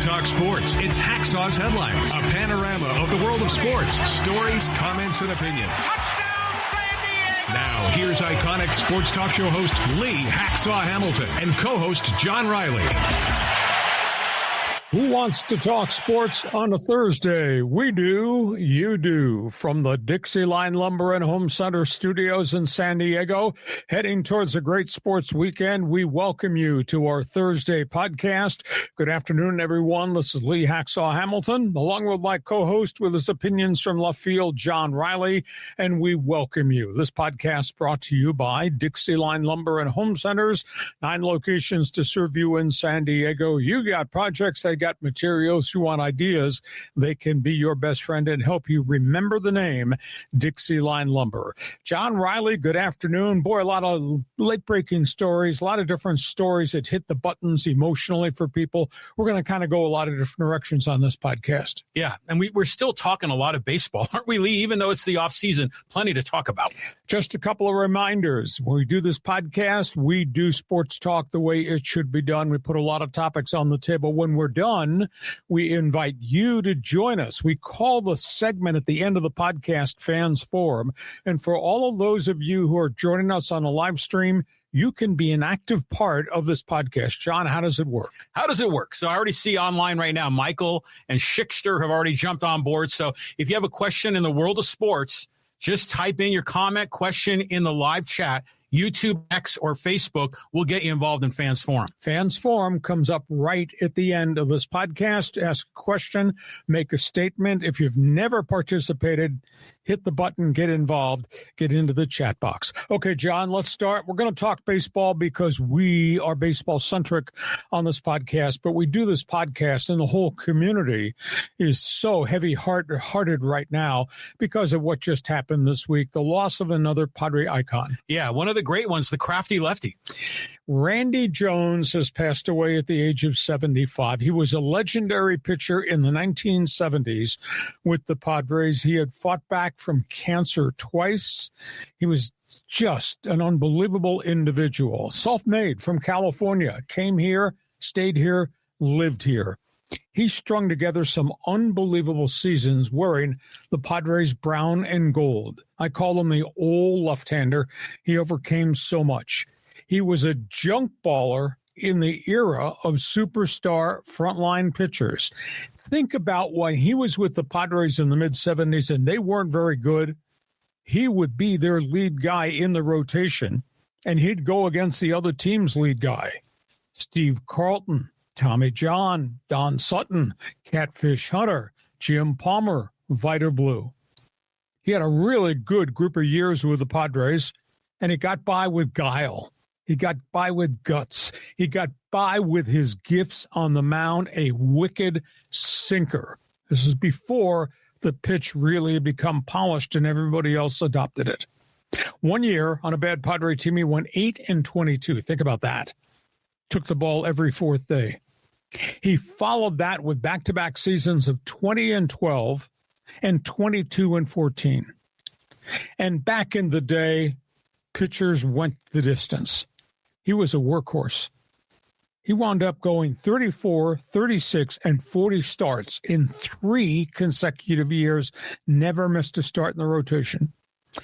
talk sports, it's Hacksaw's Headlines, a panorama of the world of sports, stories, comments, and opinions. Now, here's iconic sports talk show host Lee Hacksaw Hamilton and co-host John Riley. Who wants to talk sports on a Thursday? We do, you do. From the Dixieline Lumber and Home Center studios in San Diego, heading towards a great sports weekend, we welcome you to our Thursday podcast. Good afternoon, everyone. This is Lee Hacksaw Hamilton, along with my co-host with his opinions from left field, John Riley, and we welcome you. This podcast brought to you by Dixieline Lumber and Home Centers, 9 locations to serve you in San Diego. You got projects that got materials, you want ideas, they can be your best friend and help you remember the name Dixieline Lumber. John Riley, good afternoon. Boy, a lot of late-breaking stories, a lot of different stories that hit the buttons emotionally for people. We're going to kind of go a lot of different directions on this podcast. Yeah, and we're still talking a lot of baseball, aren't we, Lee? Even though it's the off-season, plenty to talk about. Just a couple of reminders. When we do this podcast, we do sports talk the way it should be done. We put a lot of topics on the table. When we're done, we invite you to join us. We call the segment at the end of the podcast Fans Forum. And for all of those of you who are joining us on a live stream, you can be an active part of this podcast. John, how does it work? How does it work? So I already see online right now, Michael and Schickster have already jumped on board. So if you have a question in the world of sports, just type in your comment question in the live chat. YouTube, X, or Facebook will get you involved in Fans Forum. Fans Forum comes up right at the end of this podcast. Ask a question, make a statement. If you've never participated, hit the button, get involved, get into the chat box. Okay, John, let's start. We're going to talk baseball because we are baseball-centric on this podcast, but we do this podcast and the whole community is so heavy-hearted right now because of what just happened this week, the loss of another Padre icon. Yeah, one of the great ones, the CRAFTY-LEFTY. Randy Jones has passed away at the age of 75. He was a legendary pitcher in the 1970s with the Padres. He had fought back from cancer twice. He was just an unbelievable individual. Self-made from California, came here, stayed here, lived here. He strung together some unbelievable seasons wearing the Padres brown and gold. I call him the old left-hander. He overcame so much. He was a junk baller in the era of superstar frontline pitchers. Think about when he was with the Padres in the mid-70s and they weren't very good. He would be their lead guy in the rotation, and he'd go against the other team's lead guy. Steve Carlton, Tommy John, Don Sutton, Catfish Hunter, Jim Palmer, Viter Blue. He had a really good group of years with the Padres, and he got by with guile. He got by with guts. He got by with his gifts on the mound, a wicked sinker. This is before the pitch really had become polished and everybody else adopted it. One year on a bad Padre team, he went 8-22. Think about that. Took the ball every fourth day. He followed that with back-to-back seasons of 20-12 and 22-14. And back in the day, pitchers went the distance. He was a workhorse. He wound up going 34, 36, and 40 starts in 3 consecutive years, never missed a start in the rotation.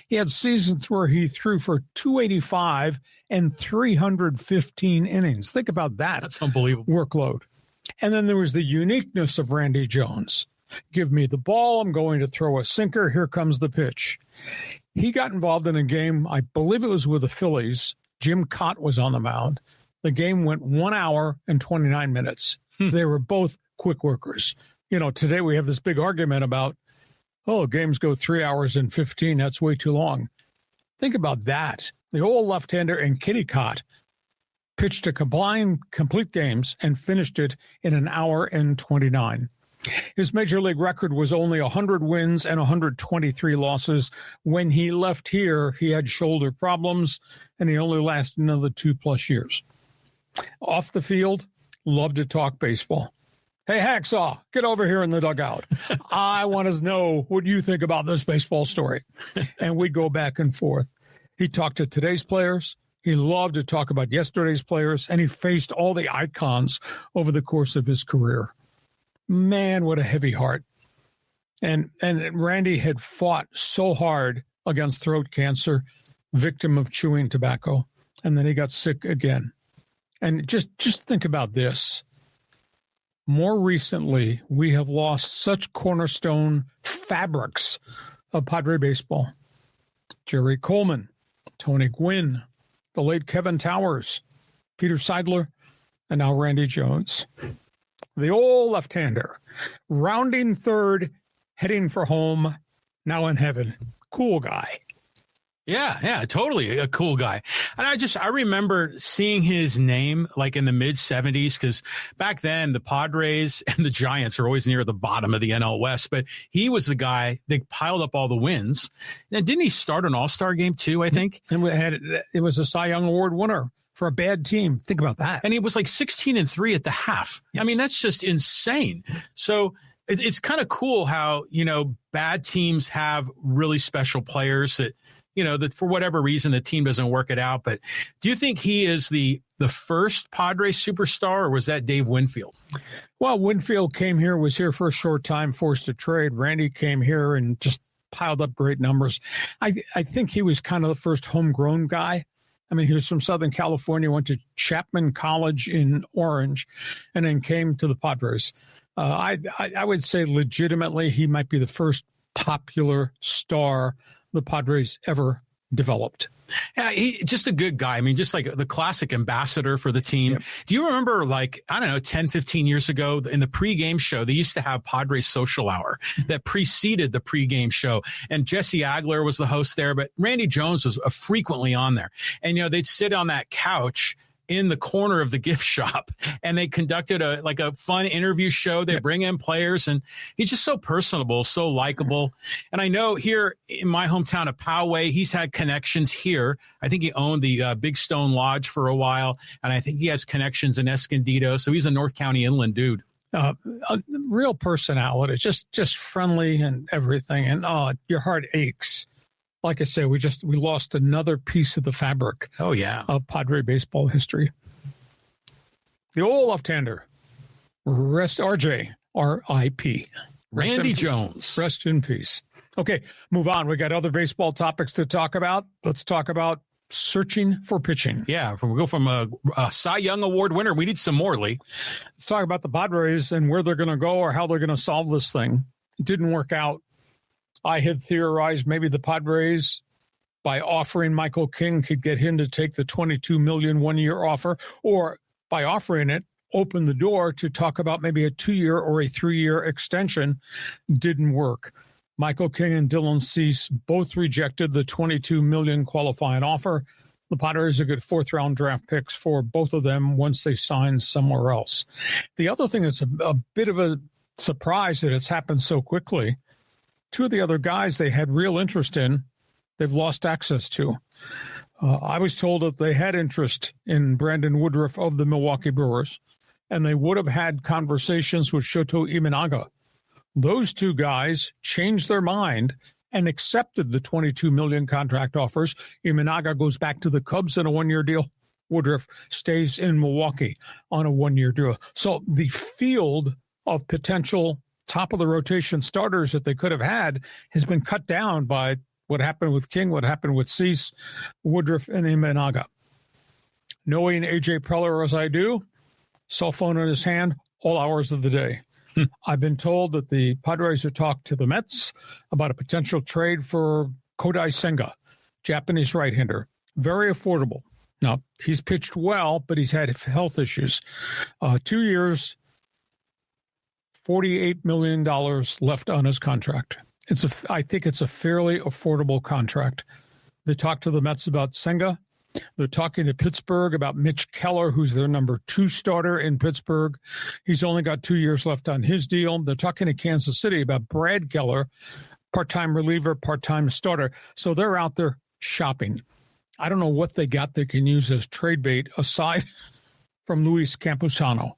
He had seasons where he threw for 285 and 315 innings. Think about that. That's unbelievable. Workload. And then there was the uniqueness of Randy Jones. Give me the ball. I'm going to throw a sinker. Here comes the pitch. He got involved in a game, I believe it was with the Phillies. Jim Cott was on the mound. The game went 1 hour and 29 minutes. They were both quick workers. You know, today we have this big argument about, games go 3 hours and 15. That's way too long. Think about that. The old left-hander and Kitty Cott pitched a combined complete games and finished it in 1 hour and 29. His major league record was only 100 wins and 123 losses. When he left here, he had shoulder problems, and he only lasted another 2+ years. Off the field, loved to talk baseball. Hey, Hacksaw, get over here in the dugout. I want to know what you think about this baseball story. And we'd go back and forth. He talked to today's players. He loved to talk about yesterday's players, and he faced all the icons over the course of his career. Man, what a heavy heart. And Randy had fought so hard against throat cancer, victim of chewing tobacco, and then he got sick again. And just think about this. More recently, we have lost such cornerstone fabrics of Padre baseball. Jerry Coleman, Tony Gwynn, the late Kevin Towers, Peter Seidler, and now Randy Jones. The old left-hander, rounding third, heading for home, now in heaven. Cool guy. Yeah, totally a cool guy. And I remember seeing his name like in the mid 70s, because back then the Padres and the Giants are always near the bottom of the NL West, but he was the guy that piled up all the wins. And didn't he start an All-Star game too, I think? And it was a Cy Young Award winner for a bad team. Think about that. And he was like 16-3 at the half. Yes. I mean, that's just insane. So it's kind of cool how, bad teams have really special players that, that for whatever reason, the team doesn't work it out. But do you think he is the first Padres superstar, or was that Dave Winfield? Well, Winfield was here for a short time, forced to trade. Randy came here and just piled up great numbers. I think he was kind of the first homegrown guy. I mean, he was from Southern California, went to Chapman College in Orange, and then came to the Padres. I would say legitimately he might be the first popular star the Padres ever developed. Yeah, he's just a good guy. I mean, just like the classic ambassador for the team. Yep. Do you remember, 10, 15 years ago in the pregame show, they used to have Padres Social Hour that preceded the pregame show. And Jesse Agler was the host there, but Randy Jones was frequently on there. And, they'd sit on that couch in the corner of the gift shop, and they conducted a fun interview show. They bring in players, and he's just so personable, so likable. And I know here in my hometown of Poway, he's had connections here. I think he owned the Big Stone Lodge for a while, and I think he has connections in Escondido. So he's a North County inland dude. A real personality, just friendly and everything. And your heart aches. Like I say, we lost another piece of the fabric. Oh, yeah. Of Padre baseball history. The old left-hander, RIP. Randy Jones. Rest in peace. Okay, move on. We got other baseball topics to talk about. Let's talk about searching for pitching. Yeah, we go from a Cy Young Award winner. We need some more, Lee. Let's talk about the Padres and where they're going to go or how they're going to solve this thing. It didn't work out. I had theorized maybe the Padres, by offering Michael King, could get him to take the $22 million one-year offer, or by offering it, open the door to talk about maybe a 2-year or a 3-year extension. Didn't work. Michael King and Dylan Cease both rejected the $22 million qualifying offer. The Padres are good fourth-round draft picks for both of them once they sign somewhere else. The other thing that's a bit of a surprise that it's happened so quickly. Two of the other guys they had real interest in, they've lost access to. I was told that they had interest in Brandon Woodruff of the Milwaukee Brewers, and they would have had conversations with Shoto Imanaga. Those two guys changed their mind and accepted the $22 million contract offers. Imanaga goes back to the Cubs in a 1-year deal. Woodruff stays in Milwaukee on a 1-year deal. So the field of potential top-of-the-rotation starters that they could have had has been cut down by what happened with King, what happened with Cease, Woodruff, and Imanaga. Knowing A.J. Preller as I do, cell phone in his hand, all hours of the day. I've been told that the Padres have talked to the Mets about a potential trade for Kodai Senga, Japanese right-hander. Very affordable. Now, he's pitched well, but he's had health issues. 2 years, $48 million left on his contract. I think it's a fairly affordable contract. They talked to the Mets about Senga. They're talking to Pittsburgh about Mitch Keller, who's their number 2 starter in Pittsburgh. He's only got 2 years left on his deal. They're talking to Kansas City about Brad Keller, part-time reliever, part-time starter. So they're out there shopping. I don't know what they got they can use as trade bait aside from Luis Campusano,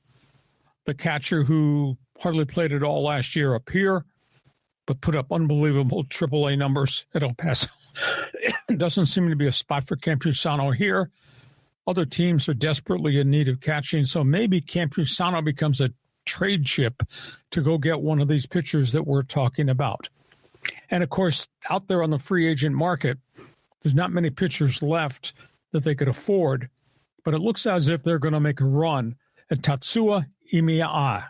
the catcher who hardly played at all last year up here, but put up unbelievable AAA numbers at El Paso. It doesn't seem to be a spot for Campusano here. Other teams are desperately in need of catching, so maybe Campusano becomes a trade chip to go get one of these pitchers that we're talking about. And, of course, out there on the free agent market, there's not many pitchers left that they could afford, but it looks as if they're going to make a run at Tatsuya Imaiya,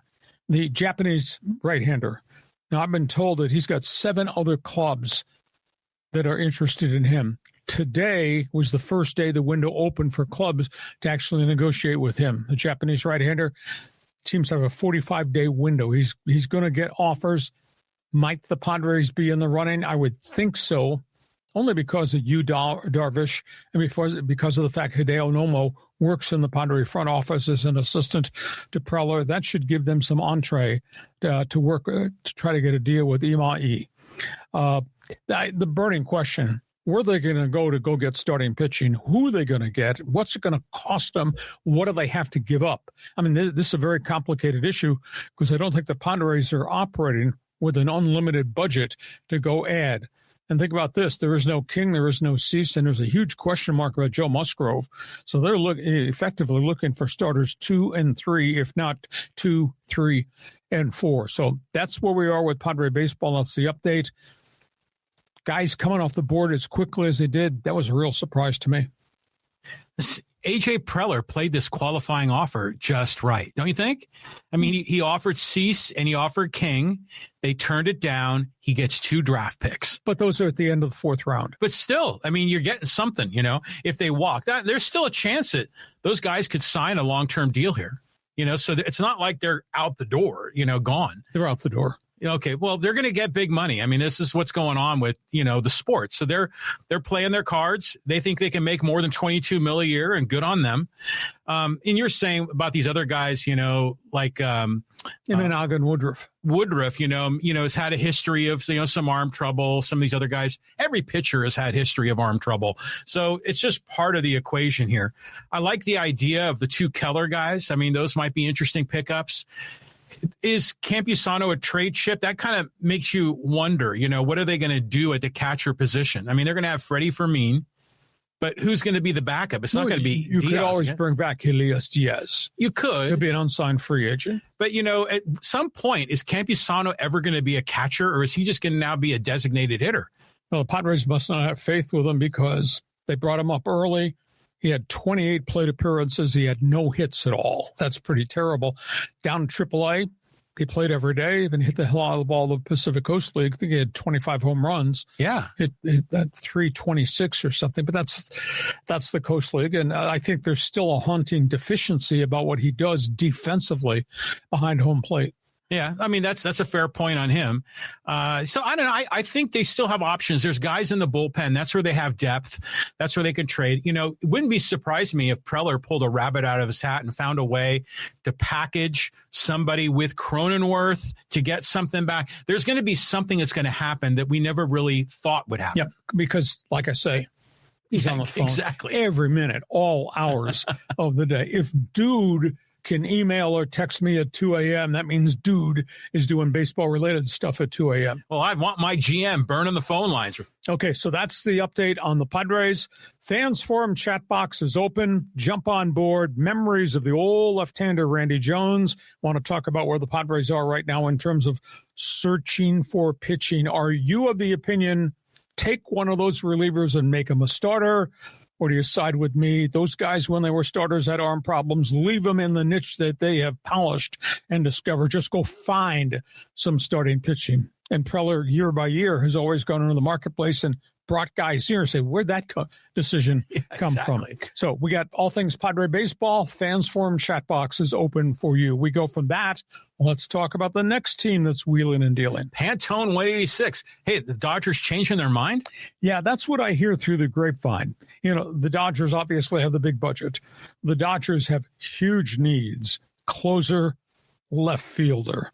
the Japanese right-hander. Now, I've been told that he's got 7 other clubs that are interested in him. Today was the first day the window opened for clubs to actually negotiate with him. The Japanese right-hander, teams have a 45-day window. He's going to get offers. Might the Padres be in the running? I would think so, only because of Darvish and because of the fact Hideo Nomo works in the Padre front office as an assistant to Preller. That should give them some entree to work to try to get a deal with Imaiya. The burning question, where are they going to go get starting pitching? Who are they going to get? What's it going to cost them? What do they have to give up? I mean, this is a very complicated issue because I don't think the Padres are operating with an unlimited budget to go add. And think about this. There is no King. There is no Cease. And there's a huge question mark about Joe Musgrove. So they're effectively looking for starters 2 and 3, if not 2, 3, and 4. So that's where we are with Padre baseball. That's the update. Guys coming off the board as quickly as they did, that was a real surprise to me. A.J. Preller played this qualifying offer just right, don't you think? I mean, he offered Cease and he offered King. They turned it down. He gets 2 draft picks. But those are at the end of the 4th round. But still, I mean, you're getting something, if they walk. There's still a chance that those guys could sign a long-term deal here, so it's not like they're out the door, gone. They're out the door. Okay, well, they're going to get big money. I mean, this is what's going on with, the sports. So they're playing their cards. They think they can make more than $22 million a year, and good on them. And you're saying about these other guys, like Imanaga and Woodruff. Woodruff, has had a history of, some arm trouble. Some of these other guys, every pitcher has had history of arm trouble. So it's just part of the equation here. I like the idea of the 2 Keller guys. I mean, those might be interesting pickups. Is Campusano a trade chip? That kind of makes you wonder, what are they going to do at the catcher position? I mean, they're going to have Freddie Fermin, but who's going to be the backup? It's not going to be You Diaz, could always bring back Elias Diaz. You could. He'll be an unsigned free agent. But, at some point, is Campusano ever going to be a catcher, or is he just going to now be a designated hitter? Well, the Padres must not have faith with him because they brought him up early. He had 28 plate appearances. He had no hits at all. That's pretty terrible. Down in AAA, he played every day and hit the hell out of the ball of the Pacific Coast League. I think he had 25 home runs. Yeah. Hit that 326 or something, but that's the Coast League. And I think there's still a haunting deficiency about what he does defensively behind home plate. Yeah, I mean, that's a fair point on him. So I don't know. I think they still have options. There's guys in the bullpen. That's where they have depth. That's where they can trade. It wouldn't be surprised me if Preller pulled a rabbit out of his hat and found a way to package somebody with Cronenworth to get something back. There's going to be something that's going to happen that we never really thought would happen. Yeah, because like I say, he's on the phone exactly every minute, all hours of the day. If Dude can email or text me at 2 a.m., that means Dude is doing baseball-related stuff at 2 a.m. Well, I want my GM burning the phone lines. Okay, so that's the update on the Padres. Fans Forum chat box is open. Jump on board. Memories of the old left-hander Randy Jones. Want to talk about where the Padres are right now in terms of searching for pitching. Are you of the opinion, take one of those relievers and make him a starter? Or do you side with me? Those guys, when they were starters, had arm problems. Leave them in the niche that they have polished and discovered. Just go find some starting pitching. And Preller, year by year, has always gone into the marketplace and brought guys here and say, where'd that decision come from? So we got all things Padre baseball. Fans Forum chat box is open for you. We go from that. Let's talk about the next team that's wheeling and dealing. Pantone 186. Hey, the Dodgers changing their mind? Yeah, that's what I hear through the grapevine. The Dodgers obviously have the big budget. The Dodgers have huge needs. Closer, left fielder.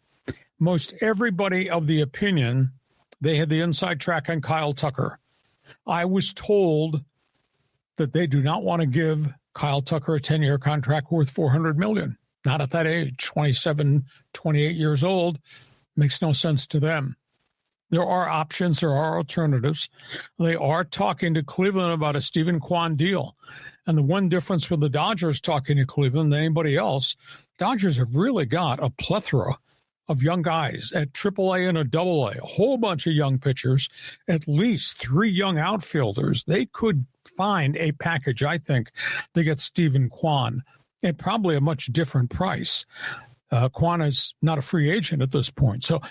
Most everybody of the opinion they had the inside track on Kyle Tucker. I was told that they do not want to give Kyle Tucker a 10-year contract worth $400 million. Not at that age, 27, 28 years old. Makes no sense to them. There are options. There are alternatives. They are talking to Cleveland about a Stephen Kwan deal. And the one difference for the Dodgers talking to Cleveland than anybody else, Dodgers have really got a plethora of young guys at AAA and AA, a whole bunch of young pitchers, at least 3 young outfielders. They could find a package, I think, to get Stephen Kwan at probably a much different price. Kwan is not a free agent at this point. So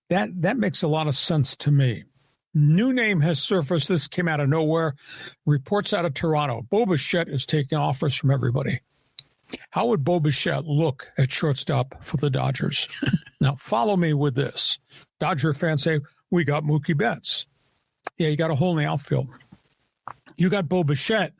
that makes a lot of sense to me. New name has surfaced. This came out of nowhere. Reports out of Toronto. Bo Bichette is taking offers from everybody. How would Bo Bichette look at shortstop for the Dodgers? Now, follow me with this. Dodger fans say, we got Mookie Betts. Yeah, you got a hole in the outfield. You got Bo Bichette.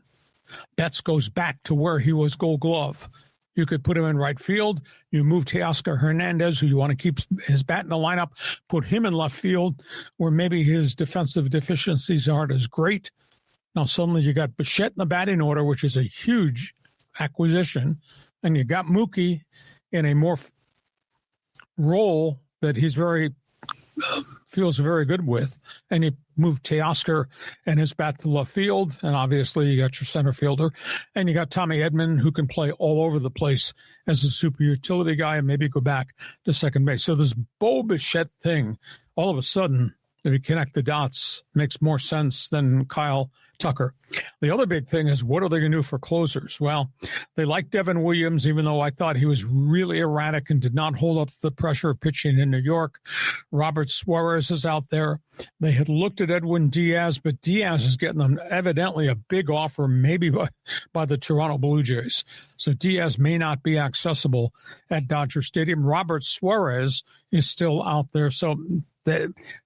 Betts goes back to where he was Gold Glove. You could put him in right field. You move Teoscar Hernandez, who you want to keep his bat in the lineup, put him in left field, where maybe his defensive deficiencies aren't as great. Now, suddenly you got Bichette in the batting order, which is a huge acquisition, and you got Mookie in a more role that he's feels very good with, and you move Teoscar and his bat to left field, and obviously you got your center fielder, and you got Tommy Edman, who can play all over the place as a super utility guy and maybe go back to second base. So this Bo Bichette thing, all of a sudden, if you connect the dots, makes more sense than Kyle Tucker. The other big thing is, what are they going to do for closers? Well, they like Devin Williams, even though I thought he was really erratic and did not hold up to the pressure of pitching in New York. Robert Suarez is out there. They had looked at Edwin Diaz, but Diaz is getting them evidently a big offer, maybe by the Toronto Blue Jays. So Diaz may not be accessible at Dodger Stadium. Robert Suarez is still out there. So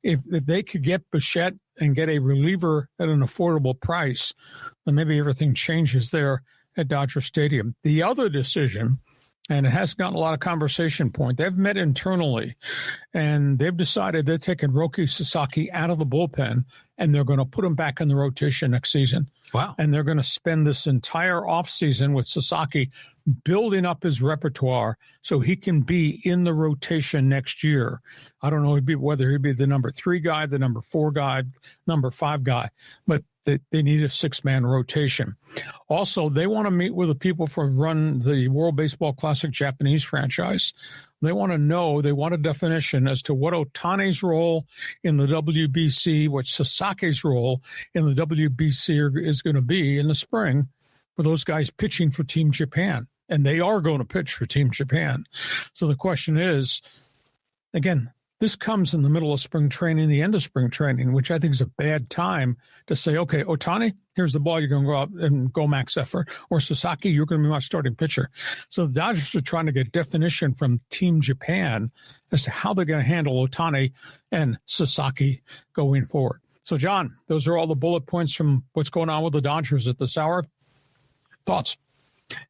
if they could get Bichette and get a reliever at an affordable price, then maybe everything changes there at Dodger Stadium. The other decision, and it has gotten a lot of conversation point, they've met internally, and they've decided they're taking Roki Sasaki out of the bullpen, and they're going to put him back in the rotation next season. Wow. And they're going to spend this entire offseason with Sasaki building up his repertoire so he can be in the rotation next year. I don't know whether he'd be the number 3 guy, the number 4 guy, number 5 guy, but they need a 6-man rotation. Also, they want to meet with the people who run the World Baseball Classic Japanese franchise. They want to know, they want a definition as to what Ohtani's role in the WBC, what Sasaki's role in the WBC is going to be in the spring for those guys pitching for Team Japan. And they are going to pitch for Team Japan. So the question is, again, this comes in the middle of spring training, the end of spring training, which I think is a bad time to say, okay, Ohtani, here's the ball. You're going to go out and go max effort. Or Sasaki, you're going to be my starting pitcher. So the Dodgers are trying to get definition from Team Japan as to how they're going to handle Ohtani and Sasaki going forward. So, John, those are all the bullet points from what's going on with the Dodgers at this hour. Thoughts?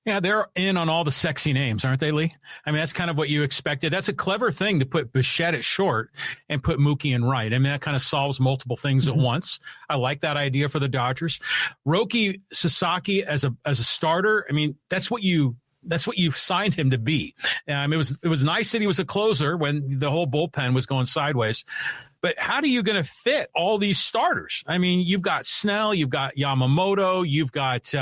Yeah, they're in on all the sexy names, aren't they, Lee? I mean, that's kind of what you expected. That's a clever thing to put Bichette at short and put Mookie in right. I mean, that kind of solves multiple things at once. I like that idea for the Dodgers. Roki Sasaki as a starter, I mean, that's what you signed him to be. It was nice that he was a closer when the whole bullpen was going sideways. But how are you going to fit all these starters? I mean, you've got Snell, you've got Yamamoto, you've got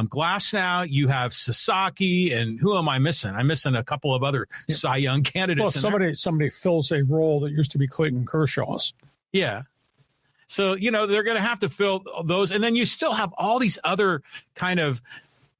Glass now, you have Sasaki, and who am I missing? I'm missing a couple of other Cy Young candidates. Well, somebody fills a role that used to be Clayton Kershaw's. Yeah. So, they're going to have to fill those. And then you still have all these other kind of,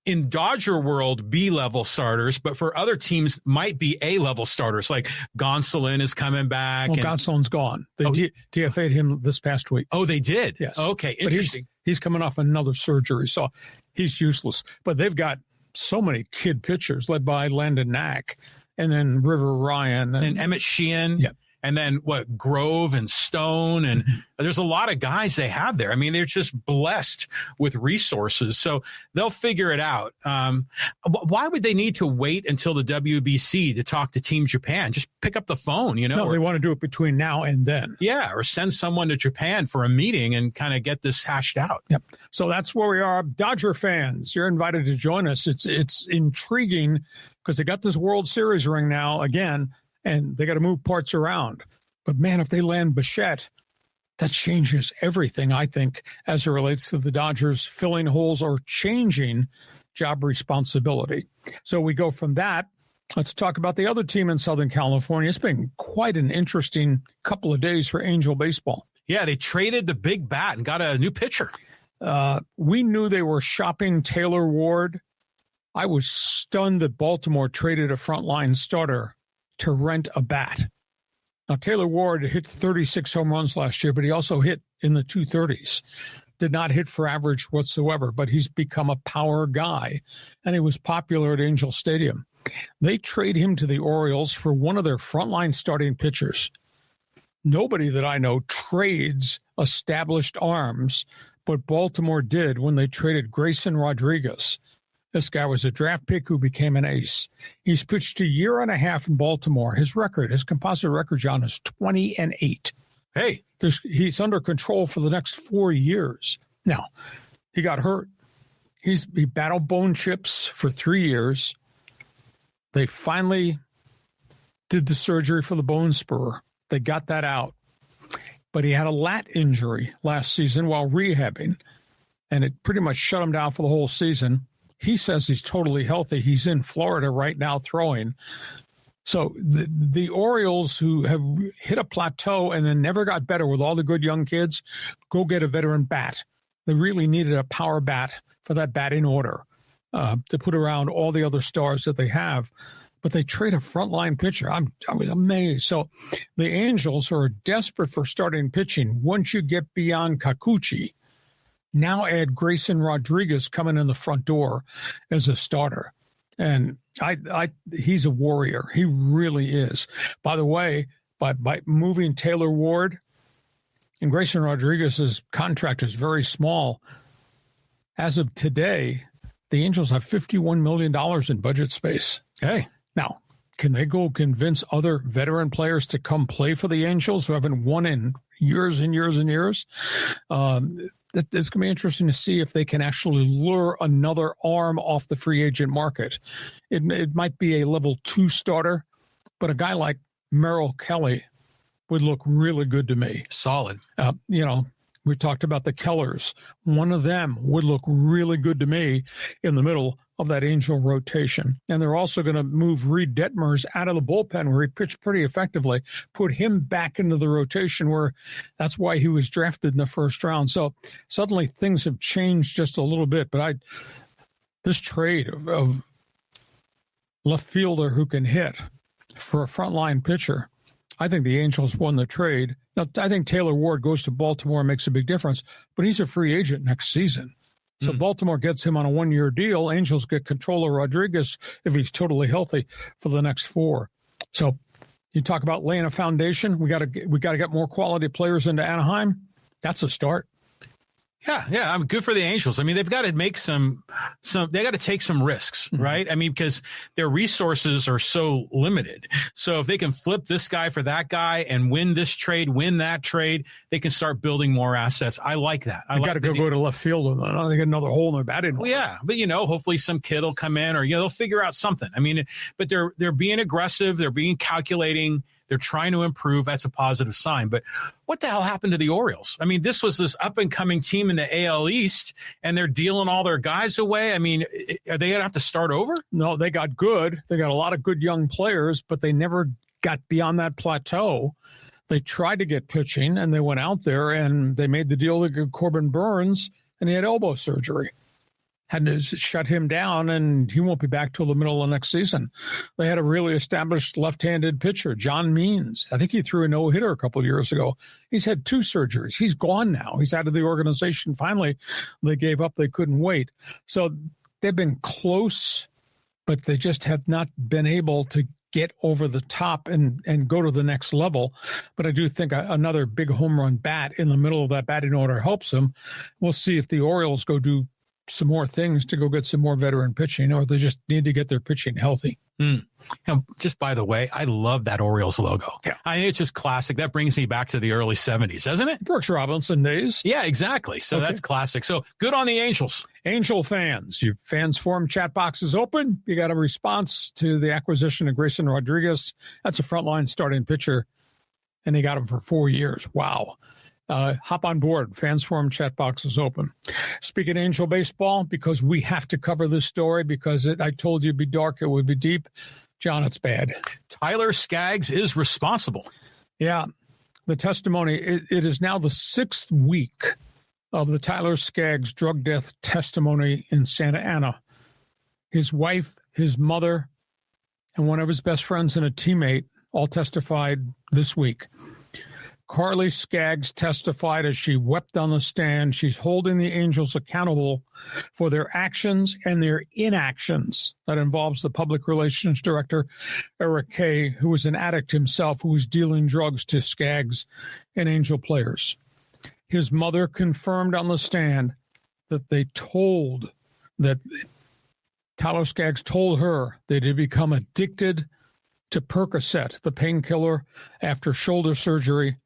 in Dodger world, B-level starters, but for other teams might be A-level starters, like Gonsolin is coming back. Well, Gonsolin's gone. They DFA'd him this past week. Oh, they did? Yes. Okay, interesting. But he's coming off another surgery, so he's useless. But they've got so many kid pitchers led by Landon Knack and then River Ryan. And Emmett Sheehan. Yeah. And then Grove and Stone. And there's a lot of guys they have there. I mean, they're just blessed with resources. So they'll figure it out. Why would they need to wait until the WBC to talk to Team Japan? Just pick up the phone, No, they want to do it between now and then. Yeah, or send someone to Japan for a meeting and kind of get this hashed out. Yep. So that's where we are. Dodger fans, you're invited to join us. It's intriguing because they got this World Series ring now again, and they got to move parts around. But, man, if they land Bichette, that changes everything, I think, as it relates to the Dodgers filling holes or changing job responsibility. So we go from that. Let's talk about the other team in Southern California. It's been quite an interesting couple of days for Angel baseball. Yeah, they traded the big bat and got a new pitcher. We knew they were shopping Taylor Ward. I was stunned that Baltimore traded a frontline starter to rent a bat. Now, Taylor Ward hit 36 home runs last year, but he also hit in the 230s. Did not hit for average whatsoever, but he's become a power guy, and he was popular at Angel Stadium. They trade him to the Orioles for one of their frontline starting pitchers. Nobody that I know trades established arms, but Baltimore did when they traded Grayson Rodriguez. This guy was a draft pick who became an ace. He's pitched a year and a half in Baltimore. His composite record, John, is 20-8. Hey, he's under control for the next 4 years. Now, he got hurt. He battled bone chips for 3 years. They finally did the surgery for the bone spur. They got that out. But he had a lat injury last season while rehabbing, and it pretty much shut him down for the whole season. He says he's totally healthy. He's in Florida right now throwing. So the Orioles, who have hit a plateau and then never got better with all the good young kids, go get a veteran bat. They really needed a power bat for that batting order to put around all the other stars that they have. But they trade a frontline pitcher. I was amazed. So the Angels are desperate for starting pitching. Once you get beyond Kikuchi, now add Grayson Rodriguez coming in the front door as a starter. And he's a warrior. He really is. By the way, by moving Taylor Ward, and Grayson Rodriguez's contract is very small. As of today, the Angels have $51 million in budget space. Hey. Now, can they go convince other veteran players to come play for the Angels who haven't won in years and years and years? It's going to be interesting to see if they can actually lure another arm off the free agent market. It might be a level 2 starter, but a guy like Merrill Kelly would look really good to me. Solid. We talked about the Kellers. One of them would look really good to me in the middle of that Angel rotation. And they're also going to move Reed Detmers out of the bullpen where he pitched pretty effectively, put him back into the rotation where that's why he was drafted in the first round. So suddenly things have changed just a little bit. But this trade of left fielder who can hit for a frontline pitcher, I think the Angels won the trade. Now, I think Taylor Ward goes to Baltimore and makes a big difference, but he's a free agent next season. So Baltimore gets him on a 1-year deal. Angels get control of Rodriguez if he's totally healthy for the next 4. So you talk about laying a foundation. We got to get more quality players into Anaheim. That's a start. Yeah. I'm good for the Angels. I mean, they've got to make they got to take some risks, right? I mean, because their resources are so limited. So if they can flip this guy for that guy and win this trade, win that trade, they can start building more assets. I like that. I got to go to left field and they get another hole in their batting. Well, yeah, but hopefully some kid will come in or they'll figure out something. I mean, but they're being aggressive, they're being calculating. They're trying to improve. That's a positive sign. But what the hell happened to the Orioles? I mean, this was this up-and-coming team in the AL East, and they're dealing all their guys away. I mean, are they going to have to start over? No, they got good. They got a lot of good young players, but they never got beyond that plateau. They tried to get pitching, and they went out there, and they made the deal to get Corbin Burns, and he had elbow surgery. Had to shut him down, and he won't be back till the middle of next season. They had a really established left-handed pitcher, John Means. I think he threw a no-hitter a couple of years ago. He's had 2 surgeries. He's gone now. He's out of the organization. Finally, they gave up. They couldn't wait. So they've been close, but they just have not been able to get over the top and go to the next level. But I do think another big home run bat in the middle of that batting order helps them. We'll see if the Orioles go do some more things to go get some more veteran pitching, or they just need to get their pitching healthy. Just by the way, I love that Orioles logo. Yeah. I think it's just classic. That brings me back to the early 70s, doesn't it? Brooks Robinson days. Yeah, exactly. So That's classic. So good on the Angels. Angel fans, your fans forum chat box is open. You got a response to the acquisition of Grayson Rodriguez. That's a frontline starting pitcher, and they got him for 4 years. Wow. hop on board. Fans Forum chat box is open. Speaking of Angel baseball, because we have to cover this story because I told you it'd be dark, it would be deep. John, it's bad. Tyler Skaggs is responsible. Yeah. The testimony, it is now the 6th week of the Tyler Skaggs drug death testimony in Santa Ana. His wife, his mother, and one of his best friends and a teammate all testified this week. Carly Skaggs testified as she wept on the stand. She's holding the Angels accountable for their actions and their inactions. That involves the public relations director, Eric Kay, who was an addict himself, who was dealing drugs to Skaggs and Angel players. His mother confirmed on the stand that Tyler Skaggs told her that he'd become addicted to Percocet, the painkiller, after shoulder surgery.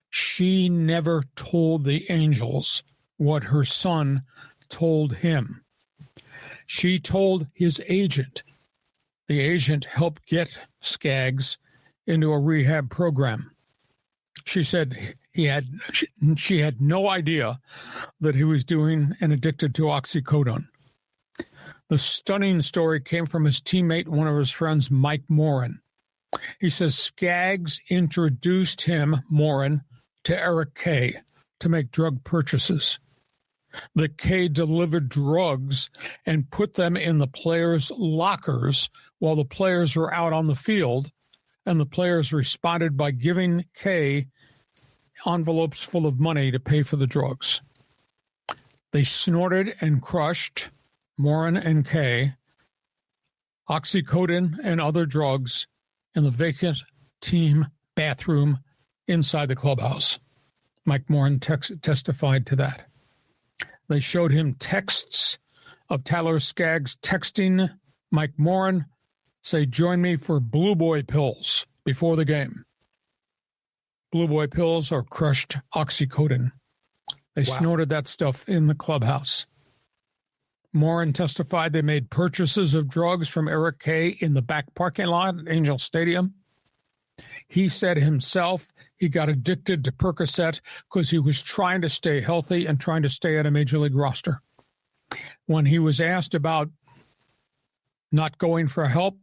She never told the Angels what her son told him. She told his agent. The agent helped get Skaggs into a rehab program. She said she had no idea that he was doing and addicted to oxycodone. The stunning story came from his teammate, one of his friends, Mike Morin. He says Skaggs introduced him, Morin, to Eric Kay to make drug purchases. The Kay delivered drugs and put them in the players' lockers while the players were out on the field, and the players responded by giving Kay envelopes full of money to pay for the drugs. They snorted and crushed, Morin and Kay, oxycodone and other drugs in the vacant team bathroom inside the clubhouse. Mike Morin testified to that. They showed him texts of Tyler Skaggs texting Mike Morin, say, join me for Blue Boy pills before the game. Blue Boy pills are crushed oxycodone. They snorted that stuff in the clubhouse. Morin testified they made purchases of drugs from Eric Kay in the back parking lot at Angel Stadium. He said himself he got addicted to Percocet because he was trying to stay healthy and trying to stay at a major league roster. When he was asked about not going for help,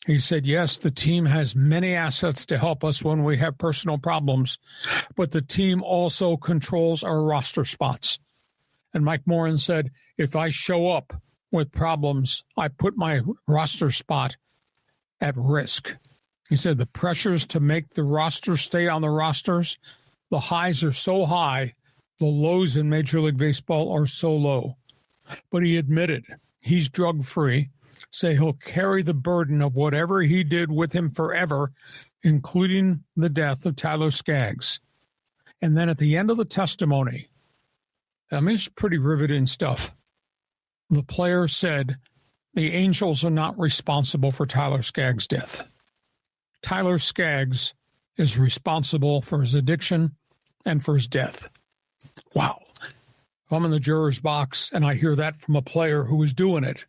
he said, yes, the team has many assets to help us when we have personal problems, but the team also controls our roster spots. And Mike Morin said, if I show up with problems, I put my roster spot at risk. He said the pressures to make the roster stay on the rosters, the highs are so high, the lows in Major League Baseball are so low. But he admitted he's drug-free, say he'll carry the burden of whatever he did with him forever, including the death of Tyler Skaggs. And then at the end of the testimony, I mean, it's pretty riveting stuff. The player said the Angels are not responsible for Tyler Skaggs' death. Tyler Skaggs is responsible for his addiction and for his death. Wow. If I'm in the juror's box and I hear that from a player who was doing it,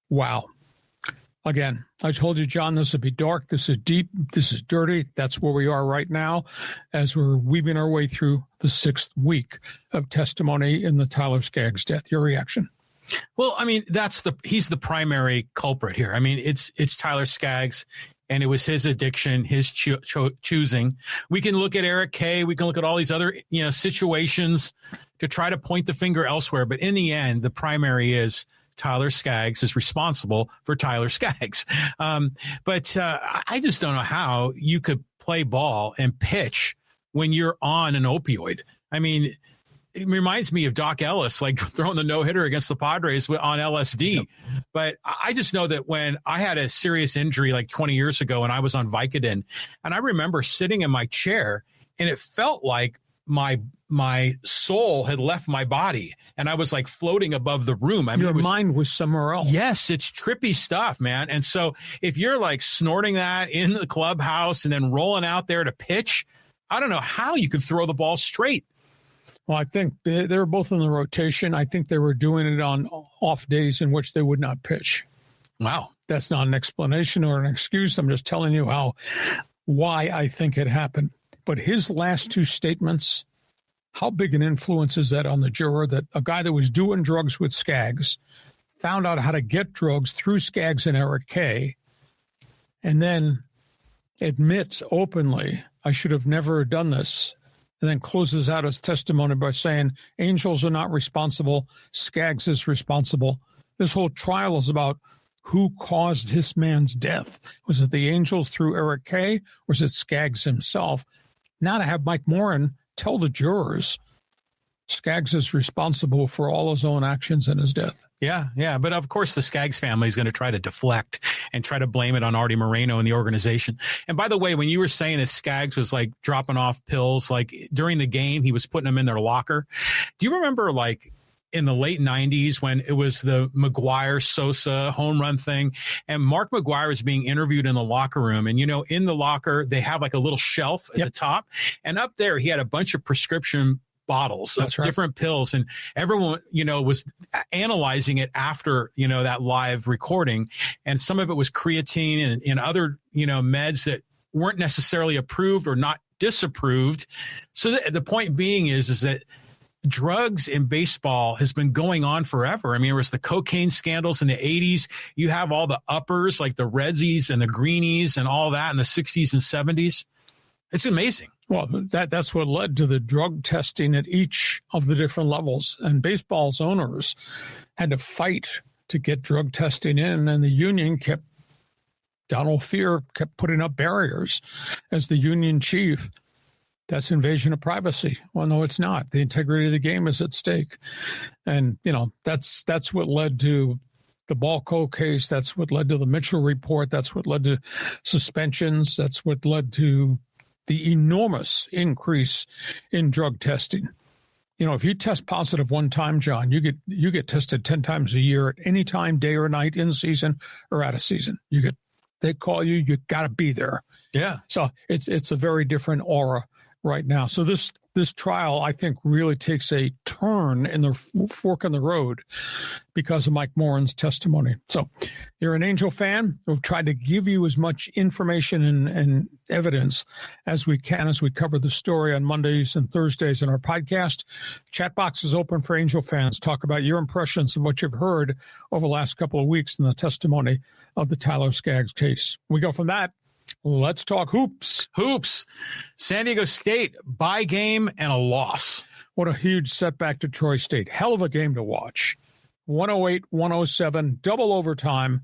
wow. Again, I told you, John, this would be dark. This is deep. This is dirty. That's where we are right now as we're weaving our way through the 6th week of testimony in the Tyler Skaggs death. Your reaction? Well, I mean, he's the primary culprit here. I mean, it's Tyler Skaggs, and it was his addiction, his choosing. We can look at Eric Kay. We can look at all these other, situations to try to point the finger elsewhere. But in the end, the primary is Tyler Skaggs is responsible for Tyler Skaggs. But I just don't know how you could play ball and pitch when you're on an opioid. I mean, it reminds me of Doc Ellis, like throwing the no-hitter against the Padres on LSD. Yep. But I just know that when I had a serious injury like 20 years ago and I was on Vicodin, and I remember sitting in my chair and it felt like my soul had left my body and I was like floating above the room. I mean, your mind was somewhere else. Yes, it's trippy stuff, man. And so if you're like snorting that in the clubhouse and then rolling out there to pitch, I don't know how you could throw the ball straight. Well, I think they were both in the rotation. I think they were doing it on off days in which they would not pitch. Wow. That's not an explanation or an excuse. I'm just telling you why I think it happened. But his last two statements How big an influence is that on the juror that a guy that was doing drugs with SKAGGS found out how to get drugs through SKAGGS and Eric Kay, and then admits openly, I should have never done this, and then closes out his testimony by saying, Angels are not responsible, SKAGGS is responsible. This whole trial is about who caused this man's death. Was it the Angels through Eric Kay, or was it SKAGGS himself? Now to have Mike Morin tell the jurors SKAGGS is responsible for all his own actions and his death. Yeah. But of course, the SKAGGS family is going to try to deflect and try to blame it on Artie Moreno and the organization. And by the way, when you were saying that SKAGGS was like dropping off pills, like during the game, he was putting them in their locker. Do you remember like in the late 90s when it was the McGuire-Sosa home run thing, and Mark McGuire was being interviewed in the locker room, and, you know, in the locker, they have like a little shelf at the top, and up there he had a bunch of prescription bottles of different pills, and everyone, you know, was analyzing it after, you know, that live recording, and some of it was creatine and other, you know, meds that weren't necessarily approved or not disapproved. So the point being is that drugs in baseball has been going on forever. I mean, there was the cocaine scandals in the 80s. You have all the uppers like the Redsies and the Greenies and all that in the 60s and 70s. It's amazing. Well, that's what led to the drug testing at each of the different levels. And baseball's owners had to fight to get drug testing in, and the union Donald Fear kept putting up barriers as the union chief. That's invasion of privacy. Well, no, it's not. The integrity of the game is at stake. And, you know, that's what led to the Balco case. That's what led to the Mitchell report. That's what led to suspensions. That's what led to the enormous increase in drug testing. You know, if you test positive one time, John, you get tested 10 times a year at any time, day or night, in season or out of season. They call you, you got to be there. Yeah. So it's a very different aura right now. So this trial, I think, really takes a turn in the fork in the road because of Mike Morin's testimony. So you're an Angel fan. We've tried to give you as much information and evidence as we can as we cover the story on Mondays and Thursdays in our podcast. Chat box is open for Angel fans. Talk about your impressions of what you've heard over the last couple of weeks in the testimony of the Tyler Skaggs case. We go from that. Let's talk hoops. San Diego State, bye game and a loss. What a huge setback to Troy State. Hell of a game to watch. 108-107, double overtime.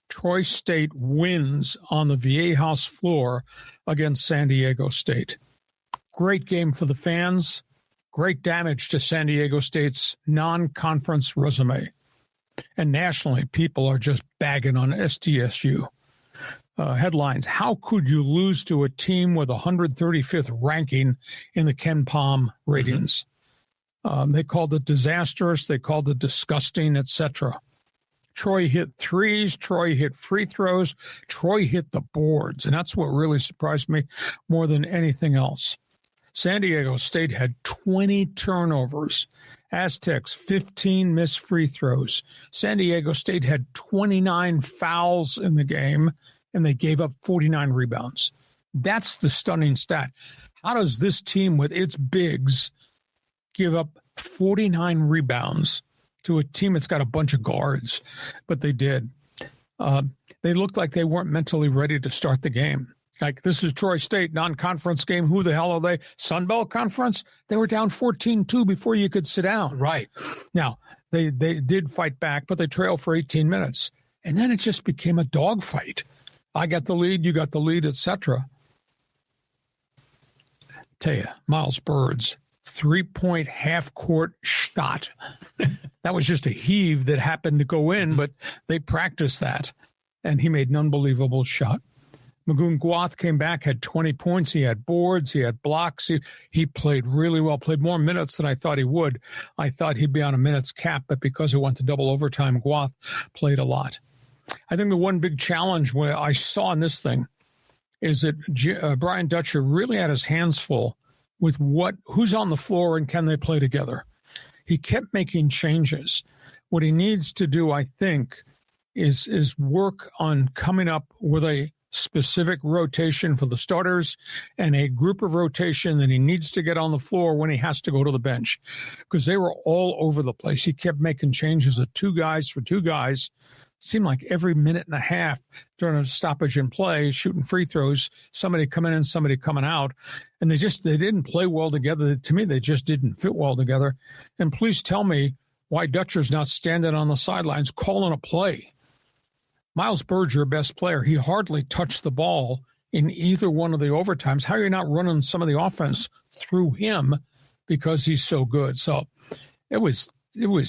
Troy State wins on the Viejas floor against San Diego State. Great game for the fans. Great damage to San Diego State's non-conference resume. And nationally, people are just bagging on SDSU. Headlines: how could you lose to a team with 135th ranking in the Ken Palm ratings? They called it disastrous. They called it disgusting, etc. Troy hit threes. Troy hit free throws. Troy hit the boards. And that's what really surprised me more than anything else. San Diego State had 20 turnovers. Aztecs, 15 missed free throws. San Diego State had 29 fouls in the game, and they gave up 49 rebounds. That's the stunning stat. How does this team with its bigs give up 49 rebounds to a team that's got a bunch of guards? But they did. They looked like they weren't mentally ready to start the game. Like, this is Troy State, non-conference game. Who the hell are they? Sun Belt Conference? They were down 14-2 before you could sit down. Right. Now, they did fight back, but they trailed for 18 minutes. And then it just became a dogfight. I got the lead, you got the lead, etc. Tell you, Miles Bird's 3-point half-court shot. That was just a heave that happened to go in, but they practiced that, and he made an unbelievable shot. Magoon Guath came back, had 20 points. He had boards. He had blocks. He played really well, played more minutes than I thought he would. I thought he'd be on a minutes cap, but because it went to double overtime, Guath played a lot. I think the one big challenge where I saw in this thing is that Brian Dutcher really had his hands full with who's on the floor and can they play together. He kept making changes. What he needs to do, I think, is work on coming up with a specific rotation for the starters and a group of rotation that he needs to get on the floor when he has to go to the bench, because they were all over the place. He kept making changes of 2 guys for 2 guys. It seemed like every minute and a half during a stoppage in play, shooting free throws, somebody coming in, somebody coming out. And they didn't play well together. To me, they just didn't fit well together. And please tell me why Dutcher's not standing on the sidelines calling a play. Miles Bird's your best player. He hardly touched the ball in either one of the overtimes. How are you not running some of the offense through him because he's so good? So it was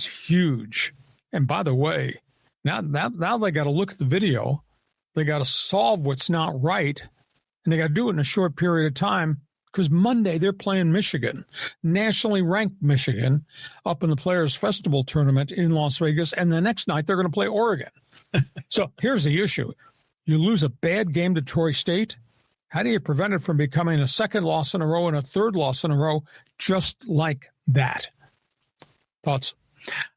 huge. And by the way, now they got to look at the video. They got to solve what's not right, and they got to do it in a short period of time, because Monday they're playing Michigan, nationally ranked Michigan, up in the Players Festival tournament in Las Vegas, and the next night they're going to play Oregon. So here's the issue. You lose a bad game to Troy State. How do you prevent it from becoming a second loss in a row and a third loss in a row just like that? Thoughts?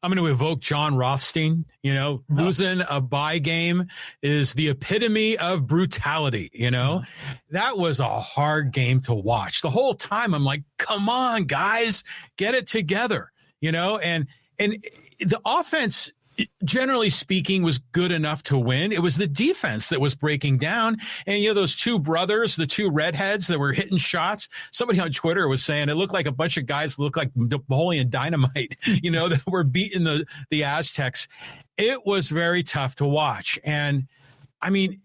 I'm going to evoke John Rothstein. Losing a bye game is the epitome of brutality. That was a hard game to watch. The whole time I'm like, come on, guys, get it together, and the offense, generally speaking, was good enough to win. It was the defense that was breaking down. And, those 2 brothers, the 2 redheads that were hitting shots, somebody on Twitter was saying it looked like a bunch of guys looked like Napoleon Dynamite, that were beating the Aztecs. It was very tough to watch. And, I mean,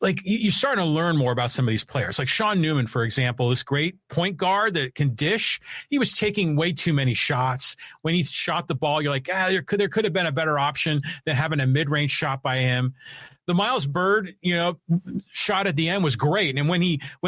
like, you're starting to learn more about some of these players. Like Sean Newman, for example, this great point guard that can dish. He was taking way too many shots. When he shot the ball, you're like, there could have been a better option than having a mid-range shot by him. The Miles Bird, shot at the end was great. And when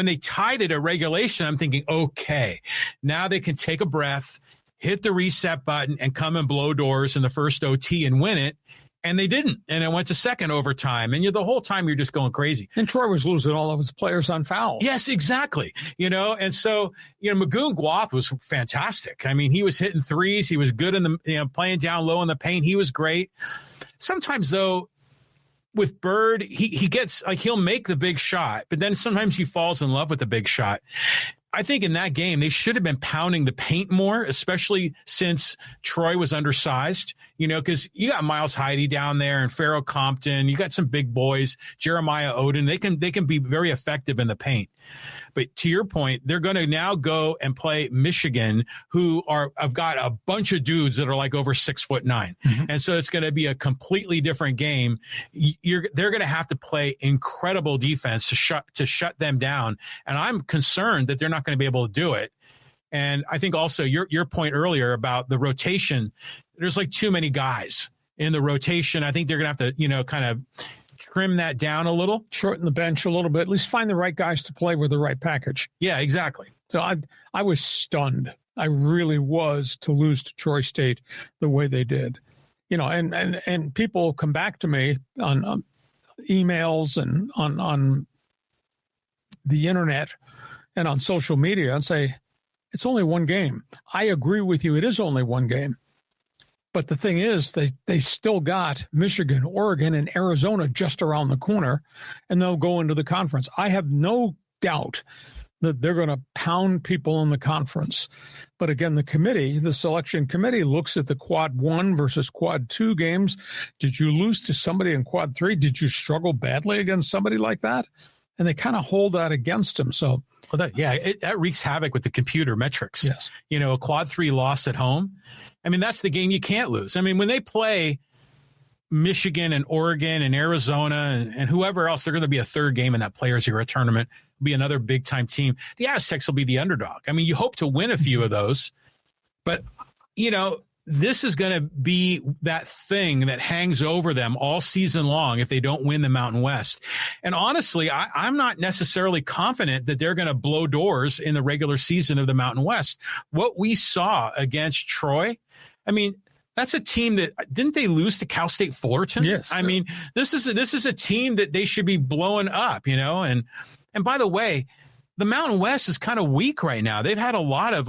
they tied it at regulation, I'm thinking, okay, now they can take a breath, hit the reset button, and come and blow doors in the first OT and win it. And they didn't. And it went to second overtime. And the whole time you're just going crazy. And Troy was losing all of his players on fouls. Yes, exactly. And so, Magoon Guath was fantastic. I mean, he was hitting threes. He was good in the, playing down low in the paint. He was great. Sometimes, though, with Bird, he gets, like, he'll make the big shot, but then sometimes he falls in love with the big shot. I think in that game, they should have been pounding the paint more, especially since Troy was undersized, because you got Miles Heide down there and Pharaoh Compton. You got some big boys, Jeremiah Odin. They can be very effective in the paint. But to your point, they're going to now go and play Michigan, who have got a bunch of dudes that are like over 6'9". Mm-hmm. And so it's going to be a completely different game. They're going to have to play incredible defense to shut them down. And I'm concerned that they're not going to be able to do it. And I think also your point earlier about the rotation, there's like too many guys in the rotation. I think they're going to have to, kind of trim that down a little, shorten the bench a little bit, at least find the right guys to play with the right package. Yeah, exactly. So I was stunned. I really was, to lose to Troy State the way they did. And people come back to me on emails and on the internet and on social media and say, it's only one game. I agree with you. It is only one game. But the thing is, they still got Michigan, Oregon, and Arizona just around the corner, and they'll go into the conference. I have no doubt that they're going to pound people in the conference. But again, the selection committee looks at the quad 1 versus quad 2 games. Did you lose to somebody in quad 3? Did you struggle badly against somebody like that? And they kind of hold that against them. So, that wreaks havoc with the computer metrics. Yes. A quad 3 loss at home. I mean, that's the game you can't lose. I mean, when they play Michigan and Oregon and Arizona and whoever else, they're going to be a third game in that Players Era tournament, be another big time team. The Aztecs will be the underdog. I mean, you hope to win a few of those, but this is going to be that thing that hangs over them all season long if they don't win the Mountain West. And honestly, I'm not necessarily confident that they're going to blow doors in the regular season of the Mountain West. What we saw against Troy, I mean, that's a team that didn't they lose to Cal State Fullerton? Yes. I mean, this is a team that they should be blowing up, and by the way, the Mountain West is kind of weak right now. They've had a lot of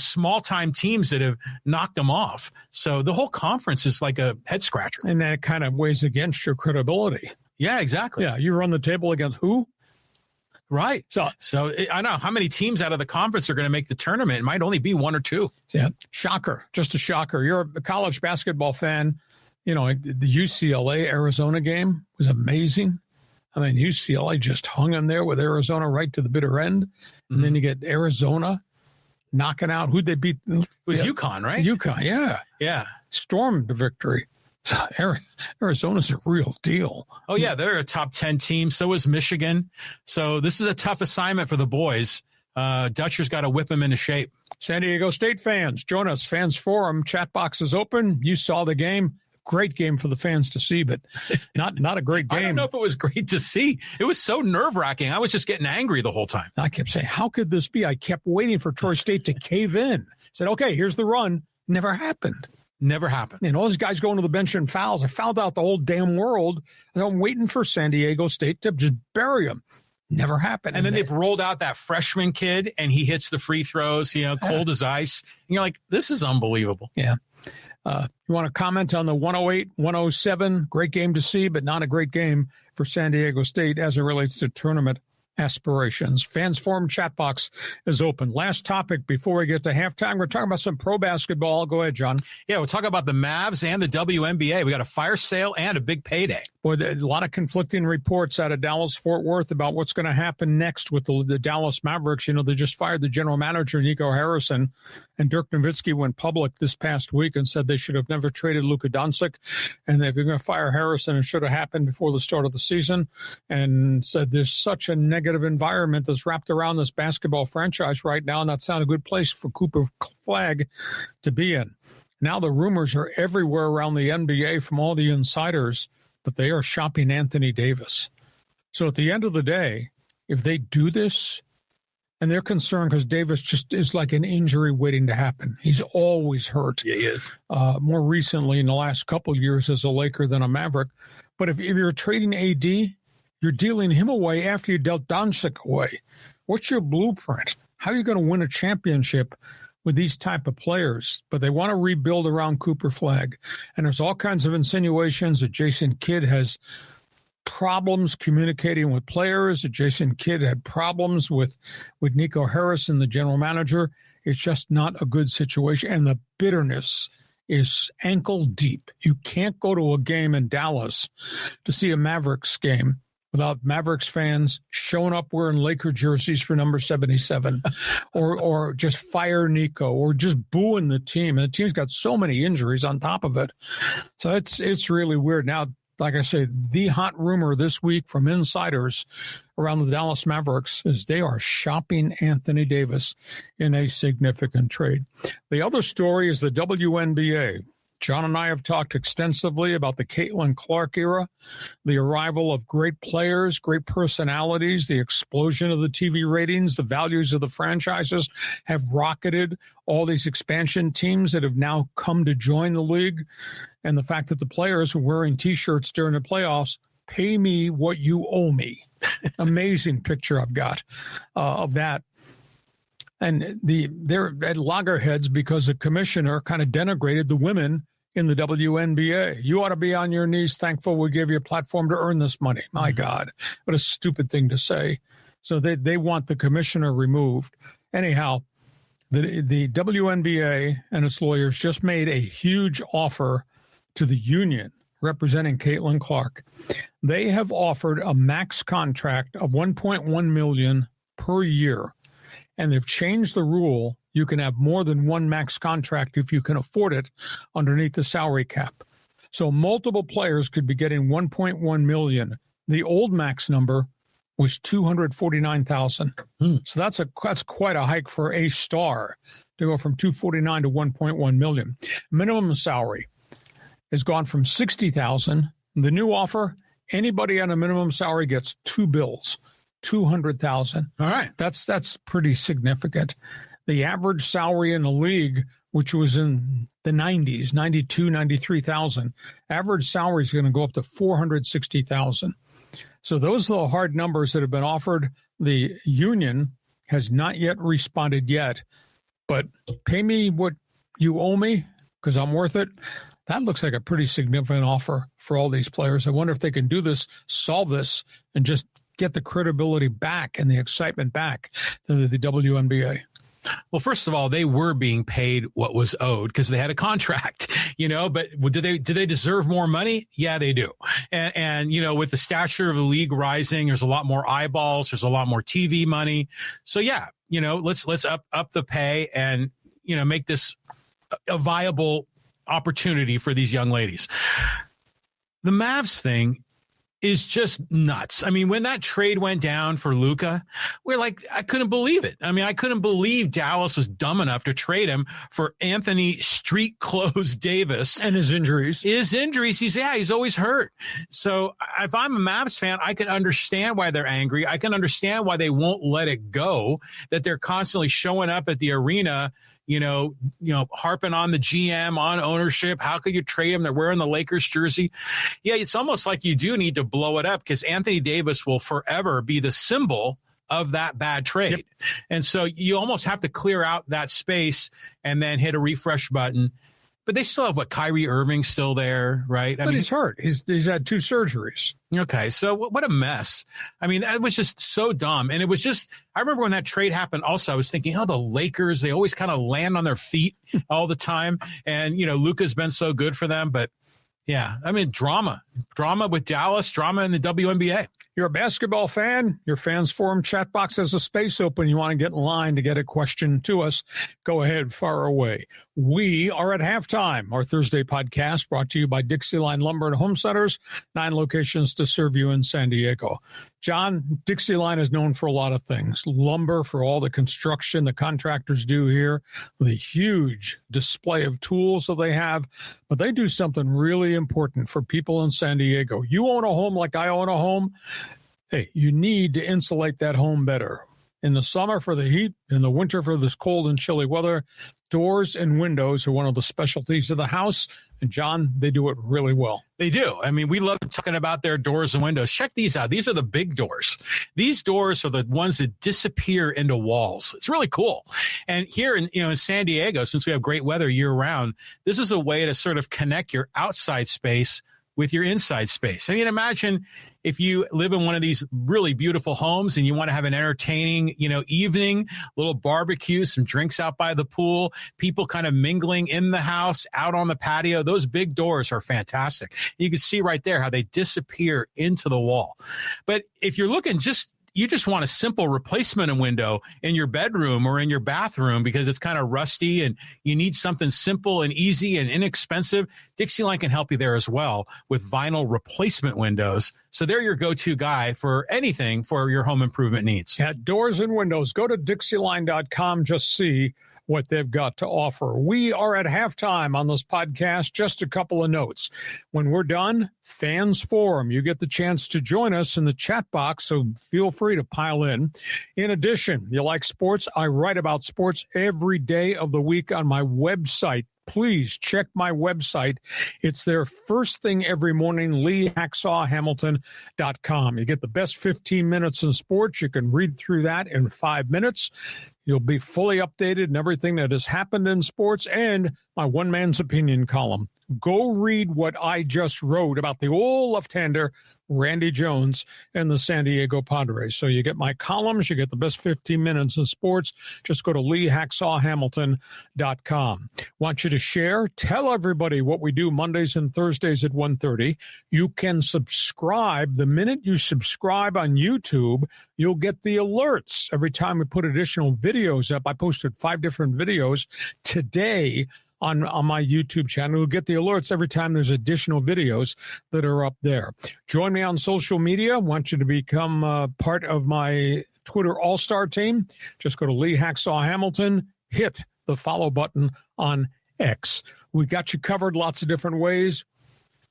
small time teams that have knocked them off. So the whole conference is like a head scratcher. And that kind of weighs against your credibility. Yeah, exactly. Yeah, you run the table against who? Right. So I know how many teams out of the conference are going to make the tournament. It might only be one or two. Yeah. Shocker. Just a shocker. You're a college basketball fan. You know, the UCLA-Arizona game was amazing. I mean, UCLA just hung in there with Arizona right to the bitter end. And then you get Arizona knocking out. Who'd they beat? It was UConn, right? UConn, yeah. Yeah. Stormed the victory. Arizona's a real deal. Oh, yeah, they're a top 10 team. So is Michigan. So this is a tough assignment for the boys. Dutcher's got to whip them into shape. San Diego State fans, join us. Fans Forum, chat box is open. You saw the game. Great game for the fans to see, but not a great game. I don't know if it was great to see. It was so nerve-wracking. I was just getting angry the whole time. I kept saying, how could this be? I kept waiting for Troy State to cave in. Said, okay, here's the run. Never happened. Never happened. And all these guys going to the bench and fouls. I fouled out the whole damn world. I'm waiting for San Diego State to just bury them. Never happened. And then they've rolled out that freshman kid, and he hits the free throws, cold as ice. And you're like, this is unbelievable. Yeah. You want to comment on the 108-107? Great game to see, but not a great game for San Diego State as it relates to tournament aspirations. Fans Forum chat box is open. Last topic before we get to halftime. We're talking about some pro basketball. Go ahead, John. Yeah, we'll talk about the Mavs and the WNBA. We got a fire sale and a big payday. Boy, a lot of conflicting reports out of Dallas-Fort Worth about what's going to happen next with the Dallas Mavericks. You know, they just fired the general manager, Nico Harrison, and Dirk Nowitzki went public this past week and said they should have never traded Luka Doncic, and if they're going to fire Harrison, it should have happened before the start of the season, and said there's such a negative environment that's wrapped around this basketball franchise right now, and that's not a good place for Cooper Flagg to be in. Now the rumors are everywhere around the NBA from all the insiders that they are shopping Anthony Davis. So at the end of the day, if they do this, and they're concerned because Davis just is like an injury waiting to happen. He's always hurt. Yeah, he is. More recently in the last couple of years as a Laker than a Maverick. But if you're trading AD, you're dealing him away after you dealt Doncic away. What's your blueprint? How are you going to win a championship with these type of players? But they want to rebuild around Cooper Flagg. And there's all kinds of insinuations that Jason Kidd has problems communicating with players, that Jason Kidd had problems with Nico Harrison, the general manager. It's just not a good situation. And the bitterness is ankle deep. You can't go to a game in Dallas to see a Mavericks game without Mavericks fans showing up wearing Laker jerseys for number 77 or just fire Nico or just booing the team. And the team's got so many injuries on top of it. So it's really weird. Now, like I say, the hot rumor this week from insiders around the Dallas Mavericks is they are shopping Anthony Davis in a significant trade. The other story is the WNBA. John and I have talked extensively about the Caitlin Clark era, the arrival of great players, great personalities, the explosion of the TV ratings, the values of the franchises have rocketed, all these expansion teams that have now come to join the league, and the fact that the players are wearing T-shirts during the playoffs, pay me what you owe me. Amazing picture I've got of that. And they're at loggerheads because the commissioner kind of denigrated the women in the WNBA. You ought to be on your knees thankful we gave you a platform to earn this money. My God, what a stupid thing to say. So they want the commissioner removed. Anyhow, the WNBA and its lawyers just made a huge offer to the union representing Caitlin Clark. They have offered a max contract of $1.1 million per year. And they've changed the rule. You can have more than one max contract if you can afford it underneath the salary cap. So multiple players could be getting $1.1 million. The old max number was $249,000. So that's quite a hike for a star to go from $249,000 to $1.1 million. Minimum salary has gone from $60,000. The new offer, anybody on a minimum salary gets two bills. $200,000. All right. That's pretty significant. The average salary in the league, which was in the 90s, 92, 93,000, average salary is going to go up to $460,000. So those are the hard numbers that have been offered. The union has not yet responded yet, but pay me what you owe me because I'm worth it. That looks like a pretty significant offer for all these players. I wonder if they can do this, solve this, and just get the credibility back and the excitement back to the WNBA. Well, first of all, they were being paid what was owed because they had a contract, but do they deserve more money? Yeah, they do. And, with the stature of the league rising, there's a lot more eyeballs. There's a lot more TV money. So yeah, let's up the pay and, make this a viable opportunity for these young ladies. The Mavs thing is just nuts. I mean, when that trade went down for Luka, we're like, I couldn't believe it. I mean, I couldn't believe Dallas was dumb enough to trade him for Anthony Street Clothes Davis. And his injuries. He's always hurt. So if I'm a Mavs fan, I can understand why they're angry. I can understand why they won't let it go, that they're constantly showing up at the arena, harping on the GM, on ownership. How could you trade him? They're wearing the Lakers jersey. Yeah, it's almost like you do need to blow it up because Anthony Davis will forever be the symbol of that bad trade. Yep. And so you almost have to clear out that space and then hit a refresh button. But they still have Kyrie Irving still there, right? But he's hurt. He's had 2 surgeries. Okay, so what a mess. I mean, that was just so dumb. And it was just, I remember when that trade happened also, I was thinking, the Lakers, they always kind of land on their feet all the time. And, Luka's been so good for them. But yeah, I mean, drama with Dallas, drama in the WNBA. You're a basketball fan. Your Fans Forum chat box has a space open. You want to get in line to get a question to us. Go ahead, fire away. We are at halftime. Our Thursday podcast brought to you by Dixieline Lumber and Home Centers, 9 locations to serve you in San Diego. John, Dixieline is known for a lot of things. Lumber for all the construction the contractors do here, the huge display of tools that they have. But they do something really important for people in San Diego. You own a home like I own a home. Hey, you need to insulate that home better. In the summer for the heat, in the winter for this cold and chilly weather, doors and windows are one of the specialties of the house. And, John, they do it really well. They do. I mean, we love talking about their doors and windows. Check these out. These are the big doors. These doors are the ones that disappear into walls. It's really cool. And here in San Diego, since we have great weather year round, this is a way to sort of connect your outside space with your inside space. I mean, imagine if you live in one of these really beautiful homes and you want to have an entertaining, evening, little barbecue, some drinks out by the pool, people kind of mingling in the house, out on the patio. Those big doors are fantastic. You can see right there how they disappear into the wall. But if you're looking you just want a simple replacement window in your bedroom or in your bathroom because it's kind of rusty and you need something simple and easy and inexpensive, Dixieline can help you there as well with vinyl replacement windows. So they're your go-to guy for anything for your home improvement needs. Yeah, doors and windows. Go to Dixieline.com. Just see what they've got to offer. We are at halftime on this podcast. Just a couple of notes. When we're done, Fans Forum, you get the chance to join us in the chat box, so feel free to pile in. In addition, you like sports? I write about sports every day of the week on my website. Please check my website. It's there first thing every morning, LeeHacksawHamilton.com. You get the best 15 minutes in sports. You can read through that in 5 minutes. You'll be fully updated in everything that has happened in sports and my one man's opinion column. Go read what I just wrote about the old left-hander, Randy Jones, and the San Diego Padres. So you get my columns, you get the best 15 minutes in sports. Just go to LeeHacksawHamilton.com. Want you to share, tell everybody what we do Mondays and Thursdays at 1:30. You can subscribe. The minute you subscribe on YouTube, you'll get the alerts every time we put additional videos up. I posted 5 different videos today on my YouTube channel. You'll get the alerts every time there's additional videos that are up there. Join me on social media. I want you to become part of my Twitter all-star team. Just go to Lee Hacksaw Hamilton, hit the follow button on X. We got you covered lots of different ways.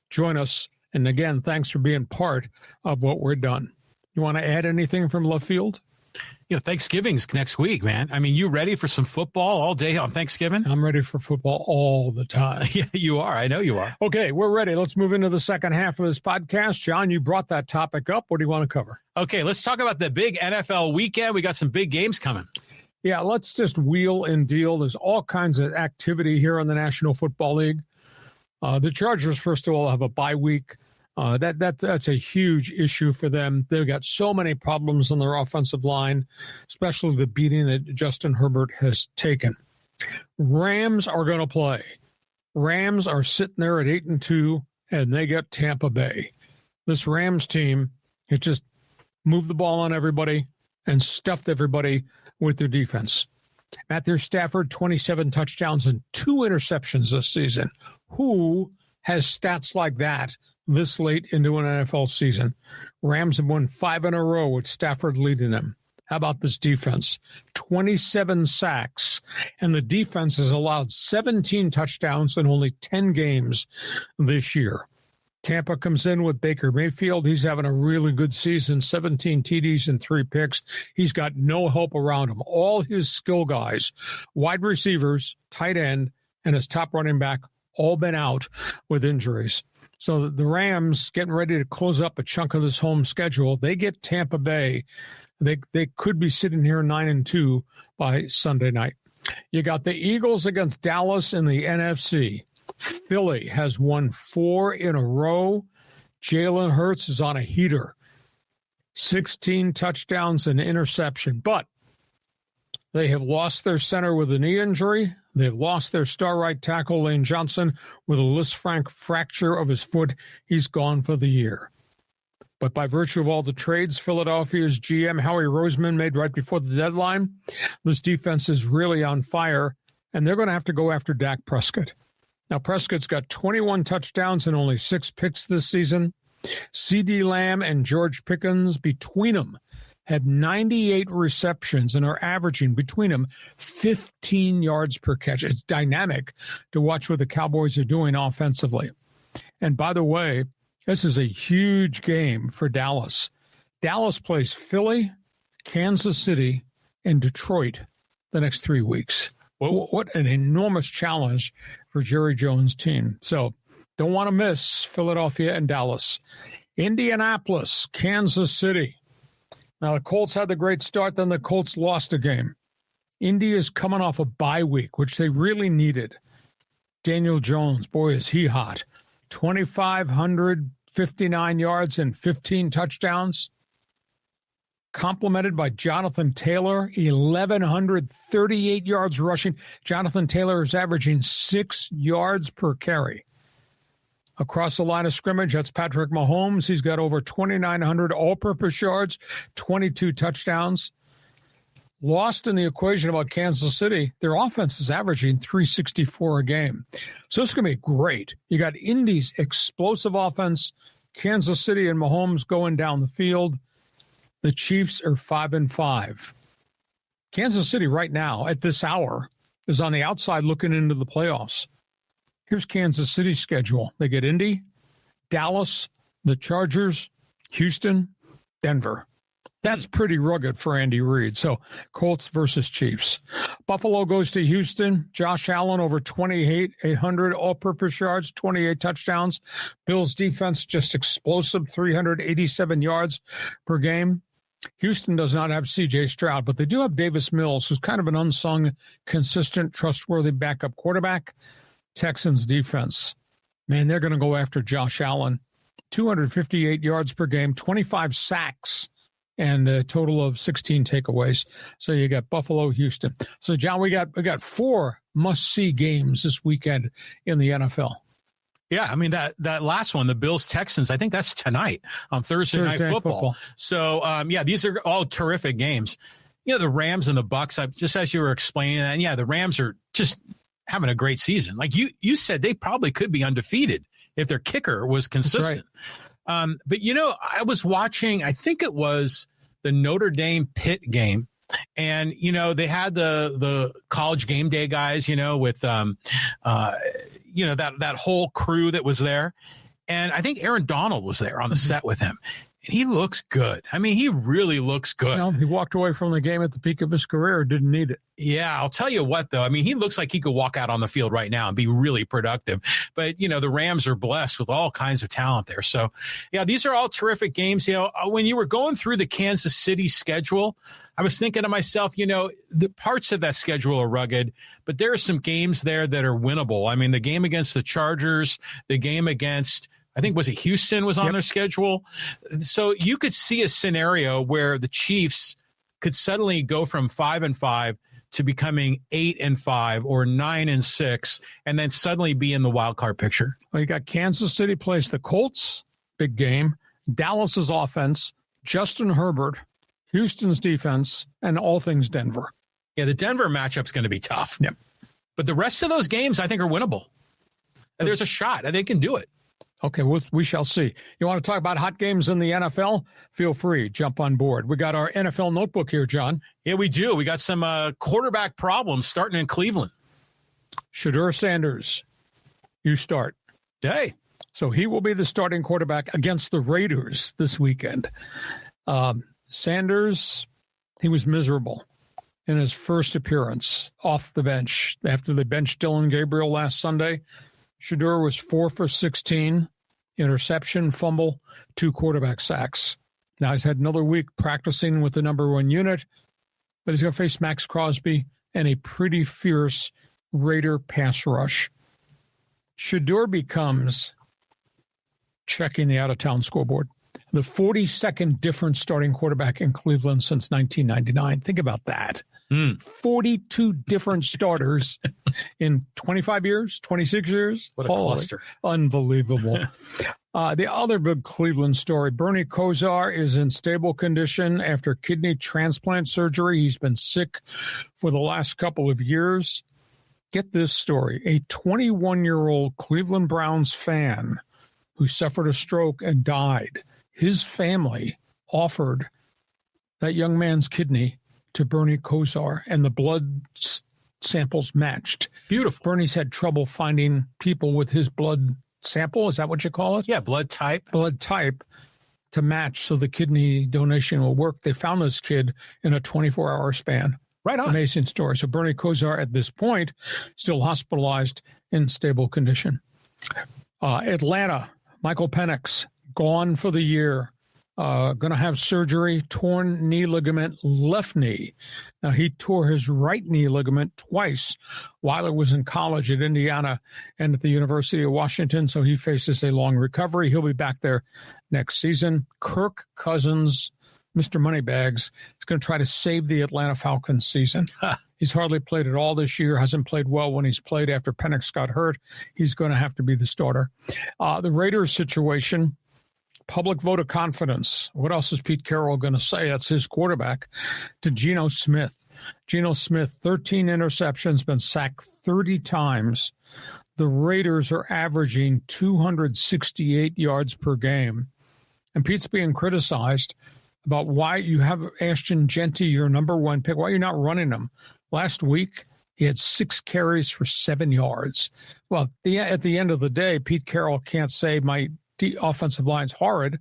Join us. And again, thanks for being part of what we're done. You want to add anything from left field? Thanksgiving's next week, man. I mean, you ready for some football all day on Thanksgiving? I'm ready for football all the time. Yeah, you are. I know you are. Okay, we're ready. Let's move into the second half of this podcast. John, you brought that topic up. What do you want to cover? Okay, let's talk about the big NFL weekend. We got some big games coming. Yeah, let's just wheel and deal. There's all kinds of activity here in the National Football League. The Chargers, first of all, have a bye week. That's a huge issue for them. They've got so many problems on their offensive line, especially the beating that Justin Herbert has taken. Rams are going to play. Rams are sitting there at 8-2, and they get Tampa Bay. This Rams team, it just moved the ball on everybody and stuffed everybody with their defense. Matthew Stafford, 27 touchdowns and 2 interceptions this season. Who has stats like that this late into an NFL season? Rams have won 5 in a row with Stafford leading them. How about this defense? 27 sacks, and the defense has allowed 17 touchdowns in only 10 games this year. Tampa comes in with Baker Mayfield. He's having a really good season, 17 TDs and 3 picks. He's got no help around him. All his skill guys, wide receivers, tight end, and his top running back, all been out with injuries. So the Rams getting ready to close up a chunk of this home schedule. They get Tampa Bay. They could be sitting here 9-2 by Sunday night. You got the Eagles against Dallas in the NFC. Philly has won 4 in a row. Jalen Hurts is on a heater. 16 touchdowns and interception. But they have lost their center with a knee injury. They've lost their star right tackle, Lane Johnson, with a Lisfranc fracture of his foot. He's gone for the year. But by virtue of all the trades Philadelphia's GM Howie Roseman made right before the deadline, this defense is really on fire, and they're going to have to go after Dak Prescott. Now, Prescott's got 21 touchdowns and only 6 picks this season. CeeDee Lamb and George Pickens, between them, have 98 receptions and are averaging between them 15 yards per catch. It's dynamic to watch what the Cowboys are doing offensively. And by the way, this is a huge game for Dallas. Dallas plays Philly, Kansas City, and Detroit the next 3 weeks. Well, what an enormous challenge for Jerry Jones' team. So don't want to miss Philadelphia and Dallas. Indianapolis, Kansas City. Now, the Colts had the great start, then the Colts lost a game. Indy is coming off a bye week, which they really needed. Daniel Jones, boy, is he hot. 2,559 yards and 15 touchdowns. Complemented by Jonathan Taylor, 1,138 yards rushing. Jonathan Taylor is averaging 6 yards per carry. Across the line of scrimmage, that's Patrick Mahomes. He's got over 2,900 all-purpose yards, 22 touchdowns. Lost in the equation about Kansas City, their offense is averaging 364 a game. So it's going to be great. You got Indy's explosive offense, Kansas City and Mahomes going down the field. The Chiefs are 5-5. Kansas City right now, at this hour, is on the outside looking into the playoffs. Here's Kansas City's schedule. They get Indy, Dallas, the Chargers, Houston, Denver. That's pretty rugged for Andy Reid. So Colts versus Chiefs. Buffalo goes to Houston. Josh Allen over 2,800 all-purpose yards, 28 touchdowns. Bills defense just explosive, 387 yards per game. Houston does not have C.J. Stroud, but they do have Davis Mills, who's kind of an unsung, consistent, trustworthy backup quarterback. Texans defense, man, they're going to go after Josh Allen. 258 yards per game, 25 sacks, and a total of 16 takeaways. So you got Buffalo, Houston. So, John, we got 4 must-see games this weekend in the NFL. Yeah, I mean, that last one, the Bills-Texans, I think that's tonight on Thursday Night Football. So, yeah, these are all terrific games. You know, the Rams and the Bucks, just as you were explaining that, and yeah, the Rams are just having a great season. Like you said, they probably could be undefeated if their kicker was consistent. Right. But, you know, I was watching, I think it was the Notre Dame Pitt game. And, you know, they had the college game day guys, you know, with, you know, that whole crew that was there. And I think Aaron Donald was there on the set with him. And he looks good. I mean, he really looks good. He walked away from the game at the peak of his career, didn't need it. Yeah, I'll tell you what, though. I mean, he looks like he could walk out on the field right now and be really productive. But, the Rams are blessed with all kinds of talent there. So, yeah, these are all terrific games. When you were going through the Kansas City schedule, I was thinking to myself, the parts of that schedule are rugged, but there are some games there that are winnable. I mean, the game against the Chargers, the game against, I think, was it Houston was on their schedule. So you could see a scenario where the Chiefs could suddenly go from 5-5 to becoming 8-5 or 9-6, and then suddenly be in the wild card picture. Well, you got Kansas City plays the Colts, big game, Dallas's offense, Justin Herbert, Houston's defense, and all things Denver. Yeah, the Denver matchup's going to be tough. Yep. But the rest of those games, I think, are winnable. And there's a shot. They can do it. Okay, we shall see. You want to talk about hot games in the NFL? Feel free. Jump on board. We got our NFL notebook here, John. Yeah, we do. We got some quarterback problems starting in Cleveland. Shedeur Sanders, you start. Hey. So he will be the starting quarterback against the Raiders this weekend. Sanders, he was miserable in his first appearance off the bench after they benched Dylan Gabriel last Sunday. Shedeur was 4 for 16, interception, fumble, 2 quarterback sacks. Now he's had another week practicing with the number 1 unit, but he's going to face Max Crosby and a pretty fierce Raider pass rush. Shedeur becomes, checking the out-of-town scoreboard, the 42nd different starting quarterback in Cleveland since 1999. Think about that. 42 different starters in 25 years, 26 years. What a cluster. Unbelievable. The other big Cleveland story, Bernie Kosar is in stable condition after kidney transplant surgery. He's been sick for the last couple of years. Get this story. A 21-year-old Cleveland Browns fan who suffered a stroke and died, his family offered that young man's kidney to Bernie Kosar, and the blood samples matched. Beautiful. Bernie's had trouble finding people with his blood sample. Is that what you call it? Yeah, blood type. Blood type to match so the kidney donation will work. They found this kid in a 24-hour span. Right on. Amazing story. So Bernie Kosar at this point still hospitalized in stable condition. Atlanta, Michael Penix, gone for the year. Going to have surgery, torn knee ligament, left knee. Now, he tore his right knee ligament twice while he was in college at Indiana and at the University of Washington, so he faces a long recovery. He'll be back there next season. Kirk Cousins, Mr. Moneybags, is going to try to save the Atlanta Falcons season. He's hardly played at all this year, hasn't played well when he's played after Penix got hurt. He's going to have to be the starter. The Raiders situation, public vote of confidence. What else is Pete Carroll going to say? That's his quarterback, to Geno Smith. Geno Smith, 13 interceptions, been sacked 30 times. The Raiders are averaging 268 yards per game. And Pete's being criticized about why you have Ashton Genty, your number 1 pick. Why you're not running him? Last week, he had 6 carries for 7 yards. Well, at the end of the day, Pete Carroll can't say my offensive line's horrid,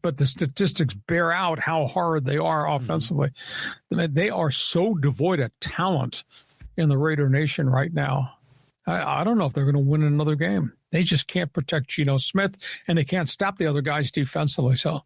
but the statistics bear out how horrid they are offensively. They are so devoid of talent in the Raider Nation right now. I don't know if they're going to win another game. They just can't protect Geno Smith, and they can't stop the other guys defensively. So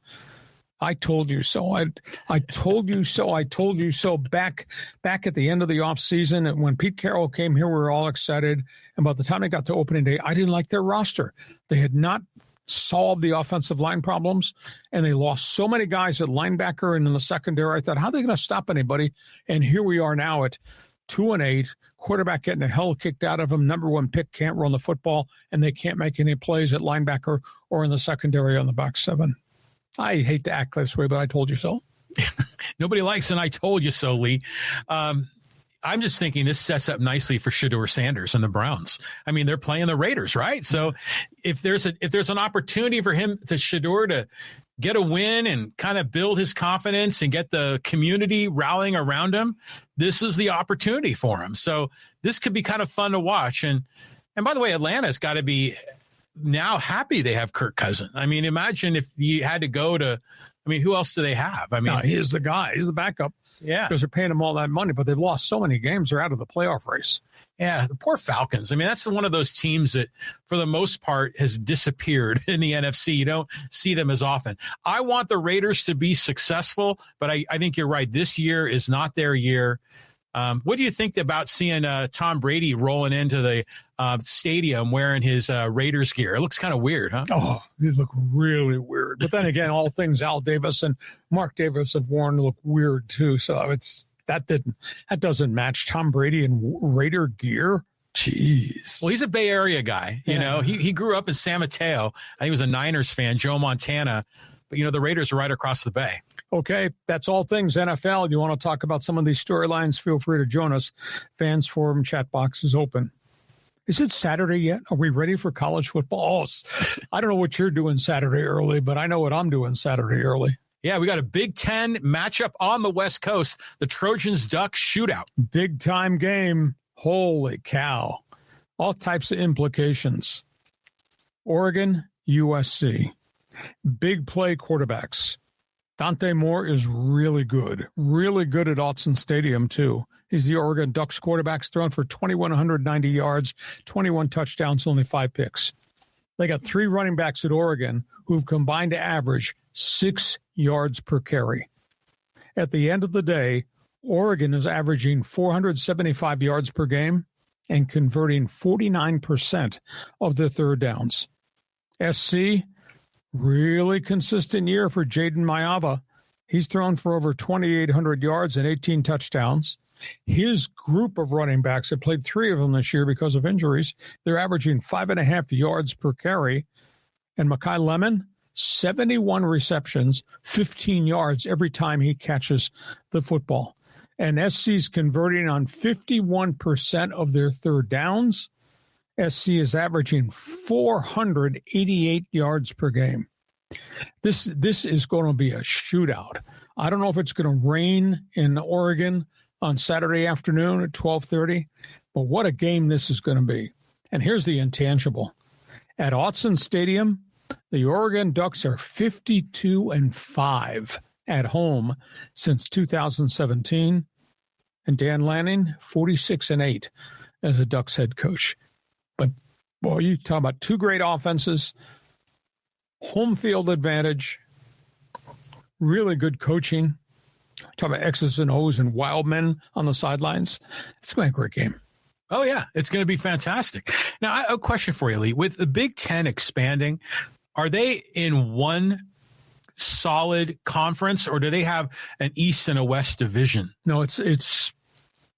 I told you so. I told you so. I told you so back at the end of the offseason. And when Pete Carroll came here, we were all excited. And by the time they got to opening day, I didn't like their roster. They had not solved the offensive line problems, and they lost so many guys at linebacker and in the secondary. I thought, how are they going to stop anybody? And here we are now at 2-8, quarterback getting the hell kicked out of him, number 1 pick, can't run the football, and they can't make any plays at linebacker or in the secondary on the back 7. I hate to act this way, but I told you so. Nobody likes an I told you so, Lee. I'm just thinking this sets up nicely for Shedeur Sanders and the Browns. I mean, they're playing the Raiders, right? So if there's an opportunity for Shedeur to get a win and kind of build his confidence and get the community rallying around him, this is the opportunity for him. So this could be kind of fun to watch. And by the way, Atlanta's got to be now happy they have Kirk Cousins. I mean, imagine if you had to go to, I mean, who else do they have? I mean, no, he is the guy. He's the backup. Yeah. Because they're paying him all that money, but they've lost so many games. They're out of the playoff race. Yeah, the poor Falcons. I mean, that's one of those teams that, for the most part, has disappeared in the NFC. You don't see them as often. I want the Raiders to be successful, but I think you're right. This year is not their year. What do you think about seeing Tom Brady rolling into the stadium wearing his Raiders gear? It looks kind of weird, huh? Oh, they look really weird. But then again, all things Al Davis and Mark Davis have worn look weird too. So that doesn't match Tom Brady in Raider gear. Jeez. Well, he's a Bay Area guy. You know, he grew up in San Mateo. I think he was a Niners fan, Joe Montana. But, the Raiders are right across the bay. Okay, that's all things NFL. You want to talk about some of these storylines, feel free to join us. Fans Forum chat box is open. Is it Saturday yet? Are we ready for college football? Oh, I don't know what you're doing Saturday early, but I know what I'm doing Saturday early. Yeah, we got a Big Ten matchup on the West Coast, the Trojans-Ducks shootout. Big time game. Holy cow. All types of implications. Oregon, USC. Big play quarterbacks. Dante Moore is really good at Autzen Stadium, too. He's the Oregon Ducks quarterbacks, thrown for 2,190 yards, 21 touchdowns, only 5 picks. They got 3 running backs at Oregon who've combined to average 6 yards per carry. At the end of the day, Oregon is averaging 475 yards per game and converting 49% of their third downs. SC, really consistent year for Jaden Maiava. He's thrown for over 2,800 yards and 18 touchdowns. His group of running backs have played 3 of them this year because of injuries. They're averaging 5.5 yards per carry. And Mekhi Lemon, 71 receptions, 15 yards every time he catches the football. And SC's converting on 51% of their third downs. SC is averaging 488 yards per game. This is going to be a shootout. I don't know if it's going to rain in Oregon on Saturday afternoon at 12:30, but what a game this is going to be. And here's the intangible. At Autzen Stadium, the Oregon Ducks are 52-5 at home since 2017, and Dan Lanning 46-8 as a Ducks head coach. But, boy, you talk about 2 great offenses, home field advantage, really good coaching. Talk about X's and O's and wild men on the sidelines. It's going to be a great game. Oh, yeah. It's going to be fantastic. Now, I have a question for you, Lee. With the Big Ten expanding, are they in one solid conference, or do they have an East and a West division? No, it's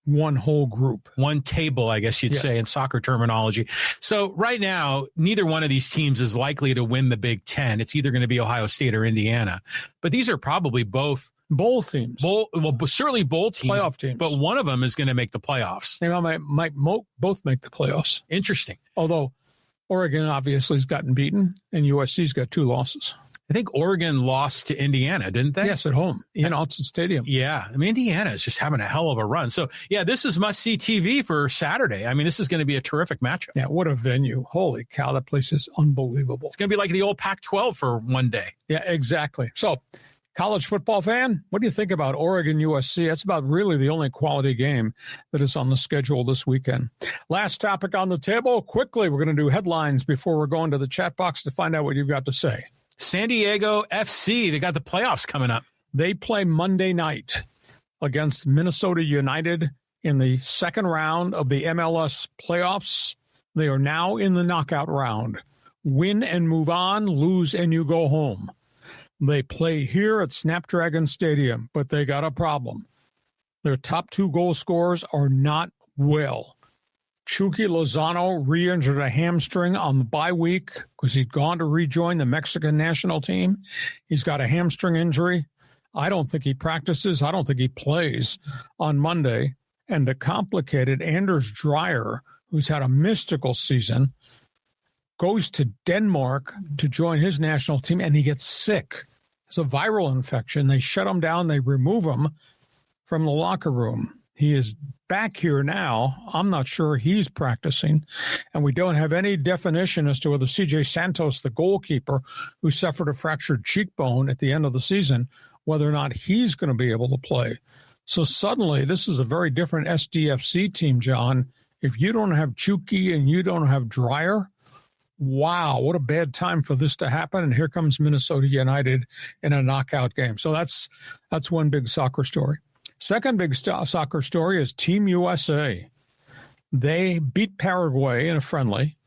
one whole group. One table, I guess you'd say in soccer terminology. So right now, neither one of these teams is likely to win the Big Ten. It's either going to be Ohio State or Indiana. But these are probably both bowl teams. Certainly bowl teams. Playoff teams. But one of them is going to make the playoffs. They might both make the playoffs. Interesting. Although Oregon obviously has gotten beaten, and USC's got 2 losses. I think Oregon lost to Indiana, didn't they? Yes, at home in Autzen Stadium. Yeah. I mean, Indiana is just having a hell of a run. So, yeah, this is must-see TV for Saturday. I mean, this is going to be a terrific matchup. Yeah, what a venue. Holy cow, that place is unbelievable. It's going to be like the old Pac-12 for one day. Yeah, exactly. So, college football fan, what do you think about Oregon-USC? That's about really the only quality game that is on the schedule this weekend. Last topic on the table. Quickly, we're going to do headlines before we're going to the chat box to find out what you've got to say. San Diego FC, they got the playoffs coming up. They play Monday night against Minnesota United in the second round of the MLS playoffs. They are now in the knockout round. Win and move on, lose and you go home. They play here at Snapdragon Stadium, but they got a problem. Their top 2 goal scorers are not well. Chucky Lozano re-injured a hamstring on the bye week because he'd gone to rejoin the Mexican national team. He's got a hamstring injury. I don't think he practices. I don't think he plays on Monday. And to complicate it, Anders Dreyer, who's had a mystical season, goes to Denmark to join his national team, and he gets sick. It's a viral infection. They shut him down. They remove him from the locker room. He is back here now. I'm not sure he's practicing. And we don't have any definition as to whether C.J. Santos, the goalkeeper, who suffered a fractured cheekbone at the end of the season, whether or not he's going to be able to play. So suddenly, this is a very different SDFC team, John. If you don't have Chucky and you don't have Dreyer, wow, what a bad time for this to happen. And here comes Minnesota United in a knockout game. So that's one big soccer story. Second big soccer story is Team USA. They beat Paraguay in a friendly.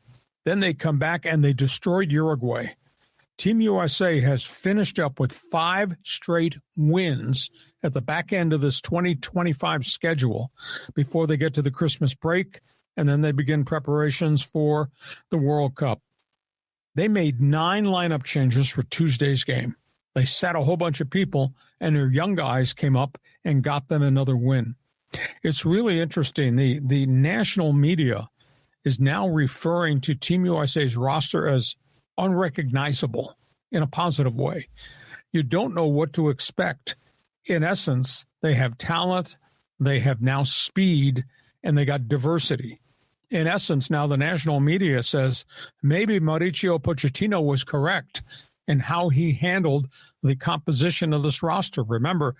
Then they come back and they destroyed Uruguay. Team USA has finished up with 5 straight wins at the back end of this 2025 schedule before they get to the Christmas break, and then they begin preparations for the World Cup. They made 9 lineup changes for Tuesday's game. They sat a whole bunch of people, and their young guys came up and got them another win. It's really interesting. The national media is now referring to Team USA's roster as unrecognizable in a positive way. You don't know what to expect. In essence, they have talent, they have now speed, and they got diversity. In essence, now the national media says maybe Mauricio Pochettino was correct in how he handled the composition of this roster. Remember,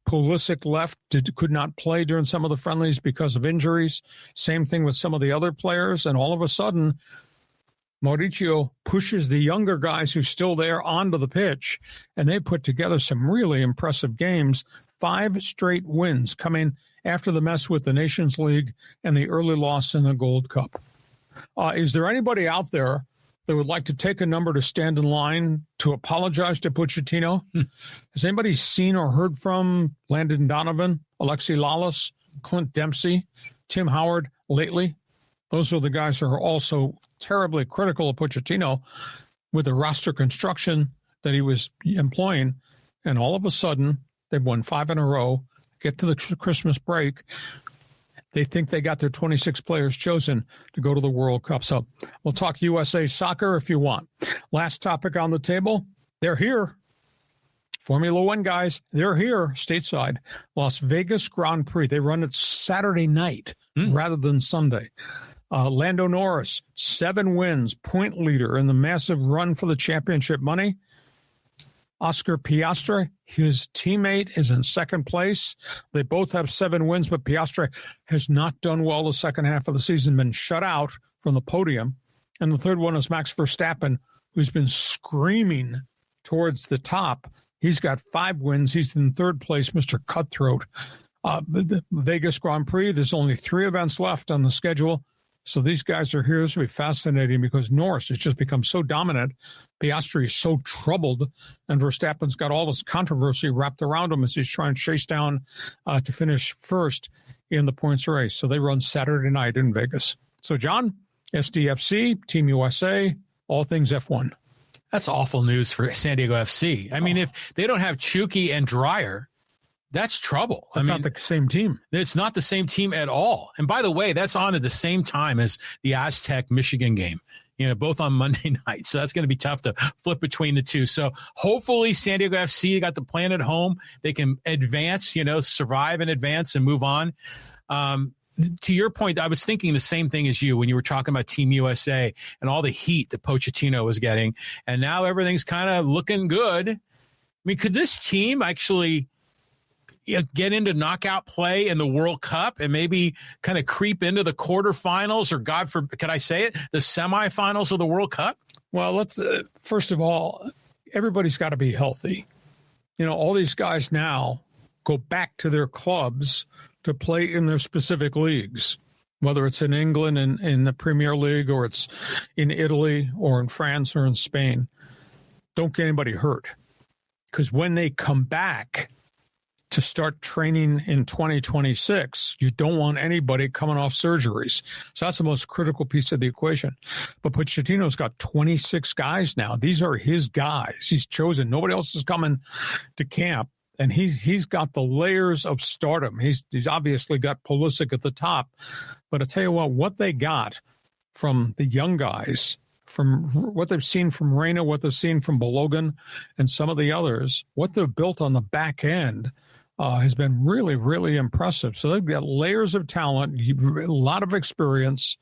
Pulisic left, could not play during some of the friendlies because of injuries. Same thing with some of the other players. And all of a sudden, Mauricio pushes the younger guys who's still there onto the pitch, and they put together some really impressive games. 5 straight wins coming after the mess with the Nations League and the early loss in the Gold Cup. Is there anybody out there that would like to take a number to stand in line to apologize to Pochettino? Has anybody seen or heard from Landon Donovan, Alexi Lalas, Clint Dempsey, Tim Howard lately? Those are the guys who are also terribly critical of Pochettino with the roster construction that he was employing. And all of a sudden, they've won 5 in a row, get to the Christmas break. They think they got their 26 players chosen to go to the World Cup. So we'll talk USA soccer if you want. Last topic on the table, they're here. Formula One guys, they're here stateside. Las Vegas Grand Prix. They run it Saturday night rather than Sunday. Lando Norris, 7 wins, point leader in the massive run for the championship money. Oscar Piastri, his teammate, is in second place. They both have 7 wins, but Piastri has not done well the second half of the season, been shut out from the podium. And the third one is Max Verstappen, who's been screaming towards the top. He's got 5 wins. He's in third place, Mr. Cutthroat. The Vegas Grand Prix, there's only 3 events left on the schedule. So these guys are here. This will be fascinating because Norris has just become so dominant. Piastri is so troubled, and Verstappen's got all this controversy wrapped around him as he's trying to chase down to finish first in the points race. So they run Saturday night in Vegas. So, John, SDFC, Team USA, all things F1. That's awful news for San Diego FC. I mean, if they don't have Chucky and Dreyer, that's trouble. That's not the same team. It's not the same team at all. And by the way, that's on at the same time as the Aztec-Michigan game, both on Monday night. So that's going to be tough to flip between the two. So hopefully San Diego FC got the plan at home. They can advance, survive and advance and move on. To your point, I was thinking the same thing as you when you were talking about Team USA and all the heat that Pochettino was getting. And now everything's kind of looking good. I mean, could this team actually get into knockout play in the World Cup and maybe kind of creep into the quarterfinals or, God forbid, can I say it, the semifinals of the World Cup? Well, let's first of all, everybody's got to be healthy. All these guys now go back to their clubs to play in their specific leagues, whether it's in England and in the Premier League or it's in Italy or in France or in Spain. Don't get anybody hurt, because when they come back to start training in 2026, you don't want anybody coming off surgeries. So that's the most critical piece of the equation. But Pochettino's got 26 guys now. These are his guys. He's chosen. Nobody else is coming to camp. And he's got the layers of stardom. He's obviously got Pulisic at the top. But I tell you what they got from the young guys, from what they've seen from Reina, what they've seen from Balogun, and some of the others, what they've built on the back end, has been really, really impressive. So they've got layers of talent, a lot of experience,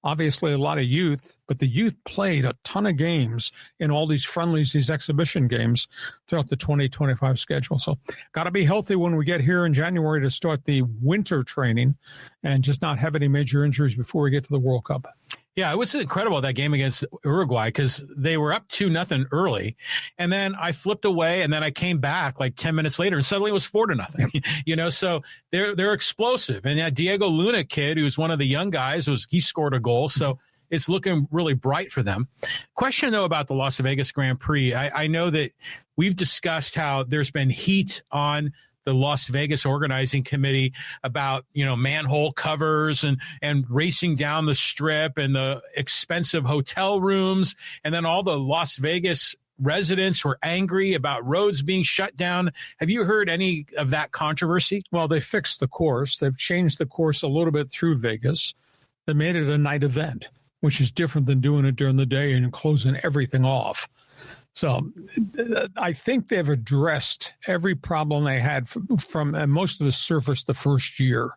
obviously a lot of youth, but the youth played a ton of games in all these friendlies, these exhibition games throughout the 2025 schedule. So got to be healthy when we get here in January to start the winter training and just not have any major injuries before we get to the World Cup. Yeah, it was incredible, that game against Uruguay, because they were up 2-0 early. And then I flipped away, and then I came back like 10 minutes later, and suddenly it was 4-0. So they're explosive. And that Diego Luna kid, who's one of the young guys, he scored a goal. So it's looking really bright for them. Question, though, about the Las Vegas Grand Prix. I know that we've discussed how there's been heat on the Las Vegas organizing committee about, manhole covers and racing down the strip and the expensive hotel rooms. And then all the Las Vegas residents were angry about roads being shut down. Have you heard any of that controversy? Well, they fixed the course. They've changed the course a little bit through Vegas. They made it a night event, which is different than doing it during the day and closing everything off. So I think they've addressed every problem they had from most of the surface the first year,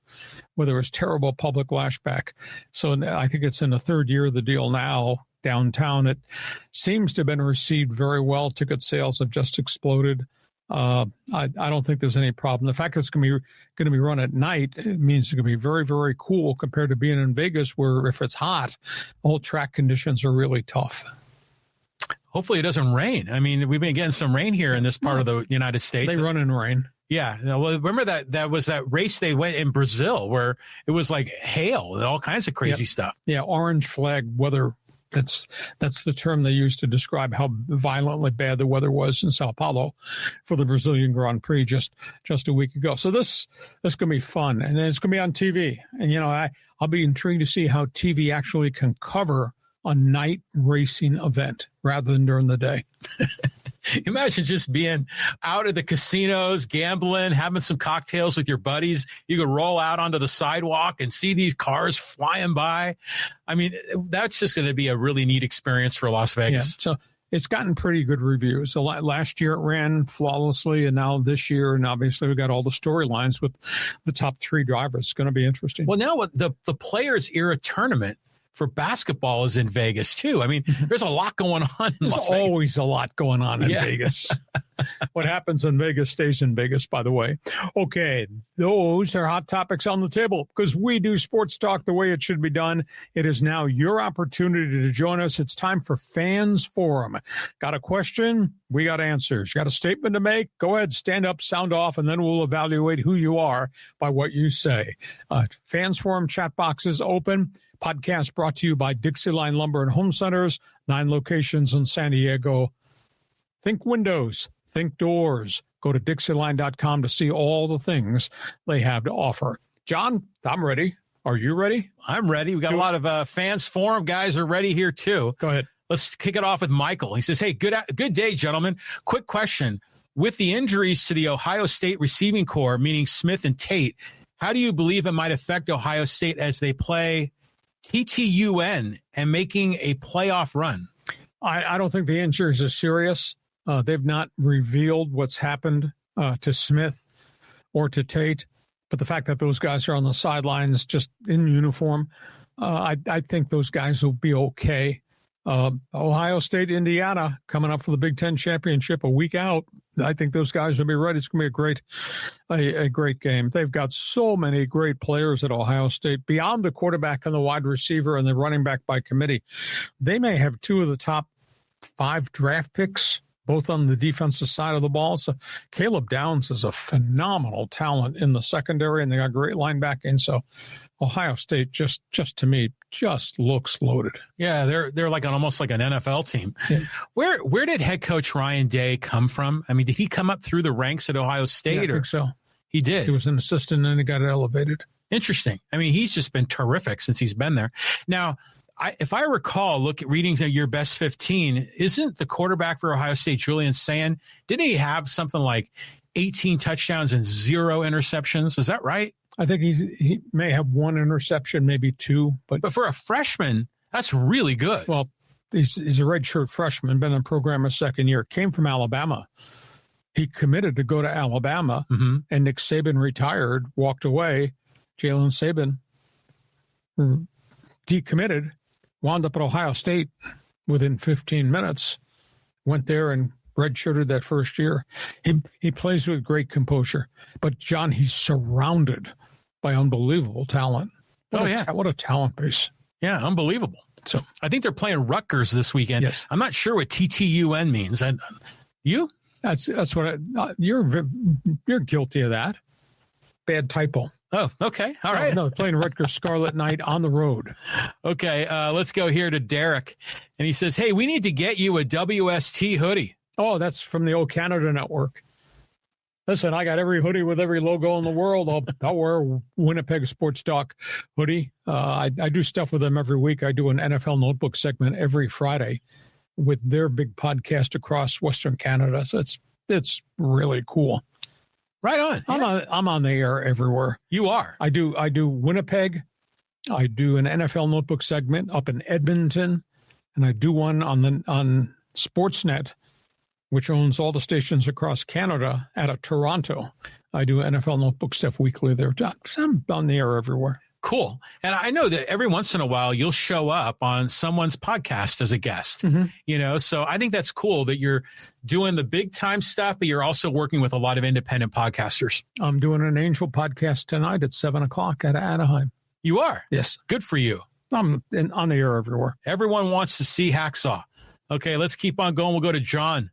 where there was terrible public lashback. So I think it's in the third year of the deal now downtown. It seems to have been received very well. Ticket sales have just exploded. I don't think there's any problem. The fact that it's going to be run at night, it means it's going to be very, very cool compared to being in Vegas, where if it's hot, all track conditions are really tough. Hopefully it doesn't rain. I mean, we've been getting some rain here in this part of the United States. They run in rain. Yeah. Well, remember that was that race they went in Brazil where it was like hail and all kinds of crazy stuff. Yeah, orange flag weather. That's the term they use to describe how violently bad the weather was in Sao Paulo for the Brazilian Grand Prix just a week ago. So this is going to be fun, and it's going to be on TV. And I'll be intrigued to see how TV actually can cover a night racing event rather than during the day. Imagine just being out at the casinos, gambling, having some cocktails with your buddies. You could roll out onto the sidewalk and see these cars flying by. I mean, that's just going to be a really neat experience for Las Vegas. Yeah, so it's gotten pretty good reviews. So last year it ran flawlessly, and now this year, and obviously we got all the storylines with the top three drivers. It's going to be interesting. Well, now the Players Era Tournament for basketball is in Vegas, too. I mean, there's a lot going on in Las Vegas. There's always a lot going on in Vegas. What happens in Vegas stays in Vegas, by the way. Okay, those are hot topics on the table because we do sports talk the way it should be done. It is now your opportunity to join us. It's time for Fans Forum. Got a question? We got answers. Got a statement to make? Go ahead, stand up, sound off, and then we'll evaluate who you are by what you say. Fans Forum chat box is open. Podcast brought to you by Dixieline Lumber and Home Centers, 9 locations in San Diego. Think windows, think doors. Go to Dixieline.com to see all the things they have to offer. John, I'm ready. Are you ready? I'm ready. We got a lot of Fans Forum guys are ready here, too. Go ahead. Let's kick it off with Michael. He says, hey, good day, gentlemen. Quick question. With the injuries to the Ohio State receiving corps, meaning Smith and Tate, how do you believe it might affect Ohio State as they play TTUN and making a playoff run? I don't think the injuries are serious. They've not revealed what's happened to Smith or to Tate, but the fact that those guys are on the sidelines just in uniform, I think those guys will be okay. Ohio State, Indiana, coming up for the Big Ten championship a week out. I think those guys will be ready. It's going to be a great game. They've got so many great players at Ohio State beyond the quarterback and the wide receiver and the running back by committee. They may have 2 of the top 5 draft picks, both on the defensive side of the ball. So Caleb Downs is a phenomenal talent in the secondary, and they got great linebacking. So Ohio State just to me just looks loaded. Yeah, they're like almost like an NFL team. Yeah. Where did head coach Ryan Day come from? I mean, did he come up through the ranks at Ohio State? Yeah, I think so. He did. He was an assistant and he got elevated. Interesting. I mean, he's just been terrific since he's been there. Now, if I recall, reading your best 15, isn't the quarterback for Ohio State, Julian Sayin, didn't he have something like 18 touchdowns and 0 interceptions? Is that right? I think he may have 1 interception, maybe 2. But for a freshman, that's really good. Well, he's a redshirt freshman, been in the program a second year, came from Alabama. He committed to go to Alabama, and Nick Saban retired, walked away. Jalen Saban decommitted, wound up at Ohio State within 15 minutes, went there and redshirted that first year. He plays with great composure. But, John, he's surrounded by unbelievable talent. What a talent base. Yeah, unbelievable. So I think they're playing Rutgers this weekend. Yes. I'm not sure what TTUN means. You? That's what you're guilty of that. Bad typo. Oh, okay. All right. No, playing Rutgers Scarlet Knight on the road. Okay, let's go here to Derek. And he says, hey, we need to get you a WST hoodie. Oh, that's from the old Canada Network. Listen, I got every hoodie with every logo in the world. I'll wear a Winnipeg Sports Doc hoodie. I do stuff with them every week. I do an NFL Notebook segment every Friday with their big podcast across Western Canada. So it's really cool. Right on. I'm on the air everywhere. You are. I do Winnipeg. I do an NFL Notebook segment up in Edmonton, and I do one on Sportsnet, which owns all the stations across Canada, out of Toronto. I do NFL Notebook stuff weekly there. I'm on the air everywhere. Cool. And I know that every once in a while you'll show up on someone's podcast as a guest, so I think that's cool that you're doing the big time stuff, but you're also working with a lot of independent podcasters. I'm doing an Angel podcast tonight at 7:00 at Anaheim. You are? Yes. Good for you. I'm on the air everywhere. Everyone wants to see Hacksaw. Okay, let's keep on going. We'll go to John.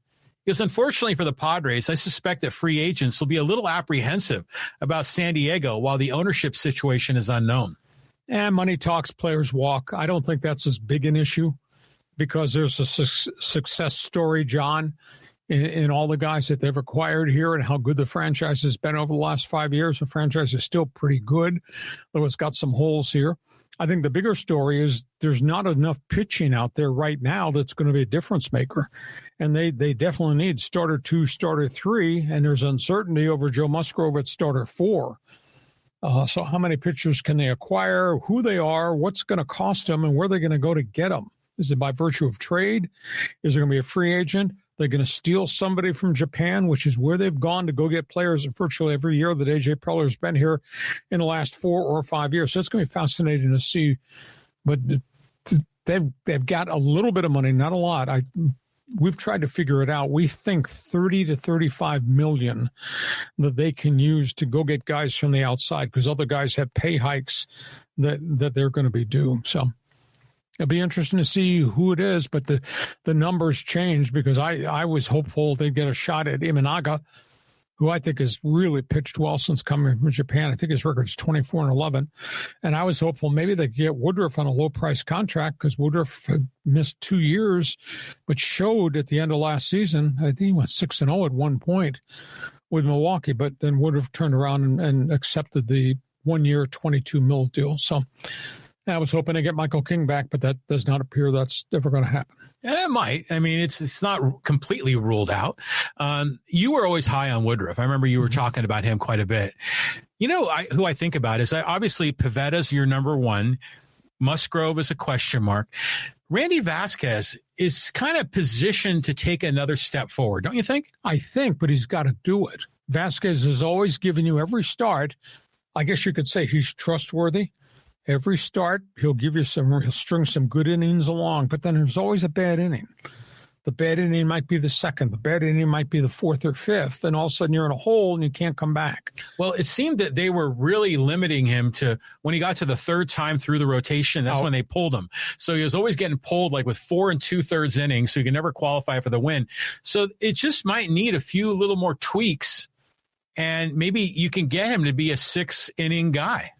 Because unfortunately for the Padres, I suspect that free agents will be a little apprehensive about San Diego while the ownership situation is unknown. And money talks, players walk. I don't think that's as big an issue because there's a success story, John, in all the guys that they've acquired here and how good the franchise has been over the last 5 years. The franchise is still pretty good, though it's got some holes here. I think the bigger story is there's not enough pitching out there right now that's going to be a difference maker. And they definitely need starter 2, starter 3, and there's uncertainty over Joe Musgrove at starter 4. So how many pitchers can they acquire, who they are, what's going to cost them, and where they're going to go to get them? Is it by virtue of trade? Is it going to be a free agent? They're going to steal somebody from Japan, which is where they've gone to go get players virtually every year that A.J. Preller's been here in the last 4 or 5 years. So it's going to be fascinating to see. But they've got a little bit of money, not a lot. We've tried to figure it out. We think 30 to 35 million that they can use to go get guys from the outside because other guys have pay hikes that they're going to be due. So it'll be interesting to see who it is, but the numbers changed because I was hopeful they'd get a shot at Imanaga, who I think has really pitched well since coming from Japan. I think his record's 24-11. And I was hopeful maybe they could get Woodruff on a low-price contract because Woodruff had missed 2 years, but showed at the end of last season, I think he went 6-0 at one point with Milwaukee, but then Woodruff turned around and accepted the 1-year, $22 million deal. So I was hoping to get Michael King back, but that does not appear that's ever going to happen. Yeah, it might. I mean, it's not completely ruled out. You were always high on Woodruff. I remember you were talking about him quite a bit. You know, who I think about is obviously Pavetta's your number one. Musgrove is a question mark. Randy Vasquez is kind of positioned to take another step forward, don't you think? I think, but he's got to do it. Vasquez has always given you every start. I guess you could say he's trustworthy. Every start, he'll string some good innings along, but then there's always a bad inning. The bad inning might be the second. The bad inning might be the 4th or 5th. And all of a sudden you're in a hole and you can't come back. Well, it seemed that they were really limiting him to when he got to the 3rd time through the rotation. That's when they pulled him. So he was always getting pulled like with 4 2/3 innings. So he could never qualify for the win. So it just might need a few little more tweaks. And maybe you can get him to be a 6-inning guy.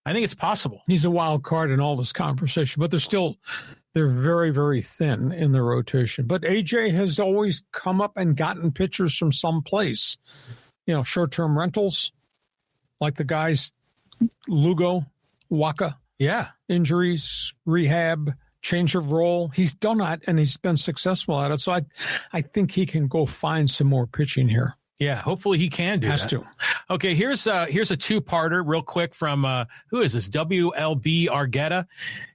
I think it's possible. He's a wild card in all this conversation, but they're very, very thin in the rotation. But AJ has always come up and gotten pitchers from someplace. You know, short-term rentals, like the guys, Lugo, Waka. Yeah. Injuries, rehab, change of role. He's done that, and he's been successful at it. So I think he can go find some more pitching here. Yeah, hopefully he can do Has that. to. Okay, here's a two-parter real quick from, who is this, WLB Argueta?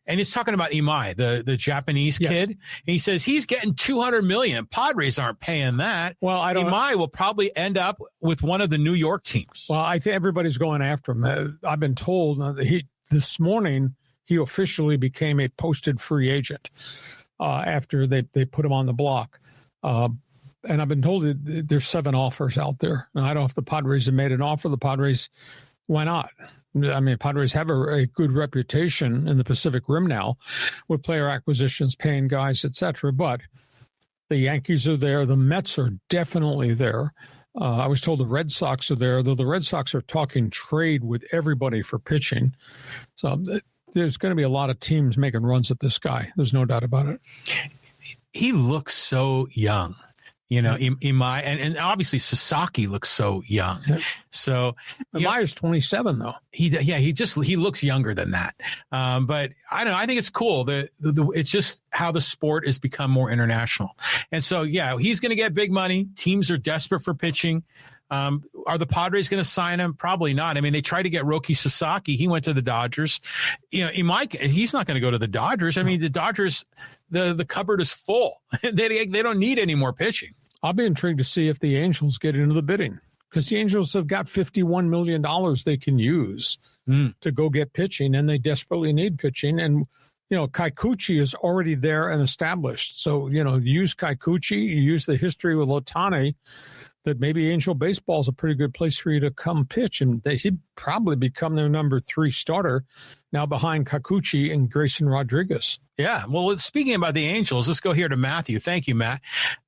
And he's talking about Imai, the Japanese kid. And he says he's getting $200 million. Padres aren't paying that. Well, Imai will probably end up with one of the New York teams. Well, I think everybody's going after him. I've been told that this morning he officially became a posted free agent after they put him on the block. And I've been told that there's 7 offers out there. And I don't know if the Padres have made an offer. The Padres, why not? I mean, Padres have a good reputation in the Pacific Rim now with player acquisitions, paying guys, etc. But the Yankees are there. The Mets are definitely there. I was told the Red Sox are there, though the Red Sox are talking trade with everybody for pitching. So there's going to be a lot of teams making runs at this guy. There's no doubt about it. He looks so young. You know, Imai, and obviously Sasaki looks so young. So Imai is 27 though. He looks younger than that. But I don't know. I think it's cool. It's just how the sport has become more international. And so, yeah, he's going to get big money. Teams are desperate for pitching. Are the Padres going to sign him? Probably not. I mean, they tried to get Roki Sasaki. He went to the Dodgers. You know, he's not going to go to the Dodgers. I mean, the Dodgers, the cupboard is full. They don't need any more pitching. I'll be intrigued to see if the Angels get into the bidding, because the Angels have got $51 million they can use to go get pitching, and they desperately need pitching. And, you know, Kikuchi is already there and established. So, you know, use Kikuchi, you use the history with Ohtani, that maybe Angel Baseball is a pretty good place for you to come pitch. And he'd probably become their number 3 starter now behind Kikuchi and Grayson Rodriguez. Yeah. Well, speaking about the Angels, let's go here to Matthew. Thank you, Matt.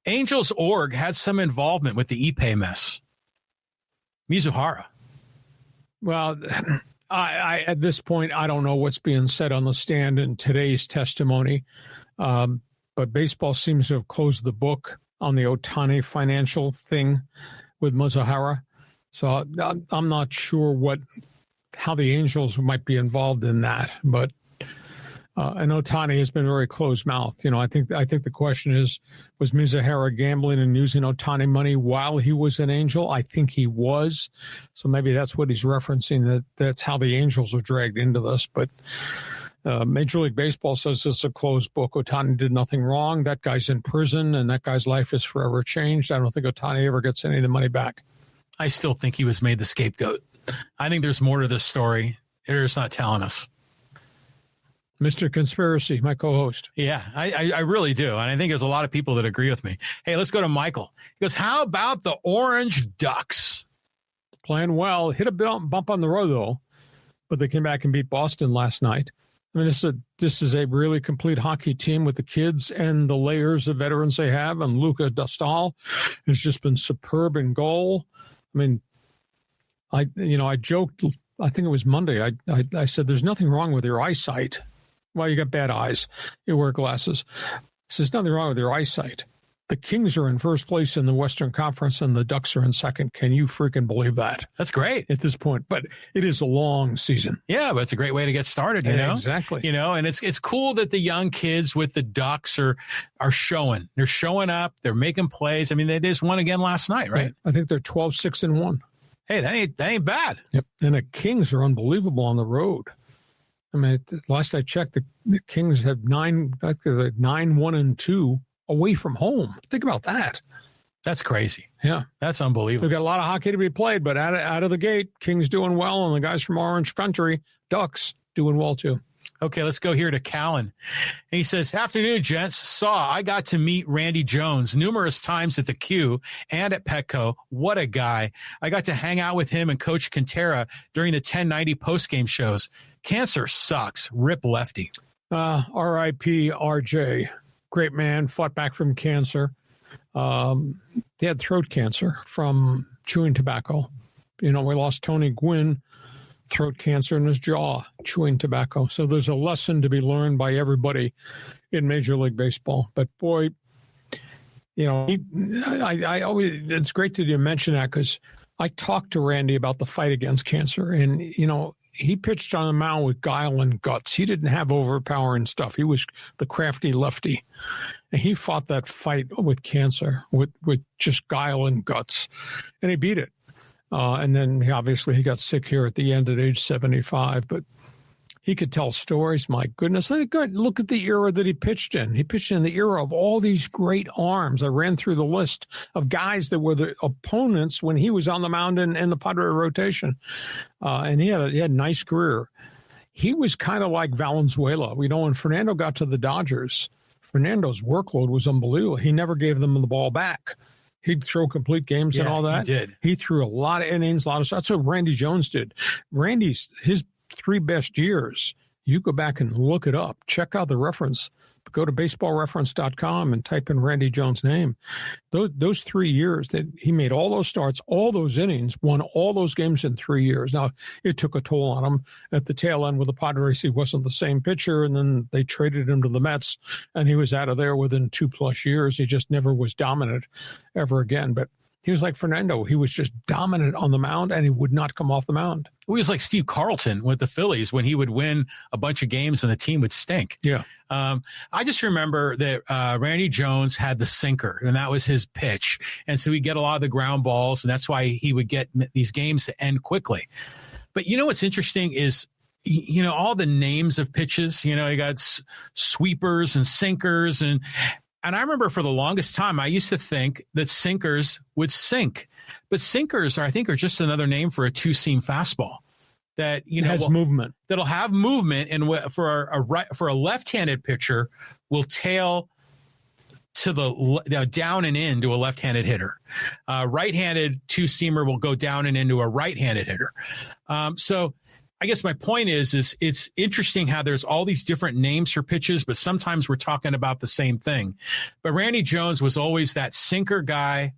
Angels.org had some involvement with the Ippei mess. Mizuhara. Well, I at this point, I don't know what's being said on the stand in today's testimony. But baseball seems to have closed the book on the Ohtani financial thing with Mizuhara. So I'm not sure how the Angels might be involved in that. But and Ohtani has been very closed-mouthed. You know, I think the question is, was Mizuhara gambling and using Ohtani money while he was an Angel? I think he was. So maybe that's what he's referencing, that's how the Angels are dragged into this. But Major League Baseball says it's a closed book. Ohtani did nothing wrong. That guy's in prison, and that guy's life is forever changed. I don't think Ohtani ever gets any of the money back. I still think he was made the scapegoat. I think there's more to this story. They're just not telling us. Mr. Conspiracy, my co-host. Yeah, I really do. And I think there's a lot of people that agree with me. Hey, let's go to Michael. He goes, how about the Orange Ducks? Playing well. Hit a bump on the road, though. But they came back and beat Boston last night. I mean, this is a really complete hockey team with the kids and the layers of veterans they have. And Luca Dostal has just been superb in goal. I mean, I joked, I think it was Monday. I said, there's nothing wrong with your eyesight. Well, you got bad eyes. You wear glasses. So there's nothing wrong with your eyesight. The Kings are in first place in the Western Conference, and the Ducks are in second. Can you freaking believe that? That's great at this point. But it is a long season. Yeah, but it's a great way to get started, you know? Exactly. You know, and it's cool that the young kids with the Ducks are showing. They're showing up. They're making plays. I mean, they just won again last night, right? I think they're 12-6-1. Hey, that ain't bad. Yep. And the Kings are unbelievable on the road. I mean, last I checked, the Kings have 9-1-2 away from home. Think about that. That's crazy. Yeah. That's unbelievable. We've got a lot of hockey to be played, but out of the gate, Kings doing well, and the guys from Orange Country, Ducks, doing well too. Okay, let's go here to Callan. And he says, afternoon, gents. I got to meet Randy Jones numerous times at the Q and at Petco. What a guy. I got to hang out with him and Coach Quintera during the 1090 postgame shows. Cancer sucks. Rip Lefty. R.I.P. R.J. Great man, fought back from cancer. He had throat cancer from chewing tobacco. You know, we lost Tony Gwynn, throat cancer in his jaw, chewing tobacco. So there's a lesson to be learned by everybody in Major League Baseball. But boy, you know, I always, it's great that you mention that, because I talked to Randy about the fight against cancer, and, you know, he pitched on the mound with guile and guts. He didn't have overpowering stuff. He was the crafty lefty. And he fought that fight with cancer with just guile and guts. And he beat it. And then he got sick here at the end at age 75. But he could tell stories. My goodness. Look at the era that he pitched in. He pitched in the era of all these great arms. I ran through the list of guys that were the opponents when he was on the mound in the Padre rotation. And he had a nice career. He was kind of like Valenzuela. When Fernando got to the Dodgers, Fernando's workload was unbelievable. He never gave them the ball back. He'd throw complete games and all that. He did. He threw a lot of innings, that's what Randy Jones did. His 3 best years, you go back and look it up. Check out the reference. Go to baseballreference.com and type in Randy Jones' name. Those 3 years that he made all those starts, all those innings, won all those games in 3 years. Now, it took a toll on him at the tail end with the Padres. He wasn't the same pitcher, and then they traded him to the Mets, and he was out of there within 2+ years. He just never was dominant ever again. But he was like Fernando. He was just dominant on the mound, and he would not come off the mound. He was like Steve Carlton with the Phillies when he would win a bunch of games and the team would stink. Yeah. I just remember that Randy Jones had the sinker, and that was his pitch. And so he'd get a lot of the ground balls, and that's why he would get these games to end quickly. But what's interesting is, all the names of pitches, you got sweepers and sinkers. And I remember for the longest time, I used to think that sinkers would sink. But sinkers, I think, are just another name for a 2-seam fastball that has movement. That'll have movement, and for a left-handed pitcher, will tail to the down and in to a left-handed hitter. Right-handed 2-seamer will go down and into a right-handed hitter. So I guess my point is it's interesting how there's all these different names for pitches, but sometimes we're talking about the same thing. But Randy Jones was always that sinker guy,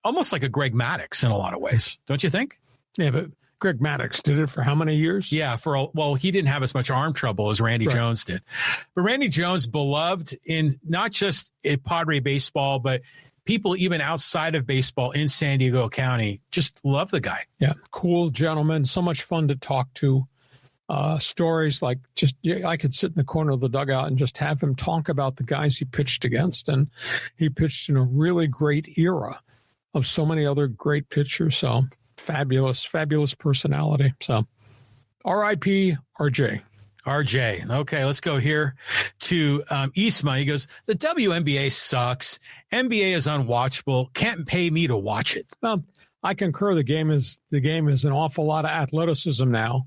almost like a Greg Maddux in a lot of ways, don't you think? Yeah, but Greg Maddux did it for how many years? Yeah, he didn't have as much arm trouble as Randy Jones did. But Randy Jones, beloved in not just in Padre baseball, but people even outside of baseball in San Diego County just love the guy. Yeah, cool gentleman, so much fun to talk to. Stories like I could sit in the corner of the dugout and just have him talk about the guys he pitched against. And he pitched in a really great era of so many other great pitchers. So fabulous personality. So R.I.P. RJ. RJ. Okay, let's go here to Isma. He goes, the WNBA sucks. NBA is unwatchable. Can't pay me to watch it. Well, I concur. The game is an awful lot of athleticism now,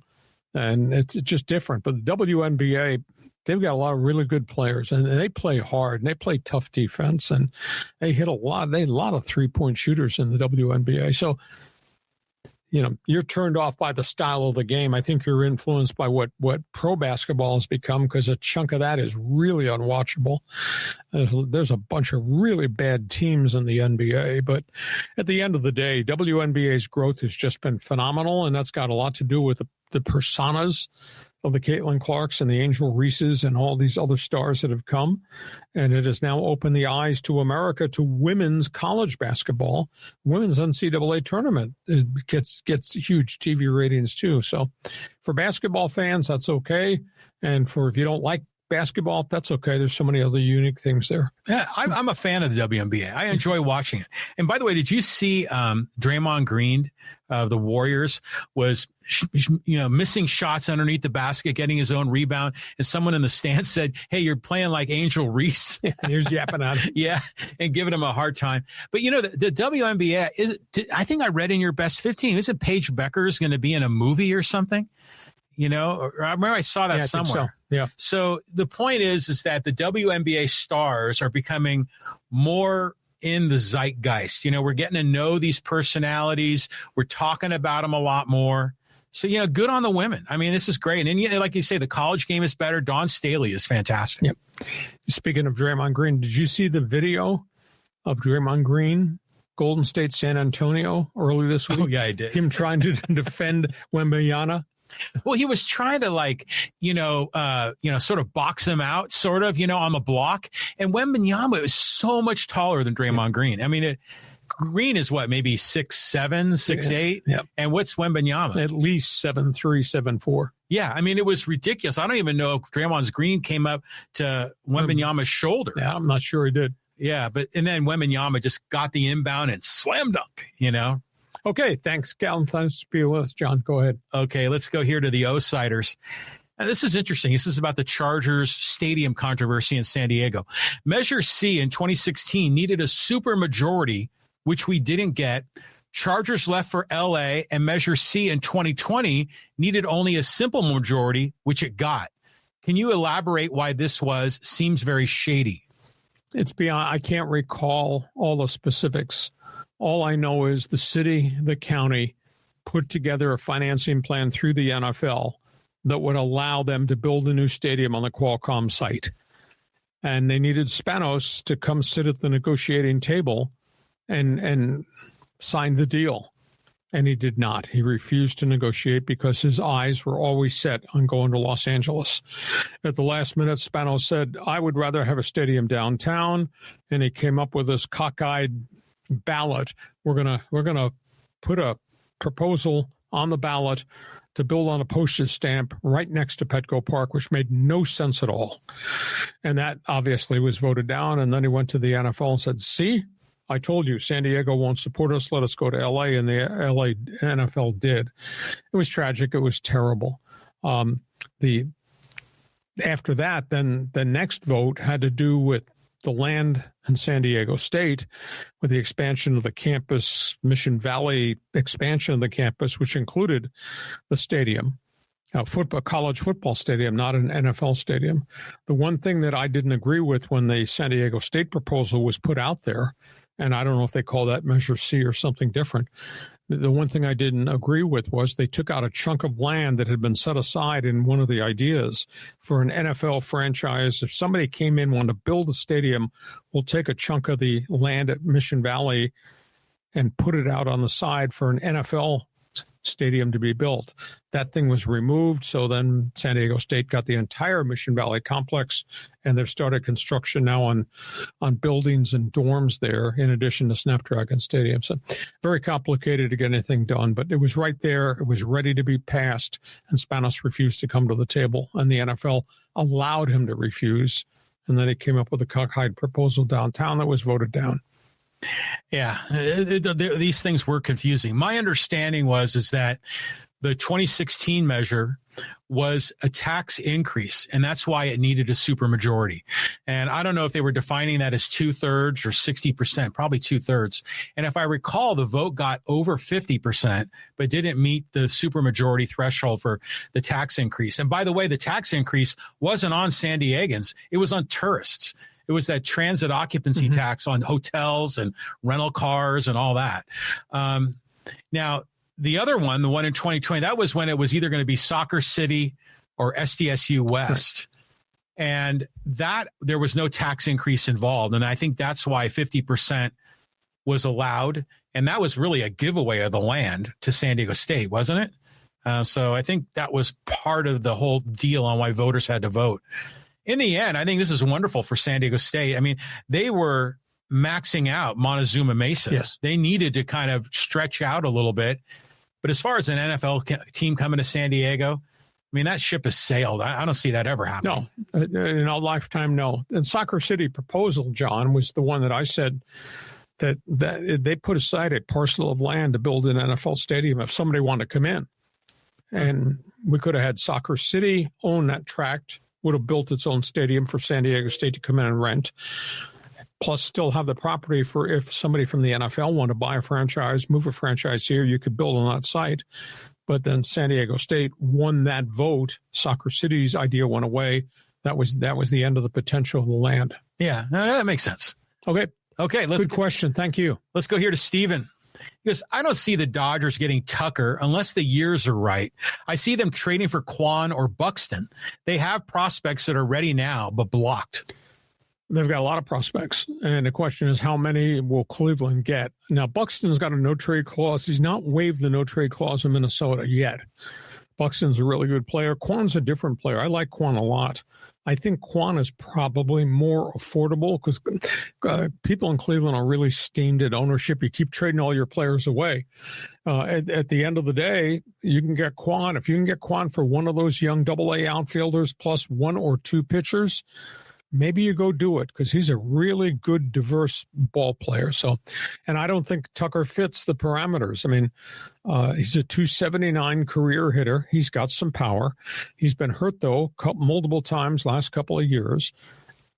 and it's just different. But the WNBA, they've got a lot of really good players, and they play hard, and they play tough defense, and they hit a lot of 3-point shooters in the WNBA. So, you're turned off by the style of the game. I think you're influenced by what pro basketball has become, because a chunk of that is really unwatchable. There's a bunch of really bad teams in the NBA, but at the end of the day, WNBA's growth has just been phenomenal, and that's got a lot to do with the personas of the Caitlin Clarks and the Angel Reeses and all these other stars that have come. And it has now opened the eyes to America to women's college basketball. Women's NCAA tournament, it gets huge TV ratings too. So for basketball fans, that's okay. And if you don't like basketball, that's okay. There's so many other unique things there. Yeah, I'm a fan of the WNBA. I enjoy watching it. And by the way, did you see Draymond Green of the Warriors was missing shots underneath the basket, getting his own rebound, and someone in the stands said, "Hey, you're playing like Angel Reese." Here's yapping at him. Yeah, and giving him a hard time. But the WNBA I think I read in your best 15. Isn't Paige Becker's going to be in a movie or something? I remember I saw that somewhere. So. Yeah. So the point is that the WNBA stars are becoming more in the zeitgeist. We're getting to know these personalities. We're talking about them a lot more. So, good on the women. I mean, this is great. And like you say, the college game is better. Dawn Staley is fantastic. Yep. Speaking of Draymond Green, did you see the video of Draymond Green, Golden State, San Antonio early this week? Oh, yeah, I did. Him trying to defend Wembanyama. Well, he was trying to sort of box him out, sort of, on the block. And Wembanyama is so much taller than Draymond Green. I mean, Green is what, maybe 6'7", 6'8"? Yeah. And what's Wembanyama? At least 7'3", 7'4". Yeah, I mean, it was ridiculous. I don't even know if Draymond's Green came up to Wembanyama's shoulder. Yeah, I'm not sure he did. Yeah, and then Wembanyama just got the inbound and slam dunk, Okay, thanks, Cal. Thanks for being with us, John. Go ahead. Okay, let's go here to the O-Siders. Now, this is interesting. This is about the Chargers stadium controversy in San Diego. Measure C in 2016 needed a supermajority, which we didn't get. Chargers left for L.A., and Measure C in 2020 needed only a simple majority, which it got. Can you elaborate why this seems very shady? It's beyond, I can't recall all the specifics. All I know is the city, the county put together a financing plan through the NFL that would allow them to build a new stadium on the Qualcomm site. And they needed Spanos to come sit at the negotiating table and sign the deal. And he did not. He refused to negotiate because his eyes were always set on going to Los Angeles. At the last minute, Spanos said, I would rather have a stadium downtown. And he came up with this cockeyed ballot. We're gonna put a proposal on the ballot to build on a postage stamp right next to Petco Park, which made no sense at all. And that obviously was voted down. And then he went to the NFL and said, see, I told you, San Diego won't support us. Let us go to L.A. And the L.A. NFL did. It was tragic. It was terrible. After that, then the next vote had to do with the land in San Diego State, with the expansion of the campus, Mission Valley expansion of the campus, which included the stadium, college football stadium, not an NFL stadium. The one thing that I didn't agree with when the San Diego State proposal was put out there, and I don't know if they call that Measure C or something different, the one thing I didn't agree with was they took out a chunk of land that had been set aside in one of the ideas for an NFL franchise. If somebody came in, wanted to build a stadium, we'll take a chunk of the land at Mission Valley and put it out on the side for an NFL stadium to be built. That thing was removed, so then San Diego State got the entire Mission Valley complex, and they've started construction now on buildings and dorms there, in addition to Snapdragon Stadium. So very complicated to get anything done, but it was right there. It was ready to be passed, and Spanos refused to come to the table, and the NFL allowed him to refuse, and then he came up with a cockeyed proposal downtown that was voted down. Yeah, these things were confusing. My understanding is that the 2016 measure was a tax increase, and that's why it needed a supermajority. And I don't know if they were defining that as 2/3 or 60%, probably 2/3. And if I recall, the vote got over 50%, but didn't meet the supermajority threshold for the tax increase. And by the way, the tax increase wasn't on San Diegans. It was on tourists. It was that transit occupancy tax on hotels and rental cars and all that. Now, the other one, the one in 2020, that was when it was either going to be Soccer City or SDSU West. Right. And that there was no tax increase involved. And I think that's why 50% was allowed. And that was really a giveaway of the land to San Diego State, wasn't it? So I think that was part of the whole deal on why voters had to vote. In the end, I think this is wonderful for San Diego State. I mean, they were maxing out Montezuma Mesa. Yes. They needed to kind of stretch out a little bit. But as far as an NFL team coming to San Diego, I mean, that ship has sailed. I don't see that ever happening. No, in our lifetime, no. And Soccer City proposal, John, was the one that I said that they put aside a parcel of land to build an NFL stadium if somebody wanted to come in. And we could have had Soccer City own that tract, would have built its own stadium for San Diego State to come in and rent, plus still have the property for if somebody from the NFL wanted to buy a franchise, move a franchise here, you could build on that site. But then San Diego State won that vote. Soccer City's idea went away. That was the end of the potential of the land. Yeah, that makes sense. Okay. Good question. Thank you. Let's go here to Steven. Because I don't see the Dodgers getting Tucker unless the years are right. I see them trading for Quan or Buxton. They have prospects that are ready now, but blocked. They've got a lot of prospects. And the question is, how many will Cleveland get? Now, Buxton's got a no-trade clause. He's not waived the no-trade clause in Minnesota yet. Buxton's a really good player. Kwan's a different player. I like Kwan a lot. I think Kwan is probably more affordable because people in Cleveland are really steamed at ownership. You keep trading all your players away. At the end of the day, you can get Kwan. If you can get Kwan for one of those young AA outfielders plus one or two pitchers, maybe you go do it because he's a really good, diverse ball player. So, and I don't think Tucker fits the parameters. I mean, he's a 279 career hitter. He's got some power. He's been hurt, though, multiple times last couple of years,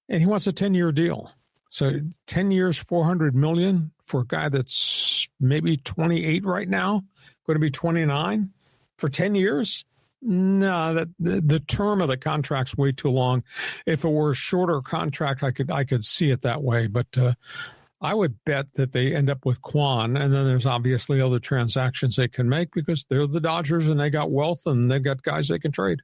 and he wants a 10-year deal. So 10 years, $400 million for a guy that's maybe 28 right now, going to be 29 for 10 years. No, the term of the contract's way too long. If it were a shorter contract, I could see it that way. But I would bet that they end up with Kwan, and then there's obviously other transactions they can make because they're the Dodgers and they got wealth and they've got guys they can trade.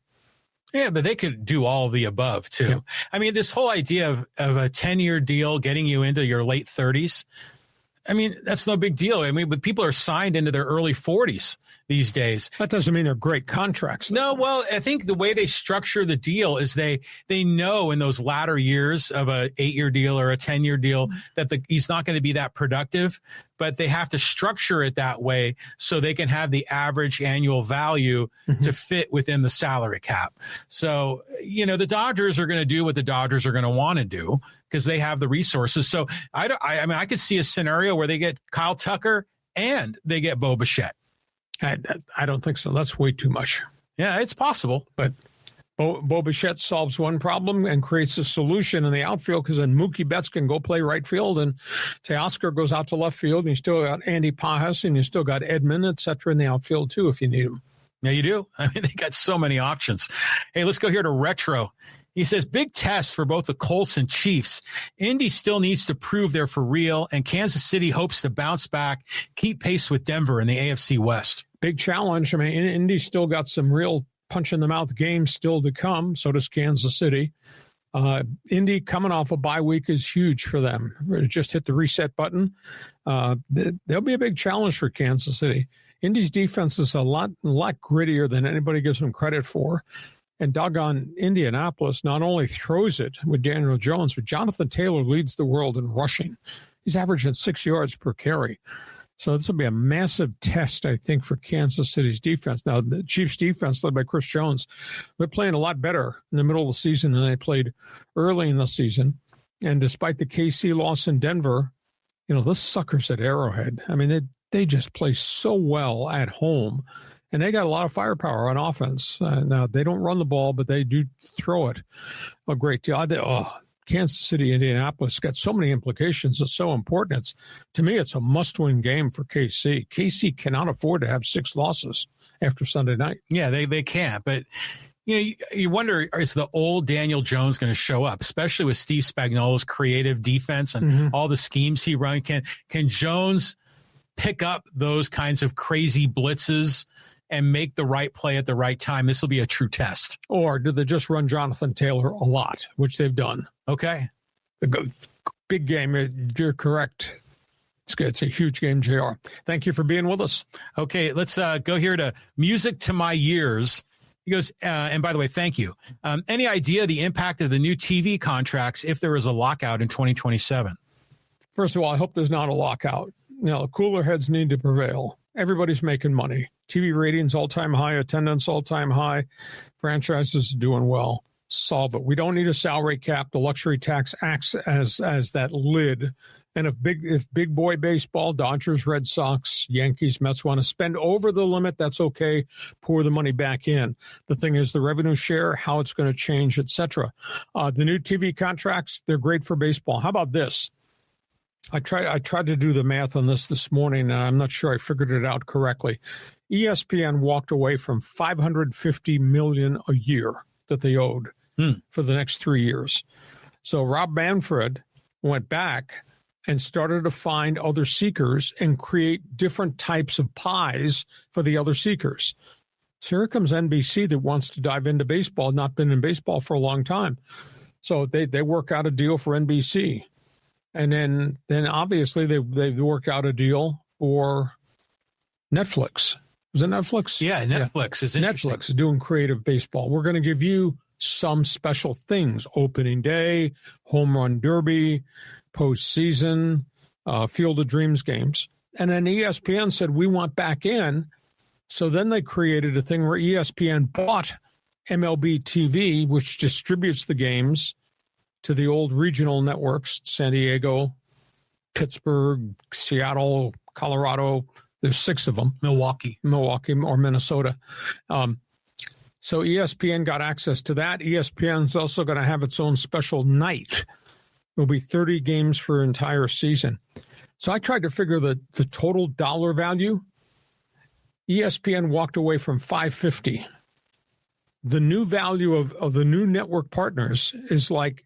Yeah, but they could do all of the above, too. Yeah. I mean, this whole idea of a 10-year deal getting you into your late 30s, I mean, that's no big deal. I mean, but people are signed into their early 40s these days. That doesn't mean they're great contracts. No, well, I think the way they structure the deal is they know in those latter years of a 8-year deal or a 10-year deal that he's not going to be that productive, but they have to structure it that way so they can have the average annual value to fit within the salary cap. So, you know, the Dodgers are going to do what the Dodgers are going to want to do because they have the resources. So I mean, I could see a scenario where they get Kyle Tucker and they get Bo Bichette. I don't think so. That's way too much. Yeah, it's possible. But Bo Bichette solves one problem and creates a solution in the outfield because then Mookie Betts can go play right field and Teoscar goes out to left field and you still got Andy Pajas and you still got Edman, et cetera, in the outfield too if you need them. Yeah, you do. I mean, they got so many options. Hey, let's go here to Retro. He says, big test for both the Colts and Chiefs. Indy still needs to prove they're for real, and Kansas City hopes to bounce back, keep pace with Denver in the AFC West. Big challenge. I mean, Indy's still got some real punch-in-the-mouth games still to come. So does Kansas City. Indy coming off a bye week is huge for them. Just hit the reset button. There'll be a big challenge for Kansas City. Indy's defense is a lot grittier than anybody gives them credit for. And doggone Indianapolis not only throws it with Daniel Jones, but Jonathan Taylor leads the world in rushing. He's averaging 6 yards per carry. So this will be a massive test, I think, for Kansas City's defense. Now, the Chiefs' defense, led by Chris Jones, they're playing a lot better in the middle of the season than they played early in the season. And despite the KC loss in Denver, you know, the suckers at Arrowhead, I mean, they just play so well at home. And they got a lot of firepower on offense. Now, they don't run the ball, but they do throw it a great deal. Kansas City, Indianapolis got so many implications. It's so important. To me, it's a must-win game for KC. KC cannot afford to have 6 losses after Sunday night. Yeah, they can't. But, you know, you wonder, is the old Daniel Jones going to show up, especially with Steve Spagnuolo's creative defense and all the schemes he runs? Can Jones pick up those kinds of crazy blitzes and make the right play at the right time? This will be a true test. Or do they just run Jonathan Taylor a lot, which they've done? Okay. Big game. You're correct. It's good. It's a huge game, JR. Thank you for being with us. Okay, let's go here to Music to My Years. He goes, and by the way, thank you. Any idea the impact of the new TV contracts if there is a lockout in 2027? First of all, I hope there's not a lockout. You know, cooler heads need to prevail. Everybody's making money. TV ratings all-time high, attendance all-time high, franchises doing well. Solve it. We don't need a salary cap. The luxury tax acts as that lid. And if big boy baseball, Dodgers, Red Sox, Yankees, Mets want to spend over the limit, that's okay. Pour the money back in. The thing is the revenue share, how it's going to change, etc. The new TV contracts, they're great for baseball. How about this? I tried to do the math on this morning, and I'm not sure I figured it out correctly. ESPN walked away from $550 million a year that they owed for the next 3 years. So Rob Manfred went back and started to find other seekers and create different types of pies for the other seekers. So here comes NBC that wants to dive into baseball, not been in baseball for a long time. So they work out a deal for NBC. And then obviously they work out a deal for Netflix. Was it Netflix? Yeah, Netflix is interesting. Netflix is doing creative baseball. We're going to give you some special things: opening day, home run derby, postseason, Field of Dreams games. And then ESPN said, we want back in. So then they created a thing where ESPN bought MLB TV, which distributes the games to the old regional networks, San Diego, Pittsburgh, Seattle, Colorado. There's 6 of them. Milwaukee or Minnesota. So ESPN got access to that. ESPN's also going to have its own special night. There'll be 30 games for an entire season. So I tried to figure the total dollar value. ESPN walked away from $550. The new value of the new network partners is like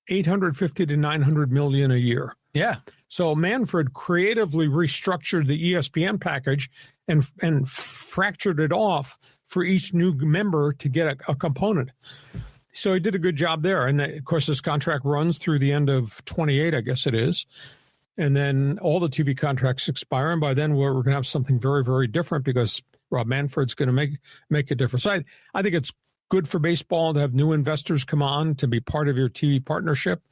$850 to $900 million a year. Yeah. So Manfred creatively restructured the ESPN package and fractured it off for each new member to get a component. So he did a good job there. And of course, this contract runs through the end of 28, I guess it is. And then all the TV contracts expire. And by then we're going to have something very, very different because Rob Manfred's going to make a difference. So I think it's good for baseball to have new investors come on to be part of your TV partnership.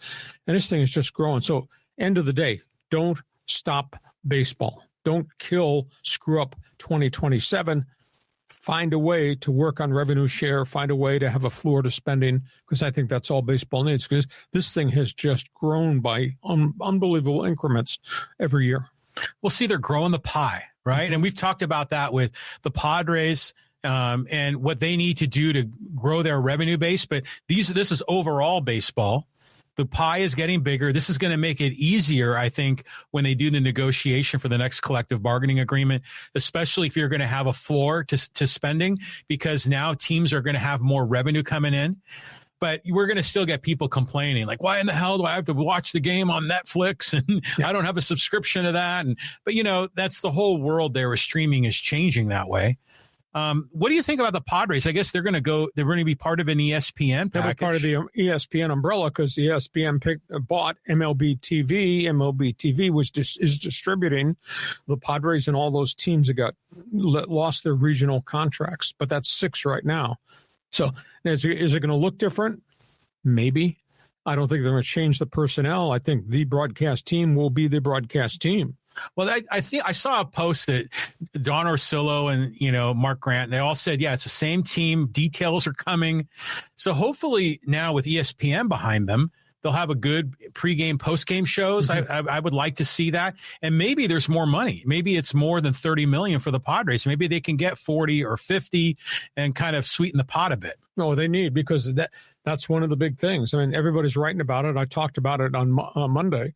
And this thing is just growing. So end of the day, don't stop baseball. Don't screw up 2027. Find a way to work on revenue share, find a way to have a floor to spending, because I think that's all baseball needs, because this thing has just grown by unbelievable increments every year. Well, see, they're growing the pie, right? And we've talked about that with the Padres and what they need to do to grow their revenue base. But this is overall baseball. The pie is getting bigger. This is going to make it easier, I think, when they do the negotiation for the next collective bargaining agreement, especially if you're going to have a floor to spending, because now teams are going to have more revenue coming in. But we're going to still get people complaining, like, why in the hell do I have to watch the game on Netflix? And I don't have a subscription to that. But, that's the whole world there. Streaming is changing that way. What do you think about the Padres? I guess they're going to be part of an ESPN package. They'll be part of the ESPN umbrella because ESPN bought MLB TV. MLB TV is distributing the Padres and all those teams that lost their regional contracts. But that's 6 right now. So is it going to look different? Maybe. I don't think they're going to change the personnel. I think the broadcast team will be the broadcast team. Well, I think I saw a post that Don Orsillo and, Mark Grant, they all said, yeah, it's the same team. Details are coming. So hopefully now with ESPN behind them, they'll have a good pregame, postgame shows. Mm-hmm. I would like to see that. And maybe there's more money. Maybe it's more than $30 million for the Padres. Maybe they can get 40 or 50 and kind of sweeten the pot a bit. No, they need, because that's one of the big things. I mean, everybody's writing about it. I talked about it on Monday.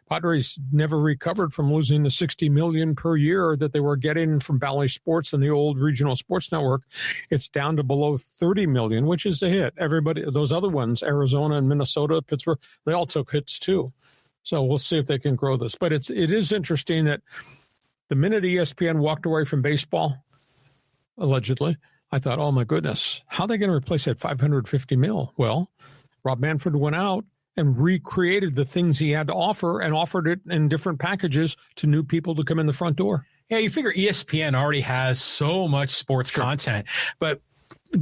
Padres never recovered from losing the $60 million per year that they were getting from Bally Sports and the old regional sports network. It's down to below $30 million, which is a hit. Everybody, those other ones, Arizona and Minnesota, Pittsburgh, they all took hits too. So we'll see if they can grow this. But it is interesting that the minute ESPN walked away from baseball, allegedly, I thought, oh, my goodness, how are they going to replace that $550 million? Well, Rob Manfred went out and recreated the things he had to offer and offered it in different packages to new people to come in the front door. Yeah, you figure ESPN already has so much sports content, but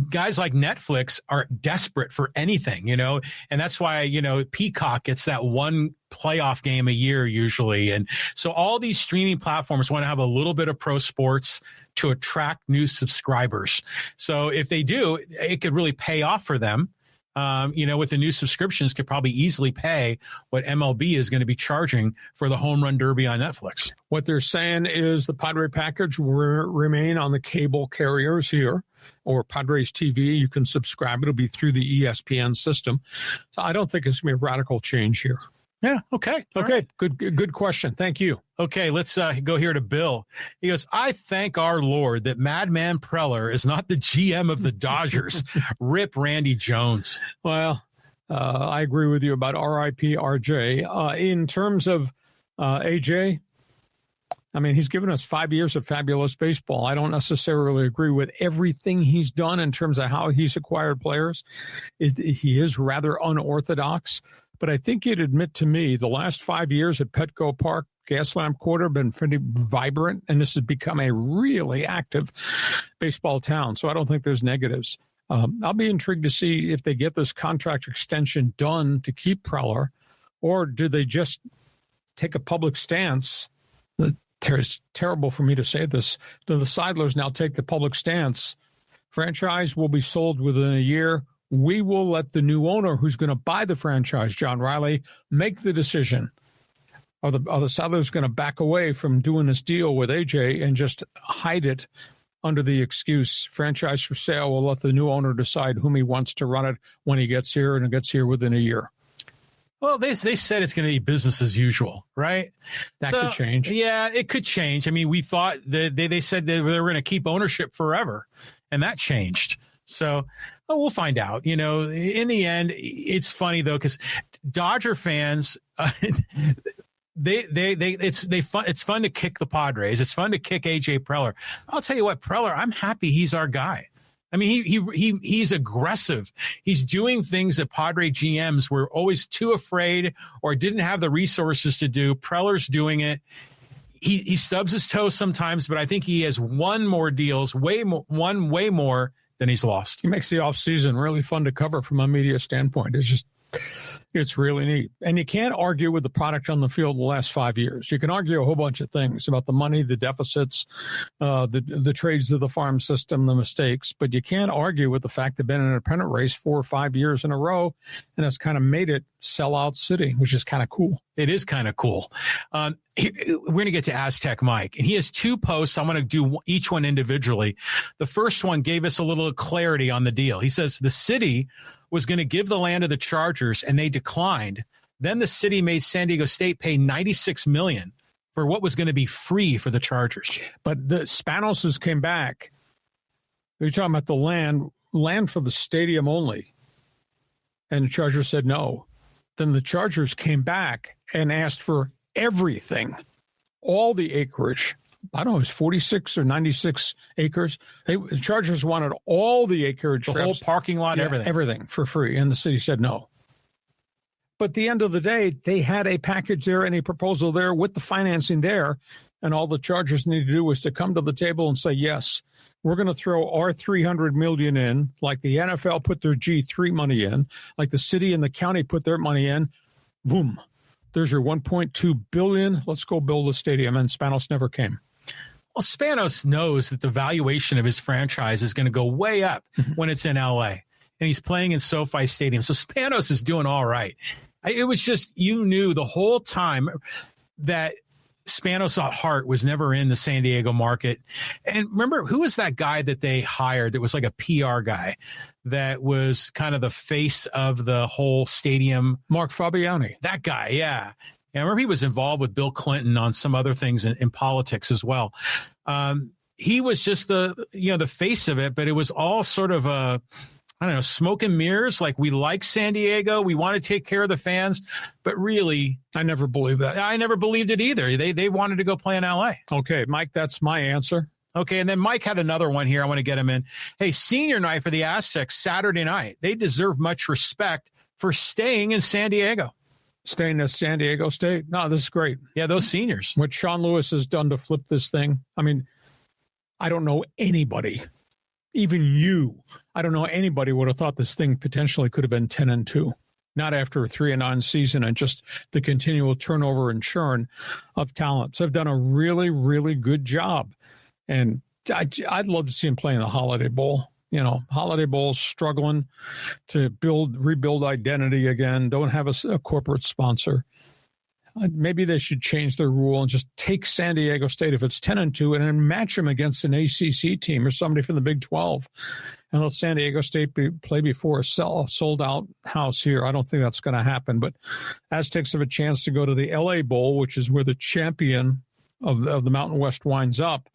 guys like Netflix are desperate for anything, and that's why, Peacock gets that one playoff game a year usually. And so all these streaming platforms want to have a little bit of pro sports to attract new subscribers. So if they do, it could really pay off for them. With the new subscriptions could probably easily pay what MLB is going to be charging for the home run derby on Netflix. What they're saying is the Padre package will remain on the cable carriers here, or Padres TV. You can subscribe. It'll be through the ESPN system. So I don't think it's going to be a radical change here. Yeah. Okay. Okay. Right. Good question. Thank you. Okay. Let's go here to Bill. He goes, I thank our Lord that Madman Preller is not the GM of the Dodgers. Rip Randy Jones. Well, I agree with you about RIP RJ. In terms of AJ, I mean, he's given us 5 years of fabulous baseball. I don't necessarily agree with everything he's done in terms of how he's acquired players. He is rather unorthodox. But I think you'd admit to me the last 5 years at Petco Park, Gaslamp Quarter, been pretty vibrant, and this has become a really active baseball town. So I don't think there's negatives. I'll be intrigued to see if they get this contract extension done to keep Preller, or do they just take a public stance? It's terrible for me to say this. Do the Seidlers now take the public stance? Franchise will be sold within a year. We will let the new owner who's going to buy the franchise, John Riley, make the decision. Are the Seidlers going to back away from doing this deal with AJ and just hide it under the excuse franchise for sale? We'll let the new owner decide whom he wants to run it when he gets here, and it gets here within a year. Well, they said it's going to be business as usual, right? That could change. Yeah, it could change. I mean, we thought that they said they were going to keep ownership forever, and that changed. So we'll find out. You know, in the end, it's funny though, because Dodger fans, it's fun to kick the Padres. It's fun to kick AJ Preller. I'll tell you what, Preller, I'm happy he's our guy. I mean, he's aggressive. He's doing things that Padre GMs were always too afraid or didn't have the resources to do. Preller's doing it. He stubs his toe sometimes, but I think he has won more deals, way more than he's lost. He makes the offseason really fun to cover from a media standpoint. It's really neat. And you can't argue with the product on the field the last 5 years. You can argue a whole bunch of things about the money, the deficits, the trades of the farm system, the mistakes, but you can't argue with the fact they've been in a pennant race 4 or 5 years in a row, and that's kind of made it sellout city, which is kind of cool. It is kind of cool. We're going to get to Aztec Mike, and he has 2 posts. I'm going to do each one individually. The first one gave us a little clarity on the deal. He says the city was going to give the land to the Chargers, and they declined. Then the city made San Diego State pay $96 million for what was going to be free for the Chargers. But the Spanoses came back. You're talking about the land for the stadium only. And the Chargers said no. Then the Chargers came back and asked for everything, all the acreage. I don't know, it was 46 or 96 acres. The Chargers wanted all the acreage. The whole parking lot, everything. Everything for free. And the city said no. But at the end of the day, they had a package there and a proposal there with the financing there. And all the Chargers needed to do was to come to the table and say, yes, we're going to throw our $300 million in, like the NFL put their G3 money in, like the city and the county put their money in. Boom. There's your $1.2 billion. Let's go build a stadium. And Spanos never came. Well, Spanos knows that the valuation of his franchise is going to go way up when it's in L.A., and he's playing in SoFi Stadium. So Spanos is doing all right. It was just, you knew the whole time that Spanos at heart was never in the San Diego market. And remember, who was that guy that they hired that was like a PR guy that was kind of the face of the whole stadium? Mark Fabiani. That guy, yeah. I remember he was involved with Bill Clinton on some other things in politics as well. He was just the face of it, but it was all sort of smoke and mirrors. Like, we like San Diego, we want to take care of the fans, but really, I never believed that. I never believed it either. They wanted to go play in LA. Okay, Mike, that's my answer. Okay, and then Mike had another one here. I want to get him in. Hey, senior night for the Aztecs Saturday night. They deserve much respect for staying in San Diego. Staying at San Diego State. No, this is great. Yeah, those seniors. What Sean Lewis has done to flip this thing. I mean, I don't know anybody, even you. I don't know anybody would have thought this thing potentially could have been 10-2. Not after a 3-9 season and just the continual turnover and churn of talent. So they've done a really, really good job. And I'd love to see him play in the Holiday Bowl. You know, Holiday Bowl's struggling to rebuild identity again. Don't have a corporate sponsor. Maybe they should change their rule and just take San Diego State if it's 10-2 and then match them against an ACC team or somebody from the Big 12. And let San Diego State play before a sold-out house here. I don't think that's going to happen. But Aztecs have a chance to go to the LA Bowl, which is where the champion of the Mountain West winds up.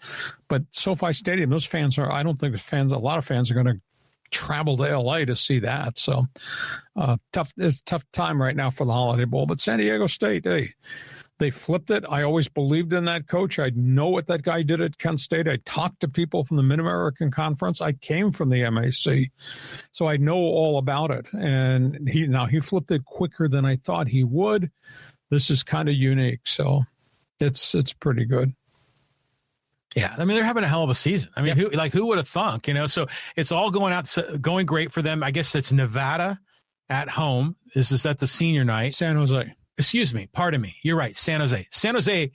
But SoFi Stadium, those fans I don't think a lot of fans are going to travel to LA to see that. So it's a tough time right now for the Holiday Bowl. But San Diego State, hey, They flipped it. I always believed in that coach. I know what that guy did at Kent State. I talked to people from the Mid-American Conference. I came from the MAC, so I know all about it. And he flipped it quicker than I thought he would. This is kind of unique, so it's pretty good. Yeah, I mean, they're having a hell of a season. I mean, who would have thunk, So it's all going great for them. I guess it's Nevada at home. This is at the senior night. San Jose. Excuse me. Pardon me. You're right. San Jose. San Jose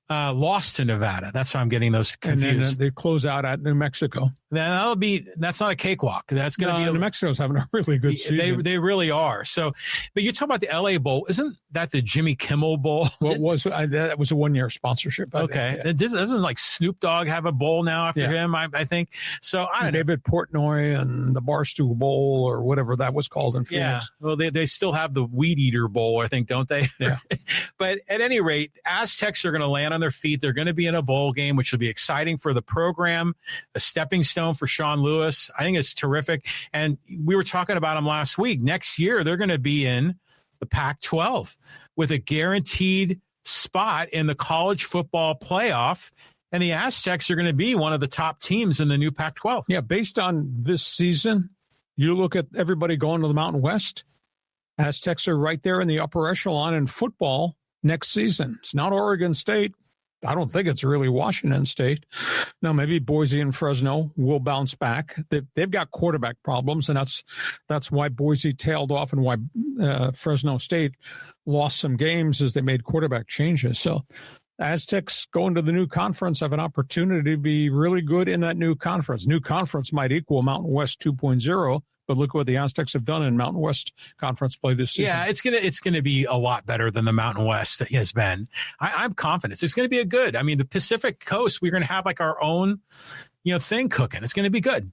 lost to Nevada. That's why I'm getting those confused. And then they close out at New Mexico. That's not a cakewalk. That's going to be New Mexico's having a really good season. They really are. So, but you talk about the LA Bowl. Isn't that the Jimmy Kimmel Bowl? That was a 1-year sponsorship. Okay. Doesn't like Snoop Dogg have a bowl now after him? I think so. I don't know. David Portnoy and the Barstool Bowl or whatever that was called in Phoenix. Yeah. Well, they still have the Weed Eater Bowl, I think, don't they? Yeah. But at any rate, Aztecs are going to land on their feet. They're going to be in a bowl game, which will be exciting for the program, a stepping stone for Sean Lewis. I think it's terrific. And we were talking about them last week. Next year, they're going to be in the Pac-12 with a guaranteed spot in the college football playoff. And the Aztecs are going to be one of the top teams in the new Pac-12. Yeah, based on this season, you look at everybody going to the Mountain West, Aztecs are right there in the upper echelon in football next season. It's not Oregon State. I don't think it's really Washington State. No, maybe Boise and Fresno will bounce back. They've got quarterback problems, and that's why Boise tailed off and why Fresno State lost some games as they made quarterback changes. So Aztecs going to the new conference have an opportunity to be really good in that new conference. New conference might equal Mountain West 2.0. But look what the Aztecs have done in Mountain West Conference play this season. Yeah, it's gonna be a lot better than the Mountain West has been. I'm confident it's going to be a good. I mean, the Pacific Coast, we're going to have like our own, thing cooking. It's going to be good.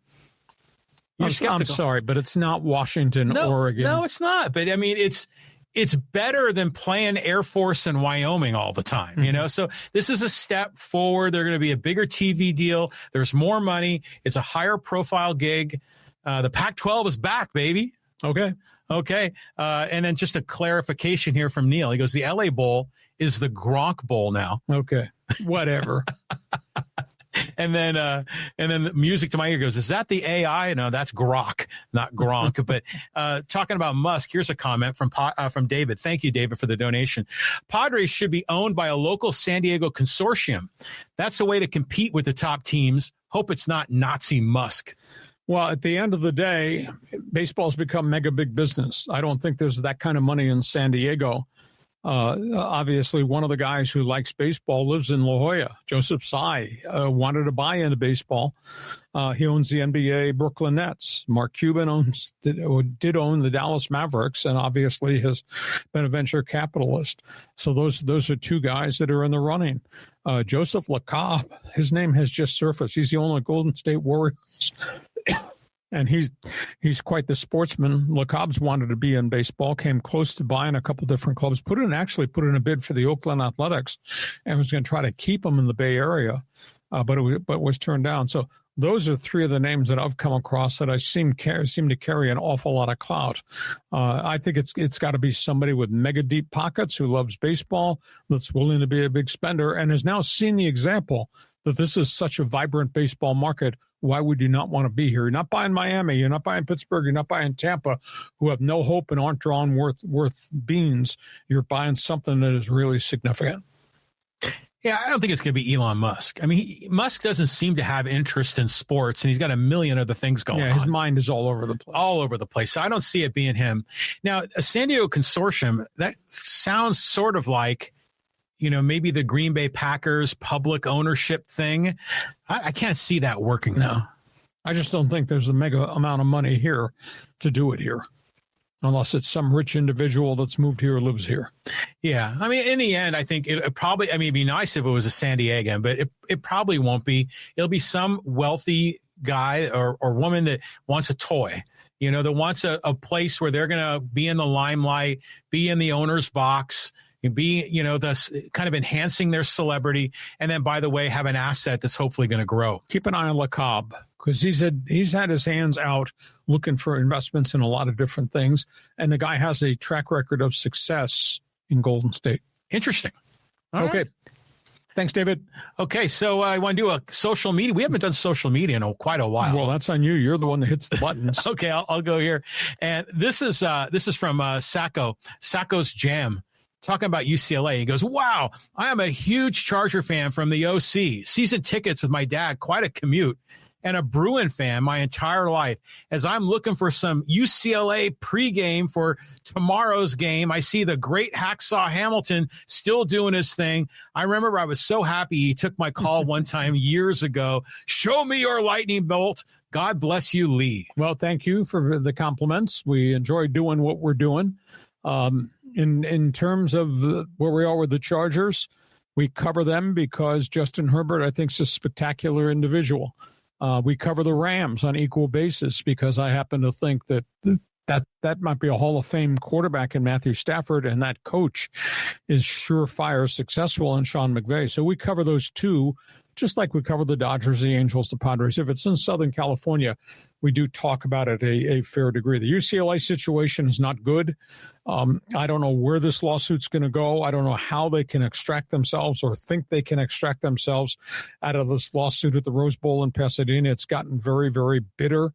I'm sorry, but it's not Washington, Oregon. No, it's not. But I mean, it's better than playing Air Force in Wyoming all the time, Mm-hmm. So this is a step forward. They're going to be a bigger TV deal. There's more money. It's a higher profile gig. The Pac-12 is back, baby. Okay. And then just a clarification here from Neil. He goes, the LA Bowl is the Gronk Bowl now. Okay. Whatever. And then the music to my ear goes, is that the AI? No, that's Grok, not Gronk. But talking about Musk, here's a comment from David. Thank you, David, for the donation. Padres should be owned by a local San Diego consortium. That's a way to compete with the top teams. Hope it's not Nazi Musk. Well, at the end of the day, baseball's become mega big business. I don't think there's that kind of money in San Diego. Obviously, one of the guys who likes baseball lives in La Jolla. Joseph Tsai wanted to buy into baseball. He owns the NBA Brooklyn Nets. Mark Cuban did own the Dallas Mavericks, and obviously has been a venture capitalist. So those are two guys that are in the running. Joseph LeCoq, his name has just surfaced. He's the owner of Golden State Warriors. And he's quite the sportsman. LeCoq's wanted to be in baseball, came close to buying a couple different clubs, put in a bid for the Oakland Athletics, and was going to try to keep him in the Bay Area, but was turned down. So those are three of the names that I've come across that I seem to carry an awful lot of clout. I think it's got to be somebody with mega deep pockets who loves baseball, that's willing to be a big spender, and has now seen the example that this is such a vibrant baseball market. Why would you not want to be here? You're not buying Miami. You're not buying Pittsburgh. You're not buying Tampa, who have no hope and aren't drawn worth beans. You're buying something that is really significant. Yeah, I don't think it's going to be Elon Musk. I mean, Musk doesn't seem to have interest in sports, and he's got a million other things going on. Yeah, his mind is all over the place. All over the place. So I don't see it being him. Now, a San Diego consortium, that sounds sort of like, maybe the Green Bay Packers public ownership thing. I can't see that working now. I just don't think there's a mega amount of money here to do it here, unless it's some rich individual that's moved here or lives here. Yeah. I mean, in the end, I think it probably, it'd be nice if it was a San Diego, but it probably won't be. It'll be some wealthy guy or woman that wants a toy, that wants a place where they're going to be in the limelight, be in the owner's box, be, thus kind of enhancing their celebrity. And then, by the way, have an asset that's hopefully going to grow. Keep an eye on LeCoq, because he's had his hands out looking for investments in a lot of different things. And the guy has a track record of success in Golden State. Interesting. Okay. Thanks, David. Okay, so I want to do a social media. We haven't done social media in quite a while. Well, that's on you. You're the one that hits the buttons. Okay, I'll go here. And this is from Sacco's Jam, talking about UCLA. He goes, wow, I am a huge Charger fan from the OC. Season tickets with my dad, quite a commute. And a Bruin fan my entire life. As I'm looking for some UCLA pregame for tomorrow's game, I see the great Hacksaw Hamilton still doing his thing. I remember I was so happy he took my call one time years ago. Show me your lightning bolt. God bless you, Lee. Well, thank you for the compliments. We enjoy doing what we're doing. In terms of where we are with the Chargers, we cover them because Justin Herbert, I think, is a spectacular individual. We cover the Rams on equal basis because I happen to think that might be a Hall of Fame quarterback in Matthew Stafford, and that coach is surefire successful in Sean McVay. So we cover those two, just like we cover the Dodgers, the Angels, the Padres. If it's in Southern California, we do talk about it a fair degree. The UCLA situation is not good. I don't know where this lawsuit's going to go. I don't know how they can extract themselves or think they can extract themselves out of this lawsuit at the Rose Bowl in Pasadena. It's gotten very, very bitter.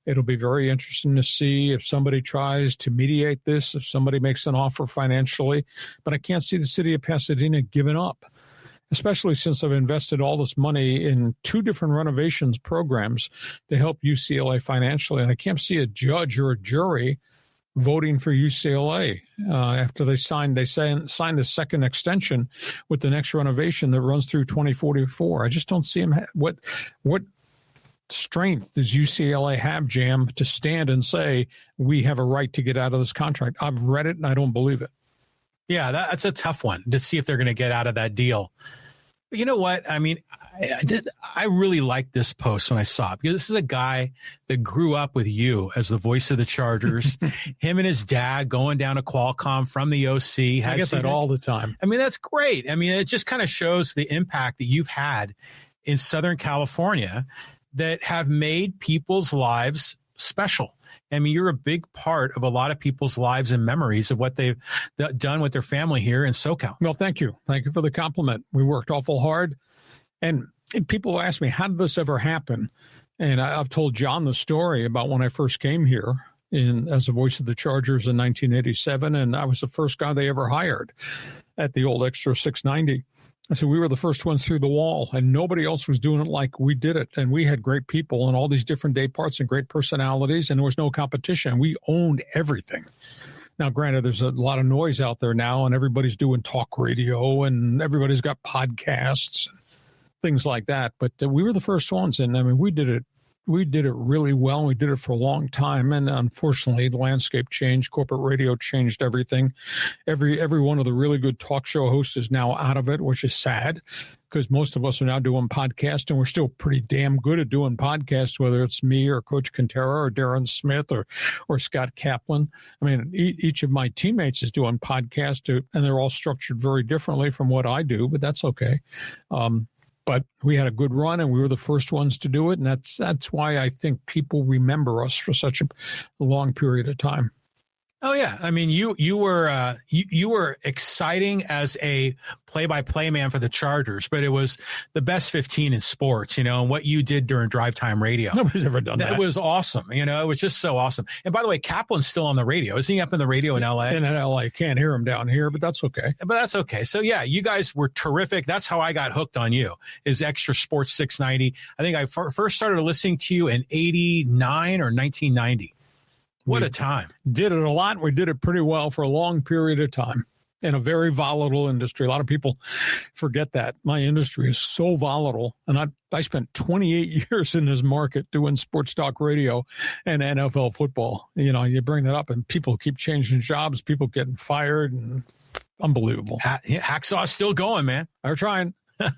It'll be very interesting to see if somebody tries to mediate this, if somebody makes an offer financially. But I can't see the city of Pasadena giving up, especially since I've invested all this money in 2 different renovations programs to help UCLA financially. And I can't see a judge or a jury voting for UCLA after they signed the second extension with the next renovation that runs through 2044. I just don't see them. What strength does UCLA have, Jam, to stand and say we have a right to get out of this contract? I've read it and I don't believe it. Yeah, that's a tough one to see if they're going to get out of that deal. But you know what? I mean, I really liked this post when I saw it because this is a guy that grew up with you as the voice of the Chargers. Him and his dad going down to Qualcomm from the OC. I get that all the time. I mean, that's great. I mean, it just kind of shows the impact that you've had in Southern California that have made people's lives special. I mean, you're a big part of a lot of people's lives and memories of what they've done with their family here in SoCal. Well, thank you. Thank you for the compliment. We worked awful hard. And people ask me, how did this ever happen? And I've told John the story about when I first came here as a voice of the Chargers in 1987. And I was the first guy they ever hired at the old Extra 690. So we were the first ones through the wall, and nobody else was doing it like we did it. And we had great people and all these different day parts and great personalities, and there was no competition. We owned everything. Now, granted, there's a lot of noise out there now, and everybody's doing talk radio, and everybody's got podcasts and things like that. But we were the first ones, and I mean, we did it really well. We did it for a long time, and unfortunately, the landscape changed. Corporate radio changed everything. Every one of the really good talk show hosts is now out of it, which is sad because most of us are now doing podcasts, and we're still pretty damn good at doing podcasts, whether it's me or Coach Quintero or Darren Smith or Scott Kaplan. I mean, each of my teammates is doing podcasts, and they're all structured very differently from what I do, but that's okay. But we had a good run, and we were the first ones to do it, and that's why I think people remember us for such a long period of time. Oh yeah, I mean you were exciting as a play-by-play man for the Chargers, but it was the best 15 in sports, you know, and what you did during drive time radio. Nobody's ever done that. It was awesome, you know. It was just so awesome. And by the way, Kaplan's still on the radio. Isn't he up in the radio in L.A.? In L.A. Can't hear him down here, but that's okay. So yeah, you guys were terrific. That's how I got hooked on you. Is Extra Sports 690. I think I first started listening to you in 89 or 1990. What a time. Did it a lot. We did it pretty well for a long period of time in a very volatile industry. A lot of people forget that. My industry is so volatile. And I spent 28 years in this market doing sports talk radio and NFL football. You know, you bring that up and people keep changing jobs, people getting fired, and unbelievable. Hacksaw's still going, man. They're trying. All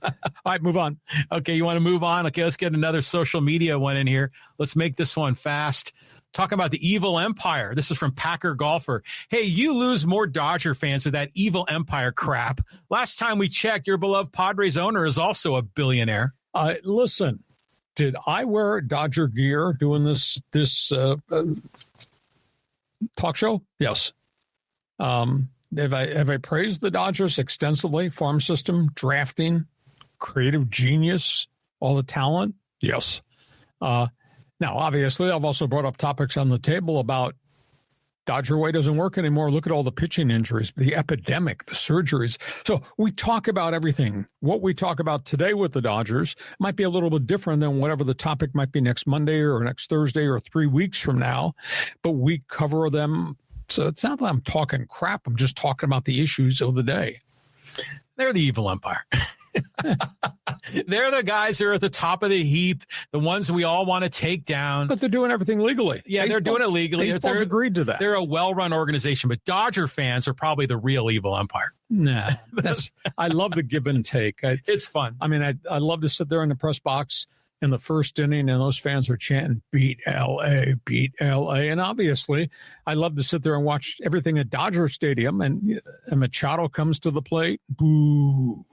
right, move on. Okay, you want to move on? Okay, let's get another social media one in here. Let's make this one fast. Talking about the evil empire. This is from Packer Golfer. Hey, you lose more Dodger fans with that evil empire crap. Last time we checked, your beloved Padres owner is also a billionaire. Listen, did I wear Dodger gear doing this talk show? Yes. Have I praised the Dodgers extensively? Farm system, drafting, creative genius, all the talent? Yes. Now, obviously, I've also brought up topics on the table about Dodger way doesn't work anymore. Look at all the pitching injuries, the epidemic, the surgeries. So we talk about everything. What we talk about today with the Dodgers might be a little bit different than whatever the topic might be next Monday or next Thursday or 3 weeks from now. But we cover them. So it's not that I'm talking crap. I'm just talking about the issues of the day. They're the evil empire. They're the guys that are at the top of the heap, the ones we all want to take down. But they're doing everything legally. Yeah, they're doing it legally. They're agreed to that. They're a well-run organization, but Dodger fans are probably the real evil empire. Nah, I love the give and take. It's fun. I mean, I love to sit there in the press box in the first inning, and those fans are chanting, beat L.A., beat L.A. And obviously, I love to sit there and watch everything at Dodger Stadium, and Machado comes to the plate, boo,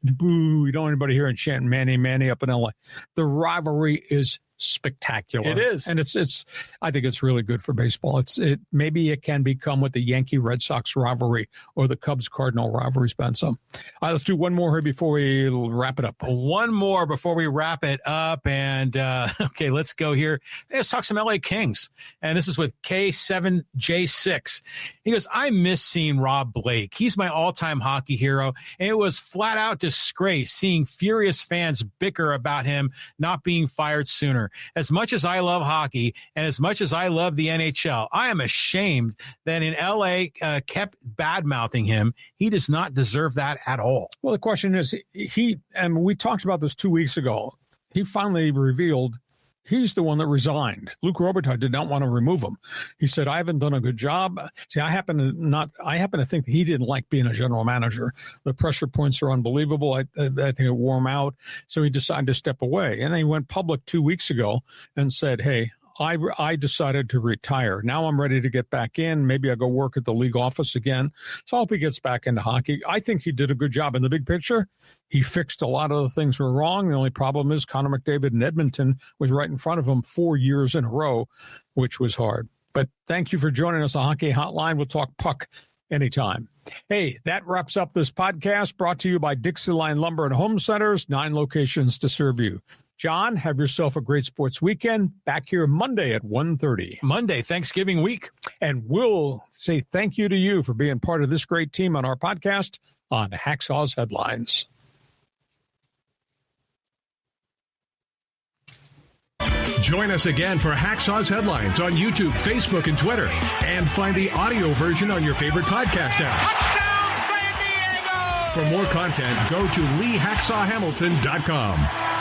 boo. You don't want anybody here and chanting Manny, Manny up in L.A. The rivalry is spectacular. It is. And it's I think it's really good for baseball. Maybe it can become what the Yankee-Red Sox rivalry or the Cubs-Cardinal rivalry's been some. All right, let's do one more here before we wrap it up. One more before we wrap it up. And, okay, let's go here. Let's talk some LA Kings. And this is with K7J6. He goes, I miss seeing Rob Blake. He's my all-time hockey hero. And it was flat out disgrace seeing furious fans bicker about him not being fired sooner. As much as I love hockey and as much as I love the NHL, I am ashamed that in LA kept bad-mouthing him. He does not deserve that at all. Well, the question is, and we talked about this 2 weeks ago, he finally revealed he's the one that resigned. Luc Robitaille did not want to remove him. He said, I haven't done a good job. See, I happen to think that he didn't like being a general manager. The pressure points are unbelievable. I think it wore him out. So he decided to step away. And then he went public 2 weeks ago and said, hey, I decided to retire. Now I'm ready to get back in. Maybe I'll go work at the league office again. So I hope he gets back into hockey. I think he did a good job in the big picture. He fixed a lot of the things that were wrong. The only problem is Connor McDavid in Edmonton was right in front of him 4 years in a row, which was hard. But thank you for joining us on Hockey Hotline. We'll talk puck anytime. Hey, that wraps up this podcast brought to you by Dixieline Lumber and Home Centers, 9 locations to serve you. John, have yourself a great sports weekend. Back here Monday at 1:30. Monday, Thanksgiving week. And we'll say thank you to you for being part of this great team on our podcast on Hacksaw's Headlines. Join us again for Hacksaw's Headlines on YouTube, Facebook, and Twitter. And find the audio version on your favorite podcast apps. Touchdown, San Diego! For more content, go to LeeHacksawHamilton.com.